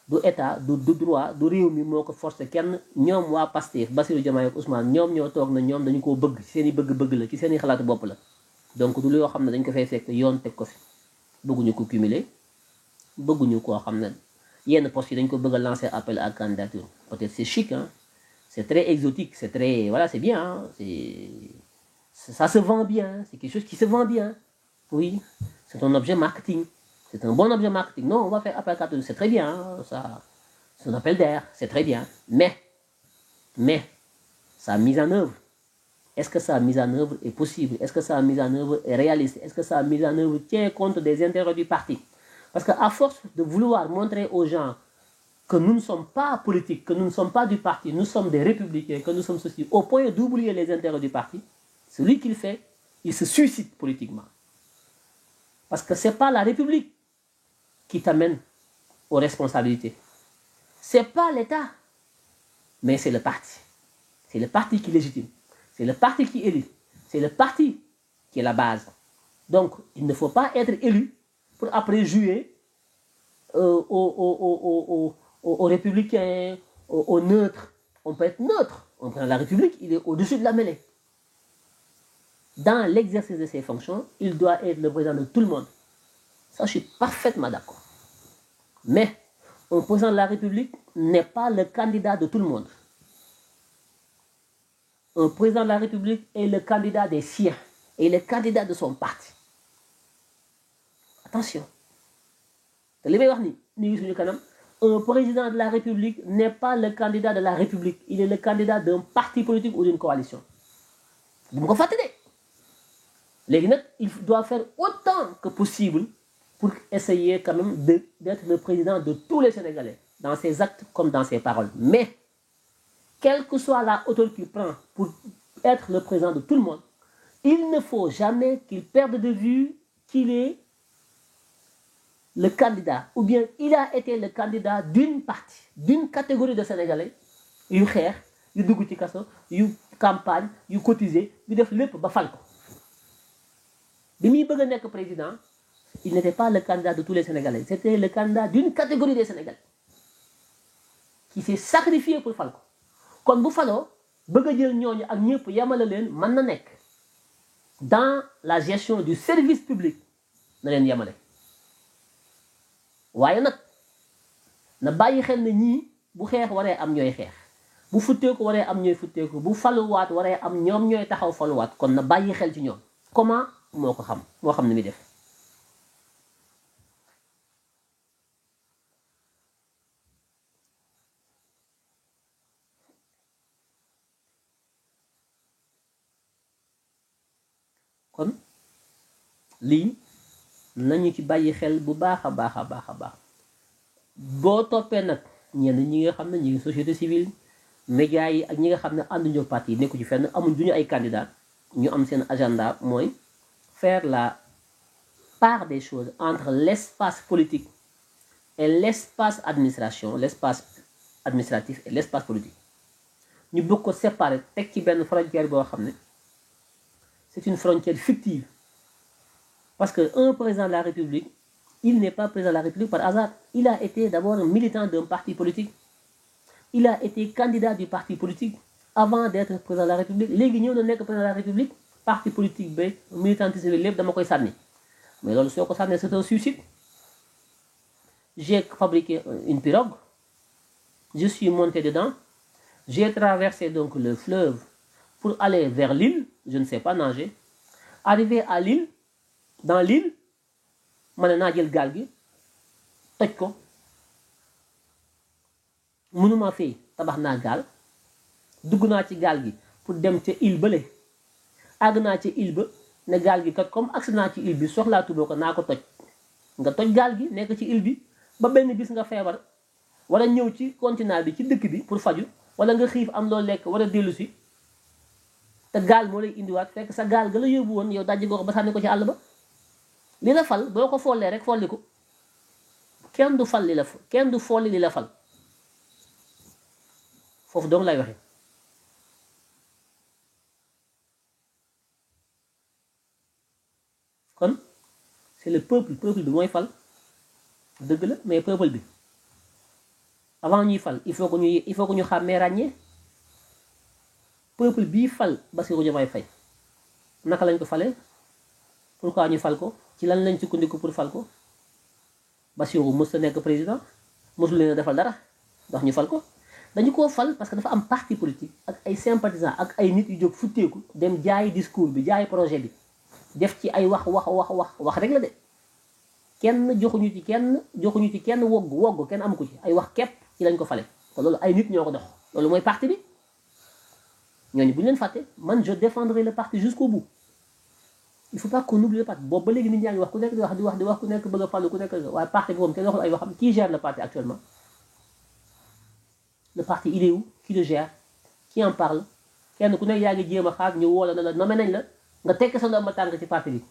Du état, du droit, du réew mi moo ko forcé kenn. Ñoom waa Pastef, Bassirou Diomaye ak Ousmane, ñoom ñoo toog na ñoom dañu koo bëgg, ci seen i bëgg-bëgg la, ci seen i xalaatu bopp la. Donc du loo xam ne dañ ko fay fekk yoon teg ko fi. Bëgguñu ko cumuler, bëgguñu koo xam ne yenn poste yi dañ ko bëgg a lancer appel à candidature. Peut-être c'est chic, hein? C'est très exotique, c'est très, voilà, c'est bien, hein? Ça se vend bien, c'est quelque chose qui se vend bien. Oui, c'est un objet marketing. C'est un bon objet marketing. Non, on va faire appel à candidature, c'est très bien, hein? Ça, c'est un appel d'air, c'est très bien. Mais, sa mise en œuvre, est-ce que sa mise en œuvre est possible? Est-ce que sa mise en œuvre est réaliste? Est-ce que sa mise en œuvre tient compte des intérêts du parti? Parce qu'à force de vouloir montrer aux gens que nous ne sommes pas politiques, que nous ne sommes pas du parti, nous sommes des républicains, que nous sommes ceci, au point d'oublier les intérêts du parti, celui qui le fait, il se suicide politiquement. Parce que c'est pas la République qui t'amène aux responsabilités. C'est pas l'État, mais c'est le parti. C'est le parti qui légitime. C'est le parti qui élit. C'est le parti qui est la base. Donc, il ne faut pas être élu pour après jouer aux républicains, aux neutres. On peut être neutre. On prend la République, il est au-dessus de la mêlée. Dans l'exercice de ses fonctions, il doit être le président de tout le monde. Ça, je suis parfaitement d'accord. Mais un président de la République n'est pas le candidat de tout le monde. Un président de la République est le candidat des siens et le candidat de son parti. Attention. Un président de la République n'est pas le candidat de la République. Il est le candidat d'un parti politique ou d'une coalition. Vous me comprenez? Il doit faire autant que possible pour essayer quand même d'être le président de tous les Sénégalais, dans ses actes comme dans ses paroles. Mais, quelle que soit la hauteur qu'il prend pour être le président de tout le monde, il ne faut jamais qu'il perde de vue qu'il est le candidat, ou bien il a été le candidat d'une partie, d'une catégorie de Sénégalais, yu xeex, yu dugg ci kaso, yu campagne, yu cotisé, yu def lépp ba fal ko. Bi muy bëgg a nekk président, il n'était pas le candidat de tous les Sénégalais, c'était le candidat d'une catégorie des Sénégalais qui s'est sacrifié pour fal ko. Kon bu faloo bëgg a jël ñooñu ak ñëpp yamale leen mën na nekk dans la gestion du service public na leen yamale. waaye nag na bàyyi xel ne ñii bu xeex waree am ñooy xeex, bu futteeku waree am ñooy futteeku, bu faluwaat waree am ñoom ñooy taxaw faluwaat. Kon na bàyyi xel ci ñoom. Comment moo ko xam, moo xam ni muy def. kon lii nañu ci bàyyi xel bu baax a baax a baax a baax. boo toppee nag ñenn ñi nga xam ne ñi ngi société civile, médias yi ak ñi nga xam ne ànduñu parti yi nekku ci fenn, amuñ duñu ay candidat, ñu am seen agenda mooy faire la part des choses entre l'espace politique et l'espace administration, l'espace administratif et l'espace politique. ñu bëgg ko séparer teg ci benn frontière boo xam ne c'est une frontière fictive. Parce qu'un président de la République, il n'est pas président de la République par hasard. Il a été d'abord un militant d'un parti politique. Il a été candidat du parti politique avant d'être président de la République. Légui ñëw na nekk président de la République, parti politique ba militantisme bi lépp dama koy sànni. Mais loolu soo ko sànnee c'est un suicide. J'ai fabriqué une pirogue. Je suis monté dedans. J'ai traversé donc le fleuve pour aller vers l'île. Je ne sais pas nager. Arrivé à l'île, dans l'île, ma ne naa jël gaal gi toj ko mënuma fay tabax naa gaal dugg naa ci gaal gi pour dem ca île bële àgg naa ci île ba ne gaal gi kat comme agsi naa ci île bi soxlaatuma ko naa ko toj nga toj gaal gi nekk ci île bi ba benn bis nga feebar wala ñëw ci continent bi ci dëkk bi pour faju wala nga xiif am loo lekk war a dellu si te gaal moo lay indiwaat fekk sa gaal ga la yóbbu woon yow dajji nga ko ba sànni ko ci àll ba. li la fal boo ko follee rek folli ko kenn du fal li la kenn du folli li la fal foofu donc lay waxe kon c'est le peuple bi mooy fal dëgg la mais peuple bi avant ñuy fal il faut que ñu xàmmee ràññee peuple bii fal Bassirou Diomaye Faye naka lañ ko falee pourquoi ñu fal ko ci lan lañ sukkandiku pour fal ko Bassirou mës a nekk président mësul leen a defal dara ndax ñu fal ko dañu koo fal parce que dafa am parti politique ak ay sympathisants ak ay nit yu jóg futteeku dem jaay discours bi jaay projet bi def ci ay wax rek la de kenn joxuñu ci kenn wogg kenn amu ko ci ay wax képp ci lañ ko fale kon loolu ay nit ñoo ko dox loolu mooy parti bi ñooñu bu ñu leen fàtte man je défendrai le parti jusqu'au bout. Il faut pas qu'on oublie le parti boobu ba léegi nit ñaa ngi wax ku nekk di wax ku nekk bëgg a fàllu ku nekk waaye parti bi moom kenn waxul ay waxam. Qui gère le parti actuellement? Le parti il est où? Qui le gère? Qui en parle? kenn ku nekk yaa ngi jéem a xaar ñu woo la ne la nommé nañ la nga tekk sa ndomba tànk ci parti bi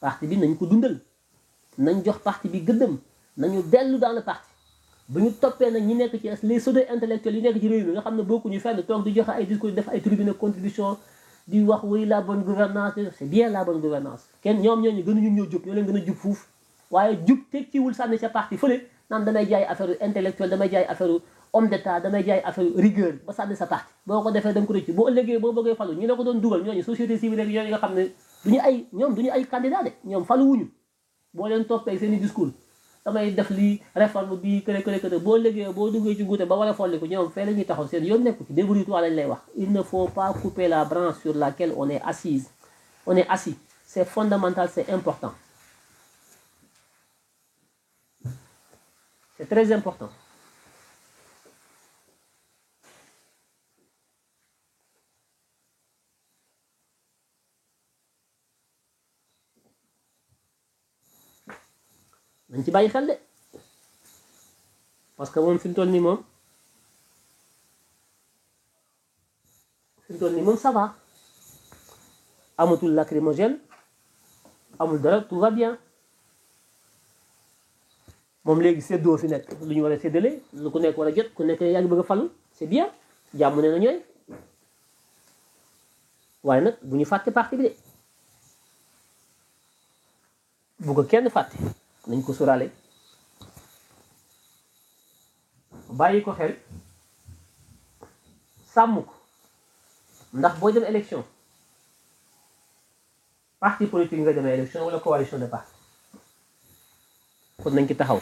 parti bi nañ ko dundal nañ jox parti bi gëddëm nañu dellu dans le parti bu ñu toppee nag ñi nekk ci les pseudo intellectuels yi nekk ci réew mi nga xam ne bokkuñu fenn toog di joxe ay discours def ay tribune contribution di wax oui la bonne gouvernance c'est bien la bonne gouvernance kenn ñoom ñooñu gënuñu ñoo jub ñoo leen gën a jub fuuf waaye jub tekkiwul sànni sa parti fële naan damay jaay affaire intellectuel damay jaay affaire homme d'état damay jaay affaire rigueur ba sànni sa parti boo ko defee da nga ko rëcc boo ëllëgee boo bëggee falu ñu ne ko doon dugal ñooñu société civile ak yooyu nga xam ne duñu ay ñoom duñu ay candidat de ñoom falu wuñu boo leen toppee seen i discours damay def lii réforme bii këré boo liggéey boo duggee ci guute ba war a folli ko ñoom fee la ñuy taxaw seen yoon nekku ci débrouille-toi lañ lay wax il ne faut pas couper la branche sur laquelle on est assis c'est fondamental, c'est important, c'est très important. nañ ci bàyyi xel de parce que moom fi mu toll nii moom ça va amatul lacrymogène amul dara tout va bien moom léegi séddoo fi nekk lu ñu war a séddale lu ku nekk war a jot ku nekk yaa ngi bëgg a falu c'est bien jàmm ne na ñooy waaye nag bu ñu fàtte parti bi de bu ko kenn fàtte nañ ko sóoraale bàyyi ko xel sàmm ko ndax booy dem élection parti politique nga demee élection wala coalition de parti kon nañ ci taxaw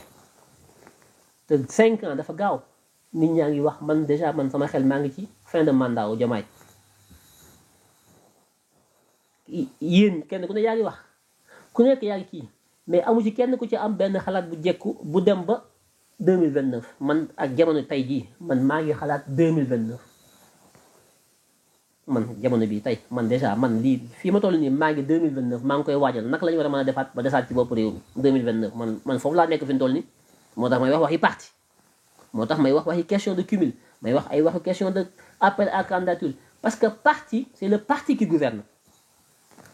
te 5 ans dafa gaaw nit ñaa ngi wax man déjà man sama xel maa ngi ci fin de mandat wu Diomaye yéen kenn ku ne yaa ngi wax ku nekk yaa ngi kii mais amu ci kenn ku ci am benn xalaat bu jekku bu dem ba 2029 man ak jamono tey jii man maa ngi xalaat 2029 man jamono bi tey man déjà man lii fii ma toll nii maa ngi 2029 maa ngi koy waajal naka la ñu war a mën a defaat ba desaat ci bopp réew mi 2029 man foofu laa nekk fi mu toll nii moo tax may wax waxi parti moo tax may wax waxi question de cumul may wax ay waxi question de appel à candidature parce que parti c'est le parti qui gouverne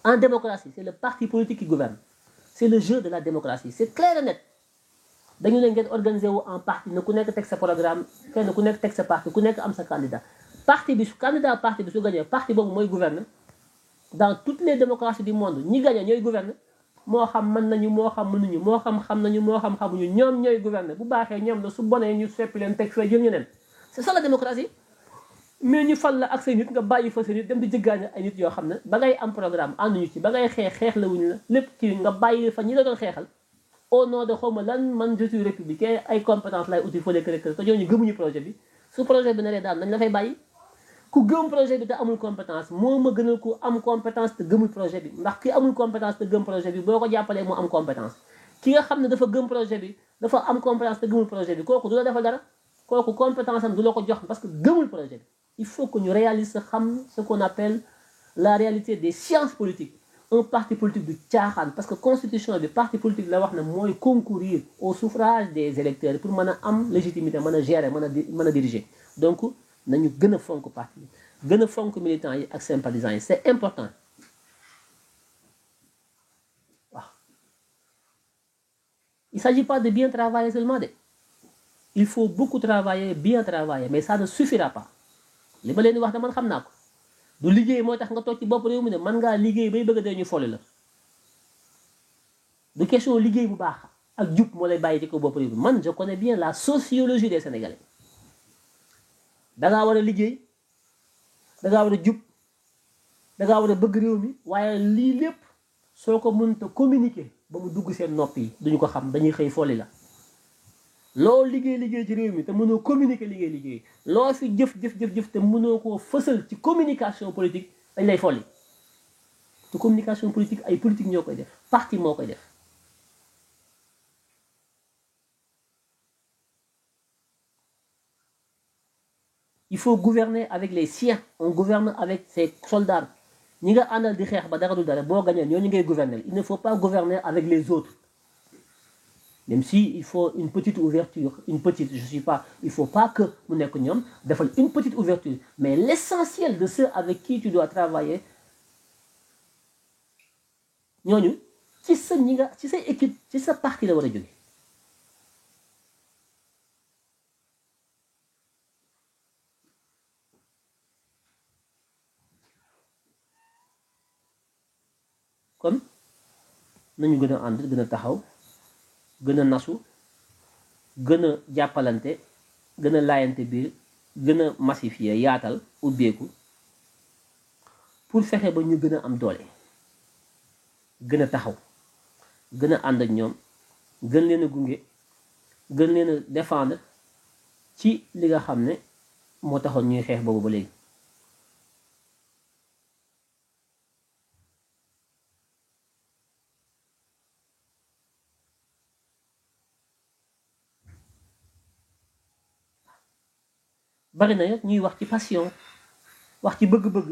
en démocratie c'est le parti politique qui gouverne c'est le jeu de la démocratie c'est clair et net dañu ne ngeen organiser wu en parti ne ku nekk teg sa programme kenn ku nekk teg sa parti ku nekk am sa candidat parti bi su candidat parti bi su gagné parti boobu mooy gouverner dans toutes les démocraties du monde ñi gagné ñooy gouverner moo xam mën nañu moo xam mënuñu moo xam xam nañu moo xam xamuñu ñoom ñooy gouverner bu baaxee ñoom la su bonee ñu seppi leen teg fee jël ñeneen c'est ça la démocratie mais ñu fal la ak say nit nga bàyyi fa sa nit dem di jëggaane ay nit yoo xam ne ba ngay am programme ànduñu ci ba ngay xeex la wuñu la lépp ci nga bàyyi fa ñi la doon xeexal au nom de xawma lan man je suis républicain ay compétence lay uti fële kër te ñooñu gëmuñu projet bi su projet bi naree daal nañ la fay bàyyi ku gëm projet bi te amul compétence moo ma gënal ku am compétence te gëmul projet bi ndax ki amul compétence te gëm projet bi boo ko jàppalee moo am compétence ki nga xam ne dafa gëm projet bi dafa am compétence te gëmul projet bi kooku du la defal dara kooku compétence am du la ko jox parce que gëmul projet bi il faut que ñu réalise xam ce qu'on appelle la réalité des sciences politiques un parti politique du caaxaan parce que constitution bi parti politique la wax ne mooy concourir au suffrage des électeurs pour mën a am légitimité mën a gérer mën a diriger donc nañu gën a fonk parti bi gën a fonk militants yi ak sympathisants yi c'est important waaw il s'agit pas de bien travailler seulement de il faut beaucoup travailler bien travailler mais ça ne suffira pas li ma leen di wax ne man xam naa ko du liggéey mooy tax nga toog ci bopp réew mi ne man ngaa liggéey bay bëgg a dee ñu folli la du question liggéey bu baax ak jub moo lay bàyyi ci ko bopp réew mi man je connais bien la sociologie des Sénégalais dangaa war a liggéey dangaa war a jub dangaa war a bëgg réew mi waaye lii lépp soo ko mënta communiquer ba mu dugg seen nopp yi duñu ko xam dañuy xëy folli la loo liggéey ci réew mi te mënoo communiquer liggéey loo fi jëf te mënoo koo fësal ci communication politique dañ lay folli te communication politique ay politique ñoo koy def parti moo koy def il faut gouverner avec les siens on gouverne avec ses soldats ñi nga àndal di xeex ba dara du dara boo gañee ñooñu ngay gouverner il ne faut pas gouverner avec les autres même si il faut une petite ouverture il faut pas que mu nekk ñoom defal une petite ouverture mais l'essentiel de ceux avec qui tu dois travailler ñooñu ci sa ñi nga ci sa équipe ci sa parti la war a jóge kon nañu gën a ànd gën a taxaw gën a nasu gën a jàppalante gën a laayante biir gën a massifier yaatal ubbeeku pour fexe ba ñu gën a am doole gën a taxaw gën a ànd ak ñoom gën leen a gunge gën leen a défendre ci li nga xam ne moo taxoon ñuy xeex boobu ba léegi bari na nag ñuy wax ci passion wax ci bëgg-bëgg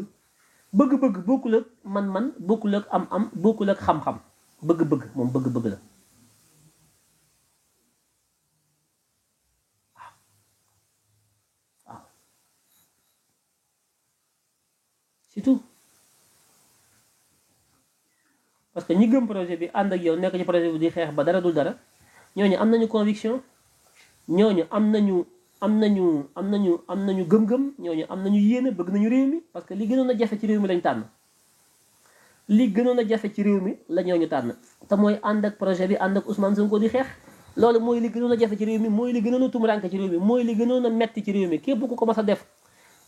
bëgg-bëgg bokkul ak man-man bokkul ak am-am bokkul ak xam-xam bëgg-bëgg moom bëgg-bëgg la waaw surtout parce que ñi gëm projet bi ànd ak yow nekk ci projet bi di xeex ba dara dul dara ñooñu am nañu conviction ñooñu am nañu gëm-gëm ñooñu am nañu yéene bëgg nañu réew mi parce que li gënoon a jafe ci réew mi lañ tànn li gënoon a jafe ci réew mi la ñooñu tànn te mooy ànd ak projet bi ànd ak Ousmane Sonko di xeex loolu mooy li gënoon a jafe ci réew mi mooy li gënoon a tumuraanke ci réew mi mooy li gënoon a metti ci réew mi képp ku ko mas a def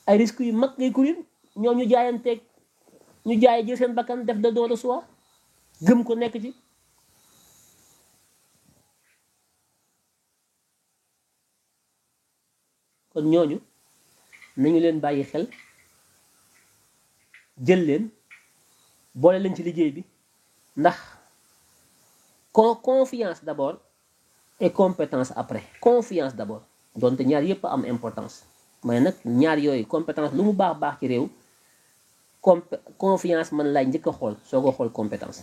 ay risques yu mag ngay courir ñoom ñu jaayanteeg ñu jaay jël seen bakkan def de don de soi gëm ko nekk ci kon ñooñu nañu leen bàyyi xel jël leen boole leen ci liggéey bi ndax confiance d'abord et compétence après confiance d'abord donte ñaar yëpp am importance mais nag ñaar yooyu compétence lu mu baax baax ci réew confiance man laay njëkk a xool soo ko xool compétence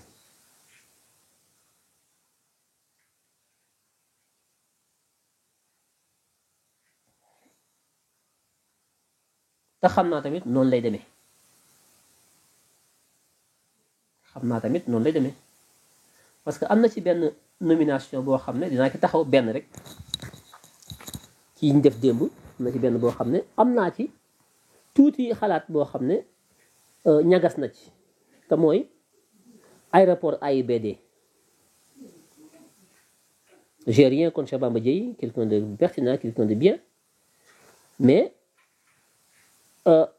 te xam naa tamit noonu lay demee parce que am na ci benn nomination boo xam ne dinaa ci taxaw benn rek ci ñu def démb am na ci benn boo xam ne am naa ci tuuti xalaat boo xam ne ñagas na ci te mooy aéroport AIBD j'ai rien contre Cheikh Bamba Dièye quelqu'un de pertinent quelqu'un de bien mais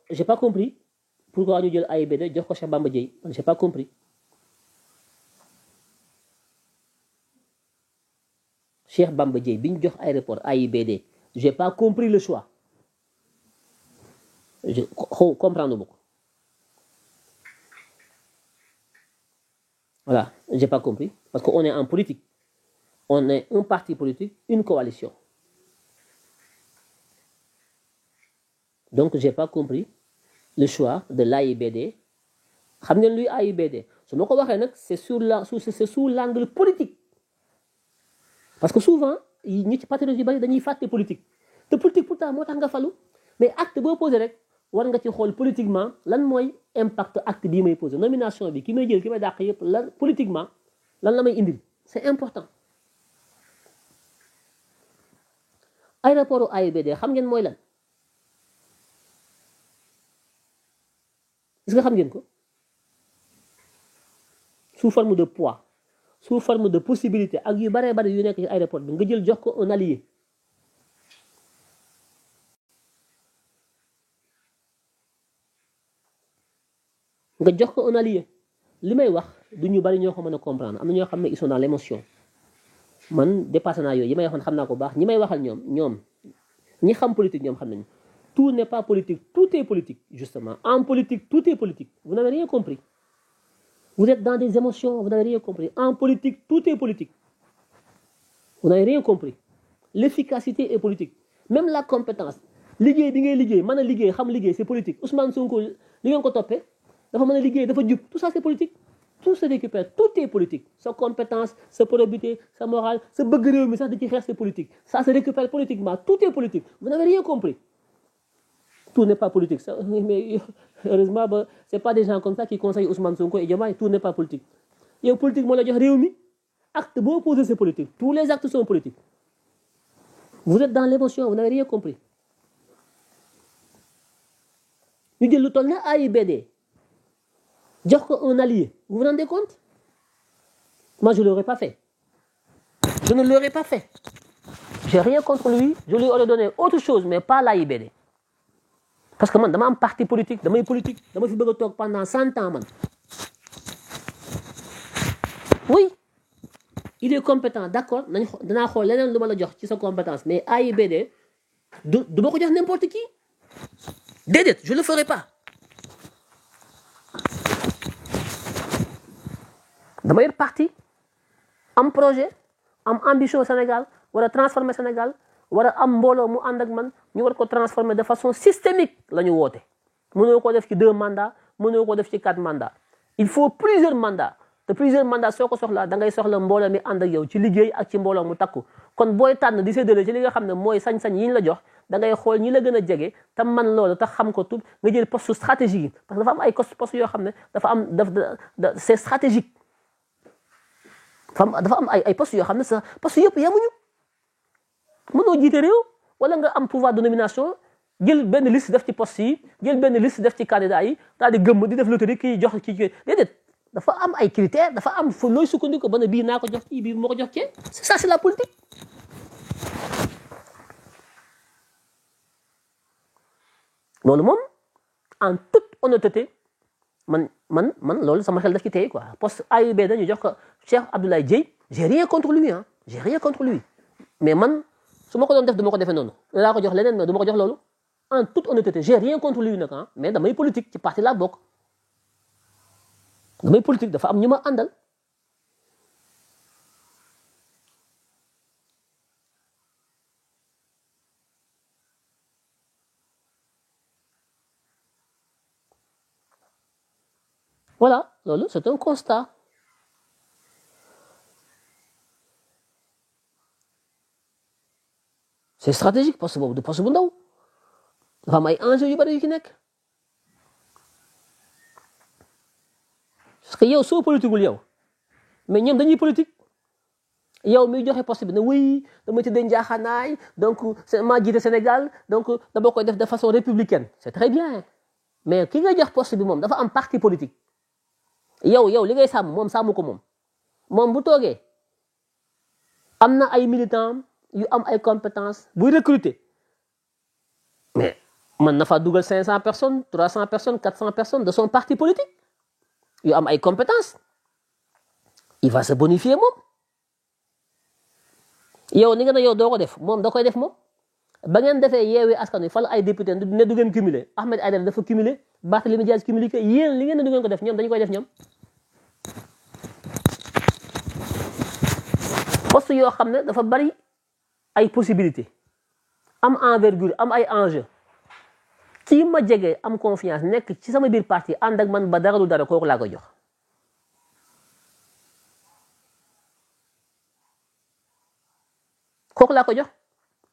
j'ai pas compris pourquoi ñu jël AIBD jox ko Cheikh Bamba Dièye j'ai pas compris Cheikh Bamba Dièye bi ñu jox aéroport AIBD j'ai pas compris le choix je comprendre ma ko voilà j'ai pas compris parce que on est en politique on est un parti politique une coalition donc j'ai pas compris le choix de l'AIBD xam ngeen luy AIBD su ma ko waxee nag c'est sous l'angle politique parce que souvent ñi ci patriote yu bari dañuy fàtte politique te politique pourtant moo tax nga falu mais acte boo posé rek war nga ci xool politiquement lan mooy impact acte bii may posé nomination bi ki may jël ki may dàq yëpp lan politiquement lan la may indil c'est important aéroport AIBD xam ngeen mooy lan est-ce que xam ngeen ko sous forme de poids sous forme de possibilité ak yu baree bari yu nekk ci aéroport bi nga jël jox ko un allié nga jox ko un allié li may wax du ñu bari ñoo ko mën a comprendre am na ñoo xam ne ils sont dans l'émotion man dépassé naa yooyu yi may waxoon xam naa ko baax ñi may waxal ñoom ñi xam politique ñoom xam nañu tout n'est pas politique tout est politique justement en politique tout est politique vous n'avez rien compris vous êtes dans des émotions vous n'avez rien compris en politique tout est politique vous n'avez rien compris l'efficacité est politique même la compétence liggéey bi ngay liggéey mën a liggéey xam liggéey c'est politique Ousmane Sonko li ngeen ko toppee dafa mën a liggéey dafa jub tout ça c'est politique tout se récupère tout est politique sa compétence sa probité sa morale sa bëgg réew mi sax di ci xeex c'est politique ça se récupère politiquement tout est politique vous n'avez rien compris tout n'est pas politique ça, mais heureusement c'est pas des gens comme ça qui conseillent Ousmane Sonko et Diomaye tout n'est pas politique yow politique moo la jox réew mi acte boo posé c'est politique tous les actes sont politiques vous êtes dans l'émotion vous n'avez rien compris ñu jël lu toll na AIBD jox ko un allié vous vous rendez compte moi je l'aurais pas fait je ne l'aurais pas fait j'ai rien contre lui je lui aurais donné autre chose mais pas l'AIBD parce que man dama am parti politique damay politique dama fi bëgg a toog pendant 100 ans man oui il est compétent d'accord danaa xool leneen lu ma la jox ci sa compétence mais AIBD du ma ko jox n'importe qui déedéet je le ferai pas dama yor parti am projet am ambition Sénégal war a transformer Sénégal war a am mbooloo mu ànd ak man ñu war ko transformer de façon systémique la ñu woote mënoo ko def ci 2 mandats mënoo ko def ci 4 mandats il faut plusieurs mandats te plusieurs mandats soo ko soxlaa da ngay soxla mbooloo mi ànd ak yow ci liggéey ak ci mbooloo mu takku kon booy tànn di séddale ci li nga xam ne mooy sañ-sañ yi ñu la jox da ngay xool ñi la gën a jege te man loolu te xam ko tub nga jël poste stratégique yi parce que dafa am ay poste yoo xam ne dafa am c'est stratégique dafa am ay postes yoo xam ne sa poste yëpp yemuñu mënoo jiite réew wala nga am pouvoir de nomination jël benn liste def ci poste yi jël benn liste def ci candidat yi daal di gëmm di def loterie kii jox kii déedéet dafa am ay critères dafa am fu looy sukkandiku ba ne bii naa ko jox kii bii moo ko jox kii c'est ça c'est la politique. loolu moom en toute honnêteté man loolu sama xel daf ci tey quoi poste AIBD dañu jox ko Cheikh Abdoulaye Dièye j'ai rien contre lui hein j'ai rien contre lui mais man su ma ko doon def du ma ko defee noonu laa ko jox leneen mais du ma ko jox loolu en toute honnêteté j'ai rien contre lui nag ah mais damay politique ci parti laa bokk damay politique dafa am ñu ma àndal voilà loolu c'est un constat c'est stratégique parce que boobu du poste bu ndaw dafa am ay enjeux yu bari yu ci nekk parce que yow soo politiqueul yow mais ñoom dañuy politique yow miy joxe poste bi ne oui dama tëddee njaaxaanaay donc maa jiite Sénégal donc dama koy def de façon républicaine c'est très bien mais ki nga jox poste bi moom dafa am parti politique yow li ngay sàmm moom sàmm ko moom bu toogee am na ay militants yu am ay compétences buy recruter mais mën na faa dugal 500 personnes 300 personnes 400 personnes de son parti politique yu am ay compétences il va se bonifier moom yow ni nga ne yow doo ko def moom da koy def moom ba ngeen defee Yewwi Askan Wi fal ay député ne du ngeen cumuler Ahmed Aïdara dafa cumuler Barthélémy Dias cumuler yéen li ngeen ne du ngeen ko def ñoom dañu koy def ñoom poste yoo xam ne dafa bari ay possibilités am envergure am ay enjeux kii ma jege am confiance nekk ci sama biir parti ànd ak man ba dara du dara kooku laa koy jox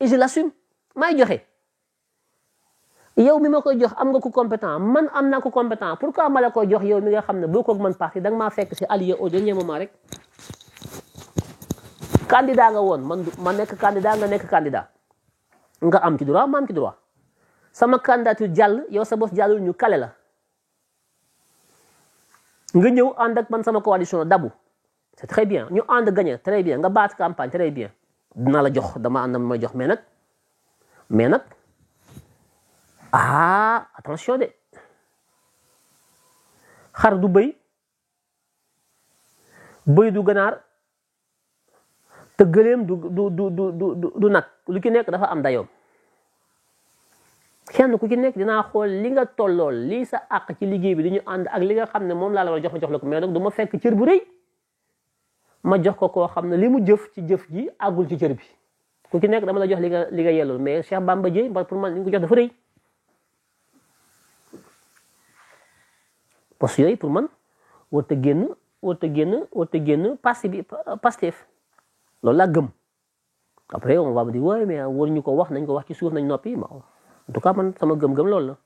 et je l'assume maay joxe yow mi ma koy jox am nga ko compétent man am naa ko compétent pourquoi ma la koy jox yow mi nga xam ne boo ko man parti da nga maa fekk si allié au dernier moment rek candidat nga woon man ma nekk candidat nga nekk candidat nga am ci droit ma am ci droit sama candidature jàll yow sa bos jàllul ñu kale la nga ñëw ànd ak man sama coalition dabu c'est très bien ñu ànd gagné très bien nga baat campagne très bien dina la jox dama ànd ma jox mais nag attention de xar du bëy du ganaar te gëleem du nag lu ki nekk dafa am dayoom kenn ku ci nekk dinaa xool li nga tollool lii sa àq ci liggéey bi di ñu ànd ak li nga xam ne moom laa la war a jox ma jox la ko mais nag du ma fekk cër bu rëy ma jox ko koo xam ne li mu jëf ci jëf ji àggul ci cër bi ku ci nekk dama la jox li nga yellool mais Cheikh Bamba Dièye pour man li nga ko jox dafa rëy poste yooyu pour man warut a génn Pastef loolu laa gëm après on va me dire ouais mais war ñu ko wax nañ ko wax ci suuf nañ noppi en tout cas man sama gëm-gëm loolu la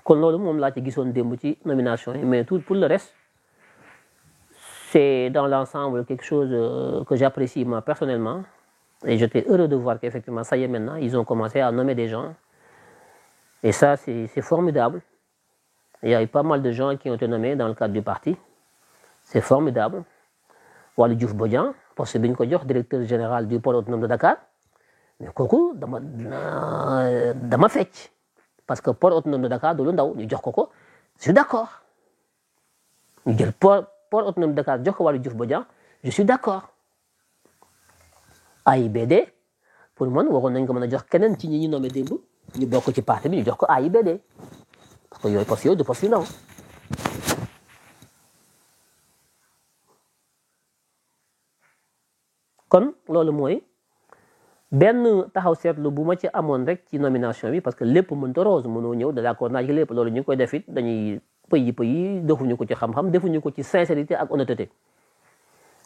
kon loolu moom laa ci gisoon démb ci nomination yi mais tout pour le reste c'est dans l'ensemble quelque chose que j'apprécie moi personnellement et j'étais heureux de voir qu'effectivement ça y est maintenant ils ont commencé à nommer des gens et ça c'est formidable. Il y a eu pas mal de gens qui ont été nommés dans le cadre du parti c'est formidable. Waly Diouf Bodian parce que bi ñu ko jox directeur général du port autonome de Dakar mais kooku dama fecc parce que port autonome de Dakar du lu ndaw ñu jox ko je suis d'accord ñu jël port autonome de Dakar jox ko Waly Diouf Bodian je suis d'accord. AIBD pour man waroon nañ ko mën a jox keneen ci ñi ñu nommé démb ñu bokk ci parti bi ñu jox ko AIBD parce que yooyu du poste yu ndaw. kon loolu mooy benn taxaw seetlu bu ma ci amoon rek ci nomination bi parce que lépp mënta rose mënoo ñëw da d'accord naa ci lépp loolu ñu ngi koy def it dañuy pëyi defuñu ko ci xam-xam defuñu ko ci sincérité ak honnêteté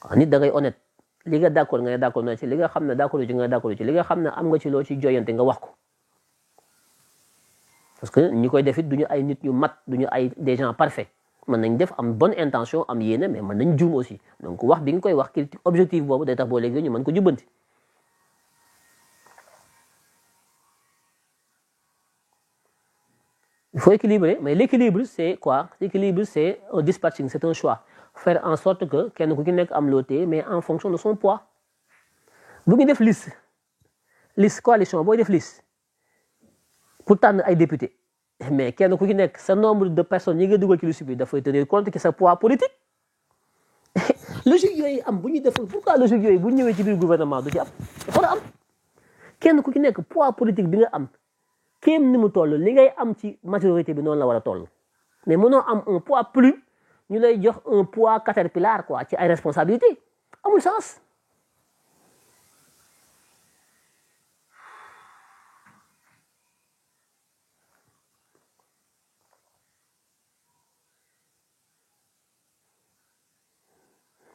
waaw nit da ngay honnête li nga d'accord nga ne d'accord na ci li nga xam ne d'accord ci nga d'accord ci li nga xam ne am nga ci loo ci joyante nga wax ko parce que ñi koy def it duñu ay nit ñu mat duñu ay des gens parfaits mën nañ def am bonne intention am yéene mais mën nañ juum aussi donc wax bi nga koy wax critique objectif boobu day tax boo léegi ñu mën ko jubbanti. Il faut équilibrer mais l'équilibre c'est quoi? L'équilibre c'est un dispatching, c'est un choix. Faire en sorte que kenn ku ci nekk am loo téye mais en fonction de son poids. bu ñu def liste coalition booy def liste pour tànn ay député mais kenn ku ci nekk sa nombre de personnes yi nga dugal ci liste bi dafay tenir compte ci sa poids politique logique yooyu am bu ñu deful pourquoi logique yooyu bu ñëwee ci biir gouvernement du ci am dafa am kenn ku ci nekk poids politique bi nga am kéem ni mu toll li ngay am ci majorité bi noonu la war a toll mais mënoo am un poids plus ñu lay jox un poids caterpillar quoi ci ay responsabilité amul sens.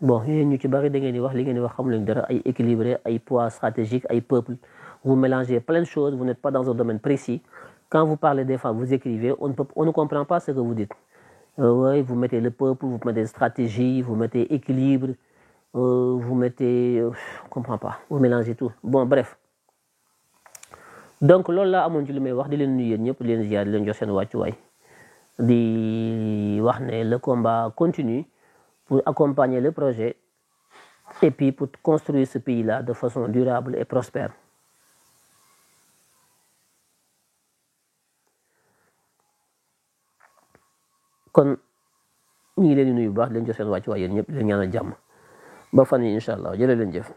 Bon, ñu ci bari da ngeen di wax li ngeen di wax xamu leen dara ay équilibré ay poids stratégique ay peuple vous mélangez plein de choses vous n'êtes pas dans un domaine précis quand vous parlez des fois vous écrivez on ne comprend pas ce que vous dites oui vous mettez le peuple vous mettez stratégie vous mettez équilibre vous mettez on comprend pas vous mélangez tout bon bref donc loolu laa amoon ci li may wax di leen nuyu yéen ñëpp di leen ziar di leen jox seen wàccuwaay di wax ne le combat continue pour accompagner le projet et puis pour construire ce pays-là de façon durable et prospère. kon ñu ngi leen di nuyu bu baax di leen jox seen wàccuwaay yéen ñëpp di leen ñaanal jàmm ba fan yi incha allah jërë leen jëf.